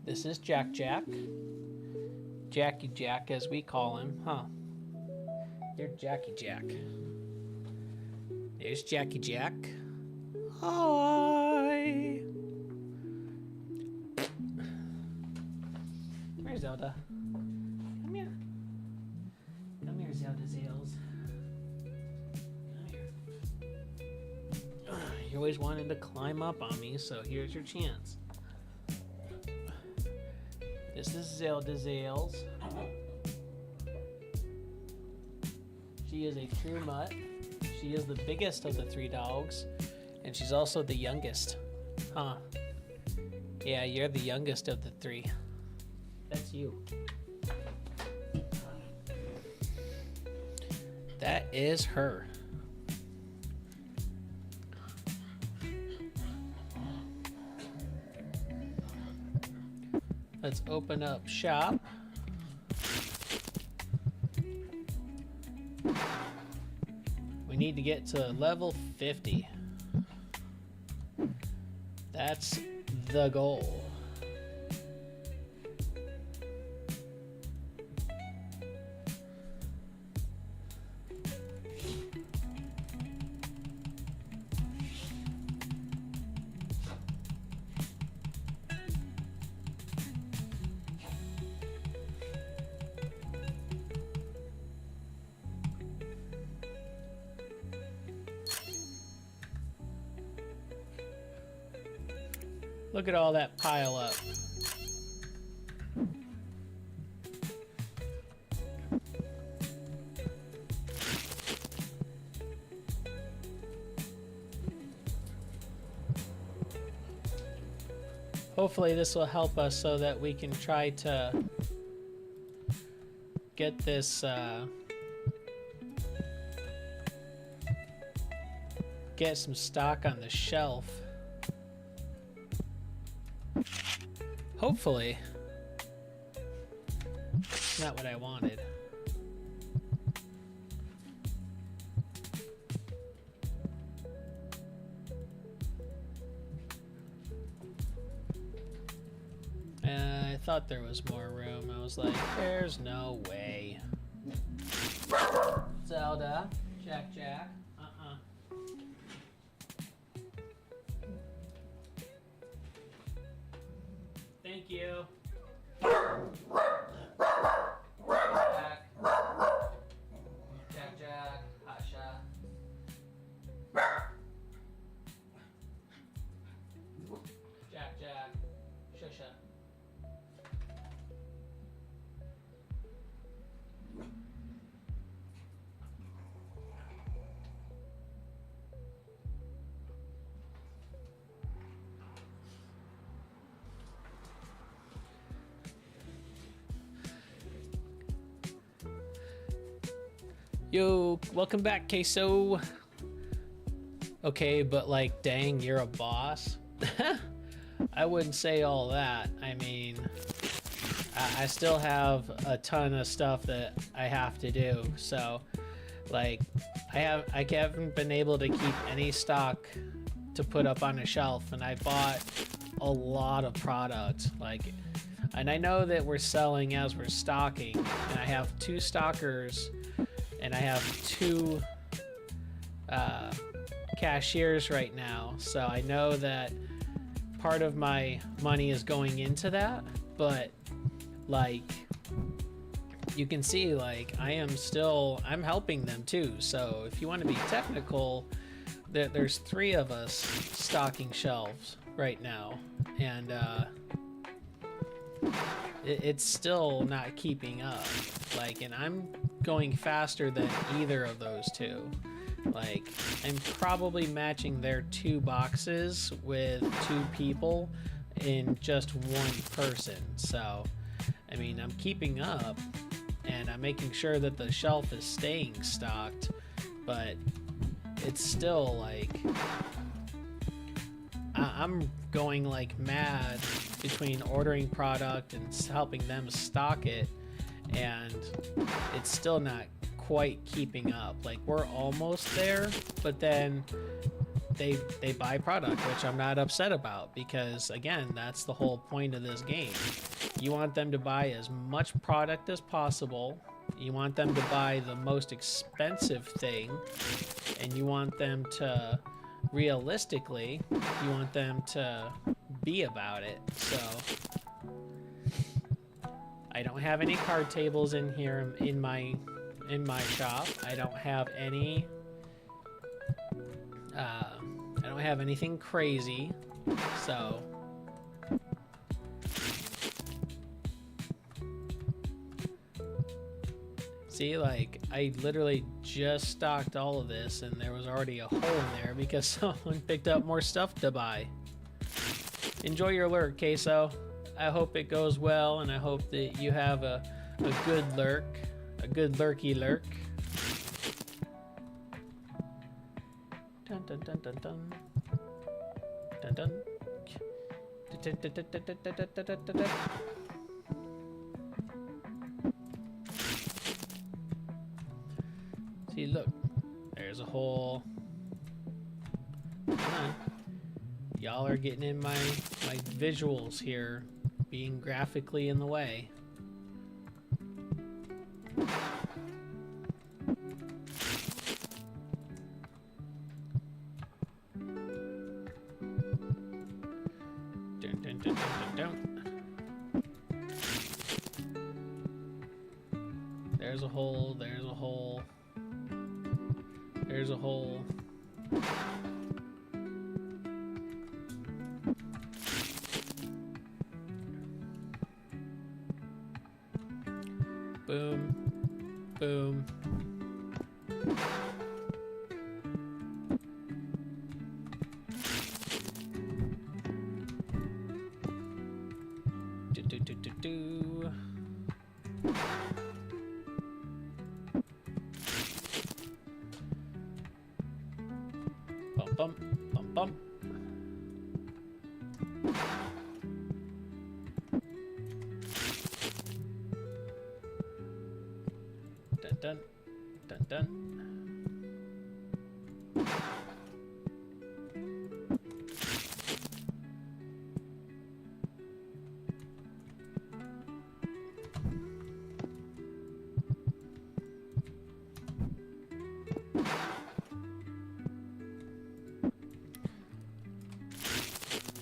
this is Jack Jack. Jackie Jack, as we call him, huh? You're Jackie Jack. There's Jackie Jack. Hi. Come here, Zelda. Come here. Come here, Zelda. You always wanted to climb up on me, so here's your chance. This is Zelda Zales. She is a true mutt. She is the biggest of the 3 dogs, and she's also the youngest. Huh. Yeah, you're the youngest of the 3. That's you. That is her. Let's open up shop. We need to get to level 50. That's the goal. Look at all that pile up. Hopefully this will help us so that we can try to get this get some stock on the shelf. Hopefully. It's not what I wanted. I thought there was more room. I was like, there's no way. Zelda. Jack. Thank you. Jack. Hasha. Jack. Shusha. Yo, welcome back, Queso. Okay, but like, dang, you're a boss? I wouldn't say all that. I mean, I still have a ton of stuff that I have to do. So, like, I haven't been able to keep any stock to put up on a shelf, and I bought a lot of product. Like, and I know that we're selling as we're stocking, and I have 2 stockers. And I have 2 cashiers right now, so I know that part of my money is going into that, but like you can see, like I'm helping them too. So if you want to be technical, there's 3 of us stocking shelves right now, and it's still not keeping up. Like, and I'm going faster than either of those 2. Like, I'm probably matching their 2 boxes with 2 people in just 1 person. So, I mean, I'm keeping up and I'm making sure that the shelf is staying stocked, but it's still like I'm going like mad between ordering product and helping them stock it, and it's still not quite keeping up. Like, we're almost there, but then they buy product, which I'm not upset about, because again, that's the whole point of this game. You want them to buy as much product as possible. You want them to buy the most expensive thing, and you want them to, realistically, you want them to be about it. So I don't have any card tables in here in my in my shop. I don't have any. I don't have anything crazy, so. See, like, I literally just stocked all of this and there was already a hole in there because someone picked up more stuff to buy. Enjoy your lurk, Queso. I hope it goes well, and I hope that you have a good lurk. A good lurky lurk. Dun dun dun dun dun. Dun dun. Dun dun dun dun dun dun dun dun dun dun. See, look, there's a hole. Come on. Y'all are getting in my visuals here, being graphically in the way. Dun, dun, dun, dun, dun, dun. There's a hole, there's a hole. There's a hole. Boom. Boom. Do do do do do. Bum bum bum bum. Dun dun dun dun.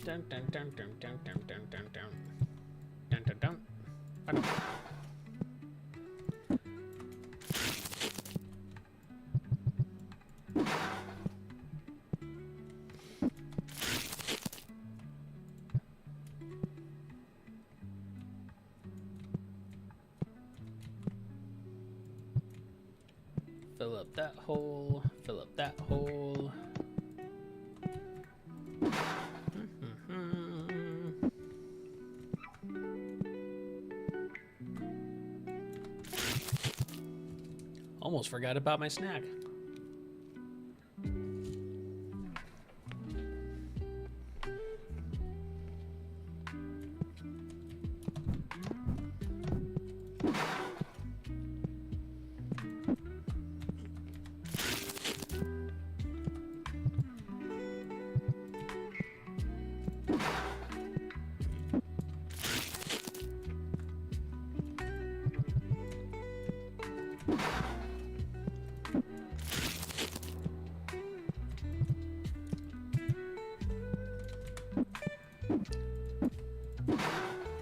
Dun dun dun dun dun dun dun dun dun dun dun dun. Ba-dum. Fill up that hole. Fill up that hole. Almost forgot about my snack.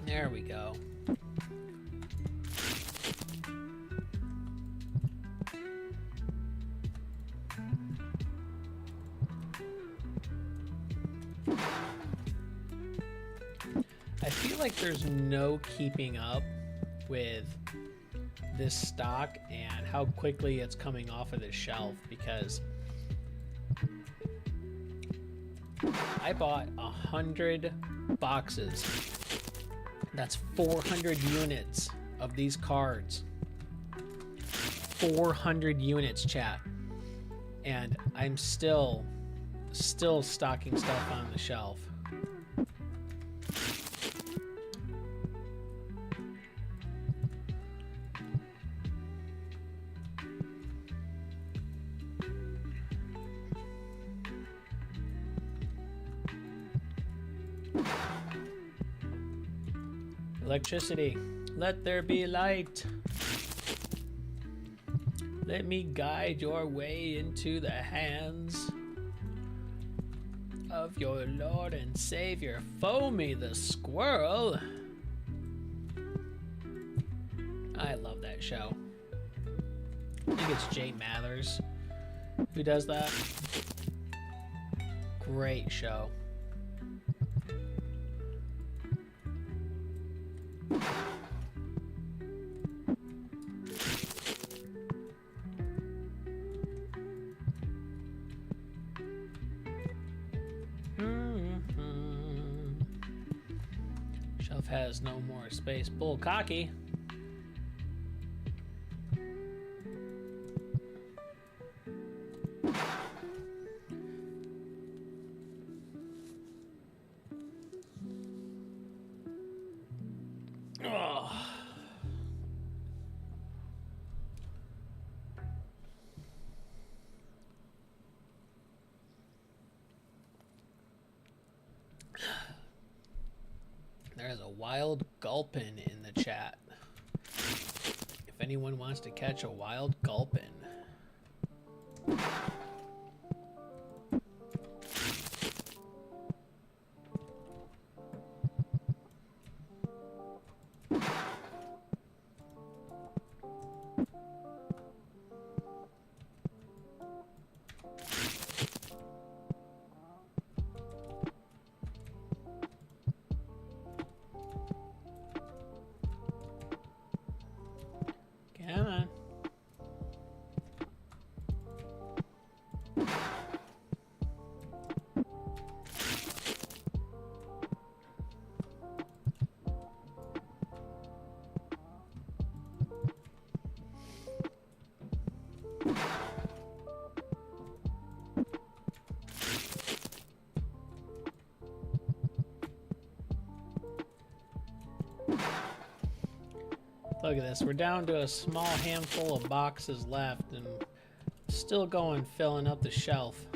There we go. I feel like there's no keeping up with this stock and how quickly it's coming off of the shelf, because I bought 100 boxes. That's 400 units of these cards. 400 units, chat. And I'm still stocking stuff on the shelf. Electricity. Let there be light. Let me guide your way into the hands of your Lord and Savior, Foamy the Squirrel. I love that show. I think it's Jay Mathers who does that. Great show. Shelf has no more space. Bull cocky. Oh. There's a wild gulpin in the chat. If anyone wants to catch a wild gulpin. Come on. Look at this. We're down to a small handful of boxes left and still going, filling up the shelf.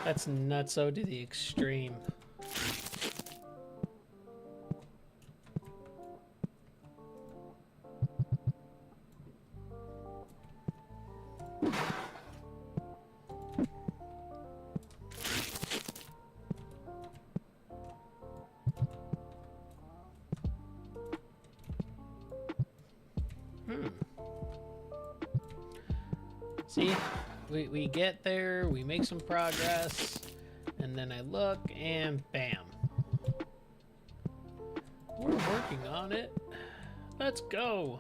That's nutso to the extreme. See, we get there, we make some progress, and then I look and bam. We're working on it. Let's go.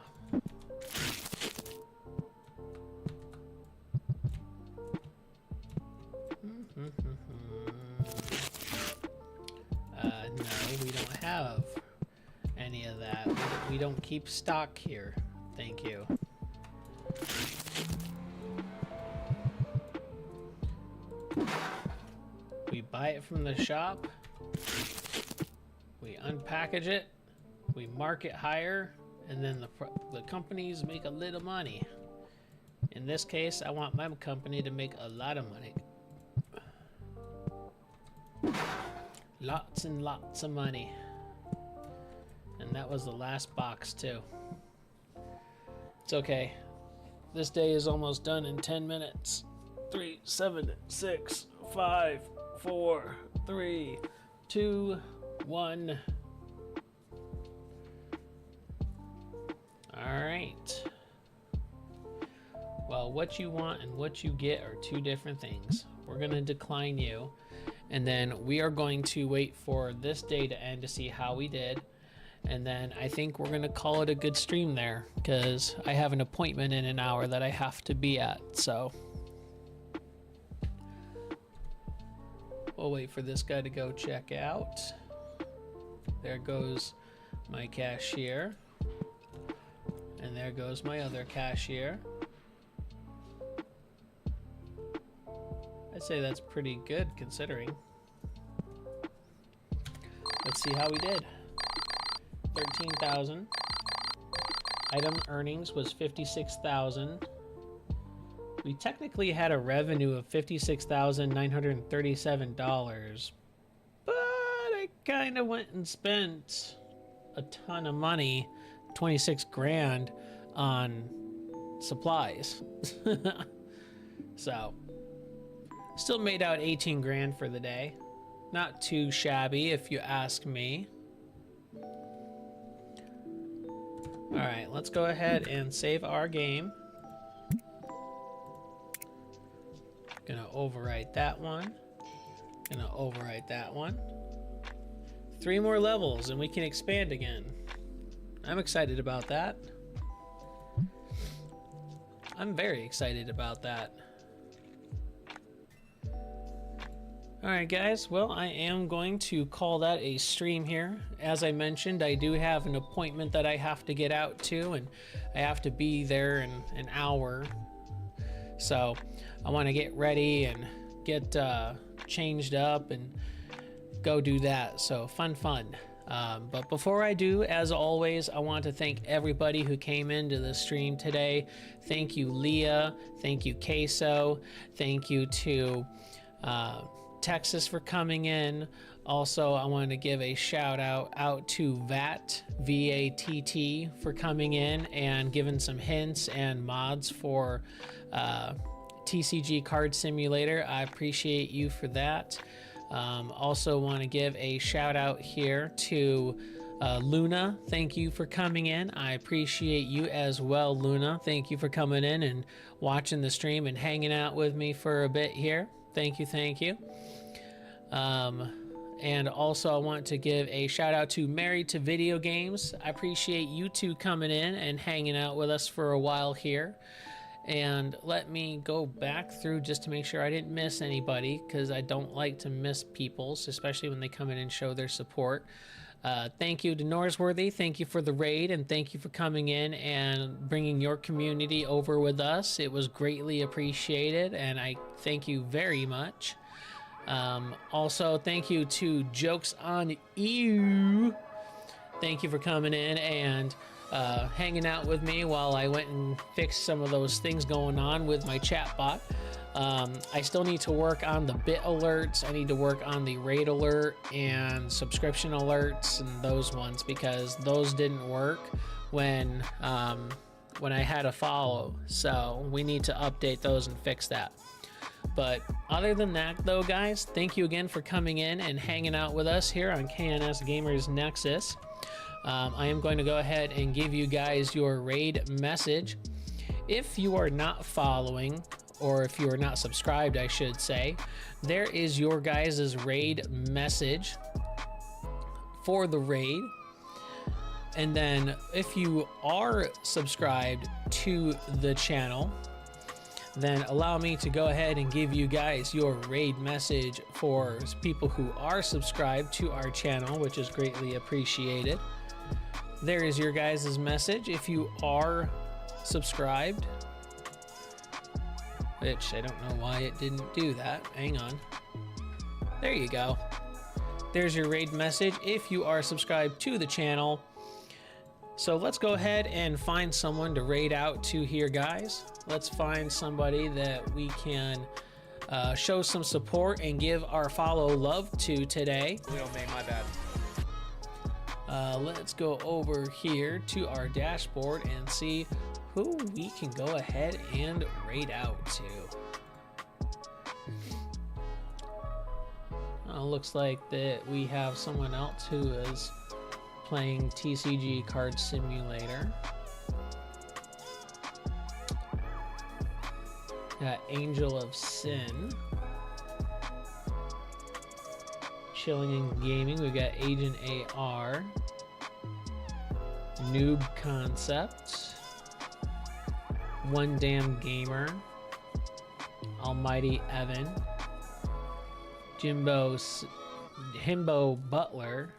No, we don't have any of that. We don't keep stock here. Thank you. We buy it from the shop, we unpackage it, we mark it higher, and then the companies make a little money. In this case, I want my company to make a lot of money. Lots and lots of money. And that was the last box too. It's okay. This day is almost done in 10 minutes. 3, 7, 6, 5, 4, 3, 2, 1. All right. Well, what you want and what you get are two different things. We're going to decline you, and then we are going to wait for this day to end to see how we did. And then I think we're going to call it a good stream there because I have an appointment in an hour that I have to be at. So we'll wait for this guy to go check out. There goes my cashier. And there goes my other cashier. I'd say that's pretty good considering. Let's see how we did. 13,000. Item earnings was 56,000. We technically had a revenue of $56,937, but I kind of went and spent a ton of money, 26 grand on supplies. So, still made out 18 grand for the day. Not too shabby if you ask me. All right, let's go ahead and save our game. Gonna overwrite that one. Gonna overwrite that one. 3 more levels and we can expand again. I'm excited about that. I'm very excited about that. Alright guys, well I am going to call that a stream here. As I mentioned, I do have an appointment that I have to get out to, and I have to be there in an hour. So I want to get ready and get changed up and go do that. So fun. But before I do, as always, I want to thank everybody who came into the stream today. Thank you, Leah. Thank you, Queso. Thank you to Texas for coming in. Also, I want to give a shout out to VAT, V-A-T-T, for coming in and giving some hints and mods for TCG Card Simulator. I appreciate you for that. Also want to give a shout out here to Luna. Thank you for coming in. I appreciate you as well, Luna. Thank you for coming in and watching the stream and hanging out with me for a bit here. Thank you. And also I want to give a shout out to Married to Video Games. I appreciate you two coming in and hanging out with us for a while here. And let me go back through just to make sure I didn't miss anybody, because I don't like to miss people's, especially when they come in and show their support. Thank you to Norsworthy. Thank you for the raid, and thank you for coming in and bringing your community over with us. It was greatly appreciated, and I thank you very much. Also, thank you to Jokes on You. Thank you for coming in and hanging out with me while I went and fixed some of those things going on with my chat bot. I still need to work on the bit alerts. I need to work on the raid alert and subscription alerts and those ones, because those didn't work when I had a follow. So we need to update those and fix that. But other than that though, guys, thank you again for coming in and hanging out with us here on KNS Gamers Nexus. I am going to go ahead and give you guys your raid message. If you are not following, or if you are not subscribed, I should say, there is your guys' raid message for the raid. And then if you are subscribed to the channel, then allow me to go ahead and give you guys your raid message for people who are subscribed to our channel, which is greatly appreciated. There is your guys' message if you are subscribed, which I don't know why it didn't do that. Hang on. There you go. There's your raid message if you are subscribed to the channel. So let's go ahead and find someone to raid out to here, guys. Let's find somebody that we can show some support and give our follow love to today. My bad. Let's go over here to our dashboard and see who we can go ahead and raid out to. Looks like that we have someone else who is playing TCG Card Simulator. Got Angel of Sin. Chilling in Gaming, we got Agent AR. Noob Concept. One Damn Gamer. Almighty Evan. Himbo Butler.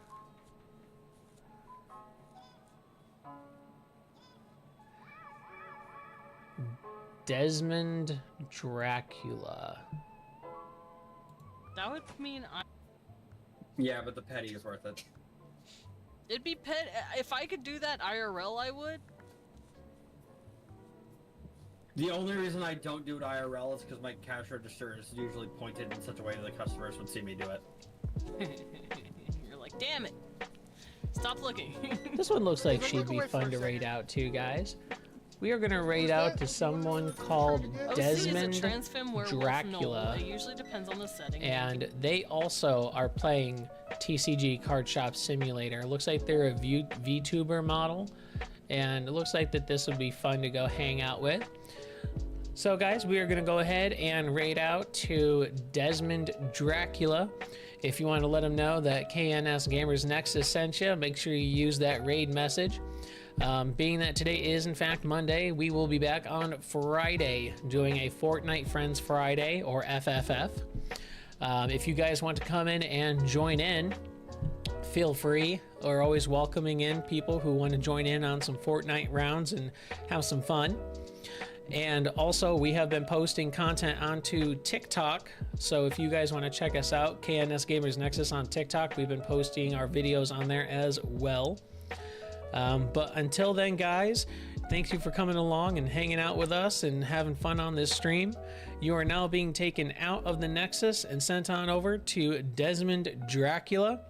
Desmond Dracula. That would mean Yeah, but the petty is worth it. it'd be if I could do that IRL, I would. The only reason I don't do it IRL is because my cash register is usually pointed in such a way that the customers would see me do it. You're like, damn it. Stop looking. This one looks like she'd be fun to raid out to, guys. We are going to raid out to someone called Desmond Dracula. It usually depends on the setting. And they also are playing TCG Card Shop Simulator. It looks like they're a VTuber model. and it looks like that this would be fun to go hang out with. So guys, we are going to go ahead and raid out to Desmond Dracula. If you want to let him know that KNS Gamers Nexus sent you, make sure you use that raid message. Being that today is in fact Monday, we will be back on Friday doing a Fortnite Friends Friday, or FFF. If you guys want to come in and join in, feel free. We're always welcoming in people who want to join in on some Fortnite rounds and have some fun. And also, we have been posting content onto TikTok, so if you guys want to check us out, KNS Gamers Nexus on TikTok, we've been posting our videos on there as well. But until then, guys, thank you for coming along and hanging out with us and having fun on this stream. You are now being taken out of the Nexus and sent on over to Desmond Dracula.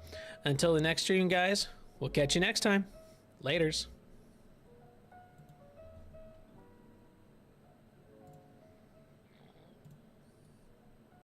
Until the next stream, guys, we'll catch you next time. Laters.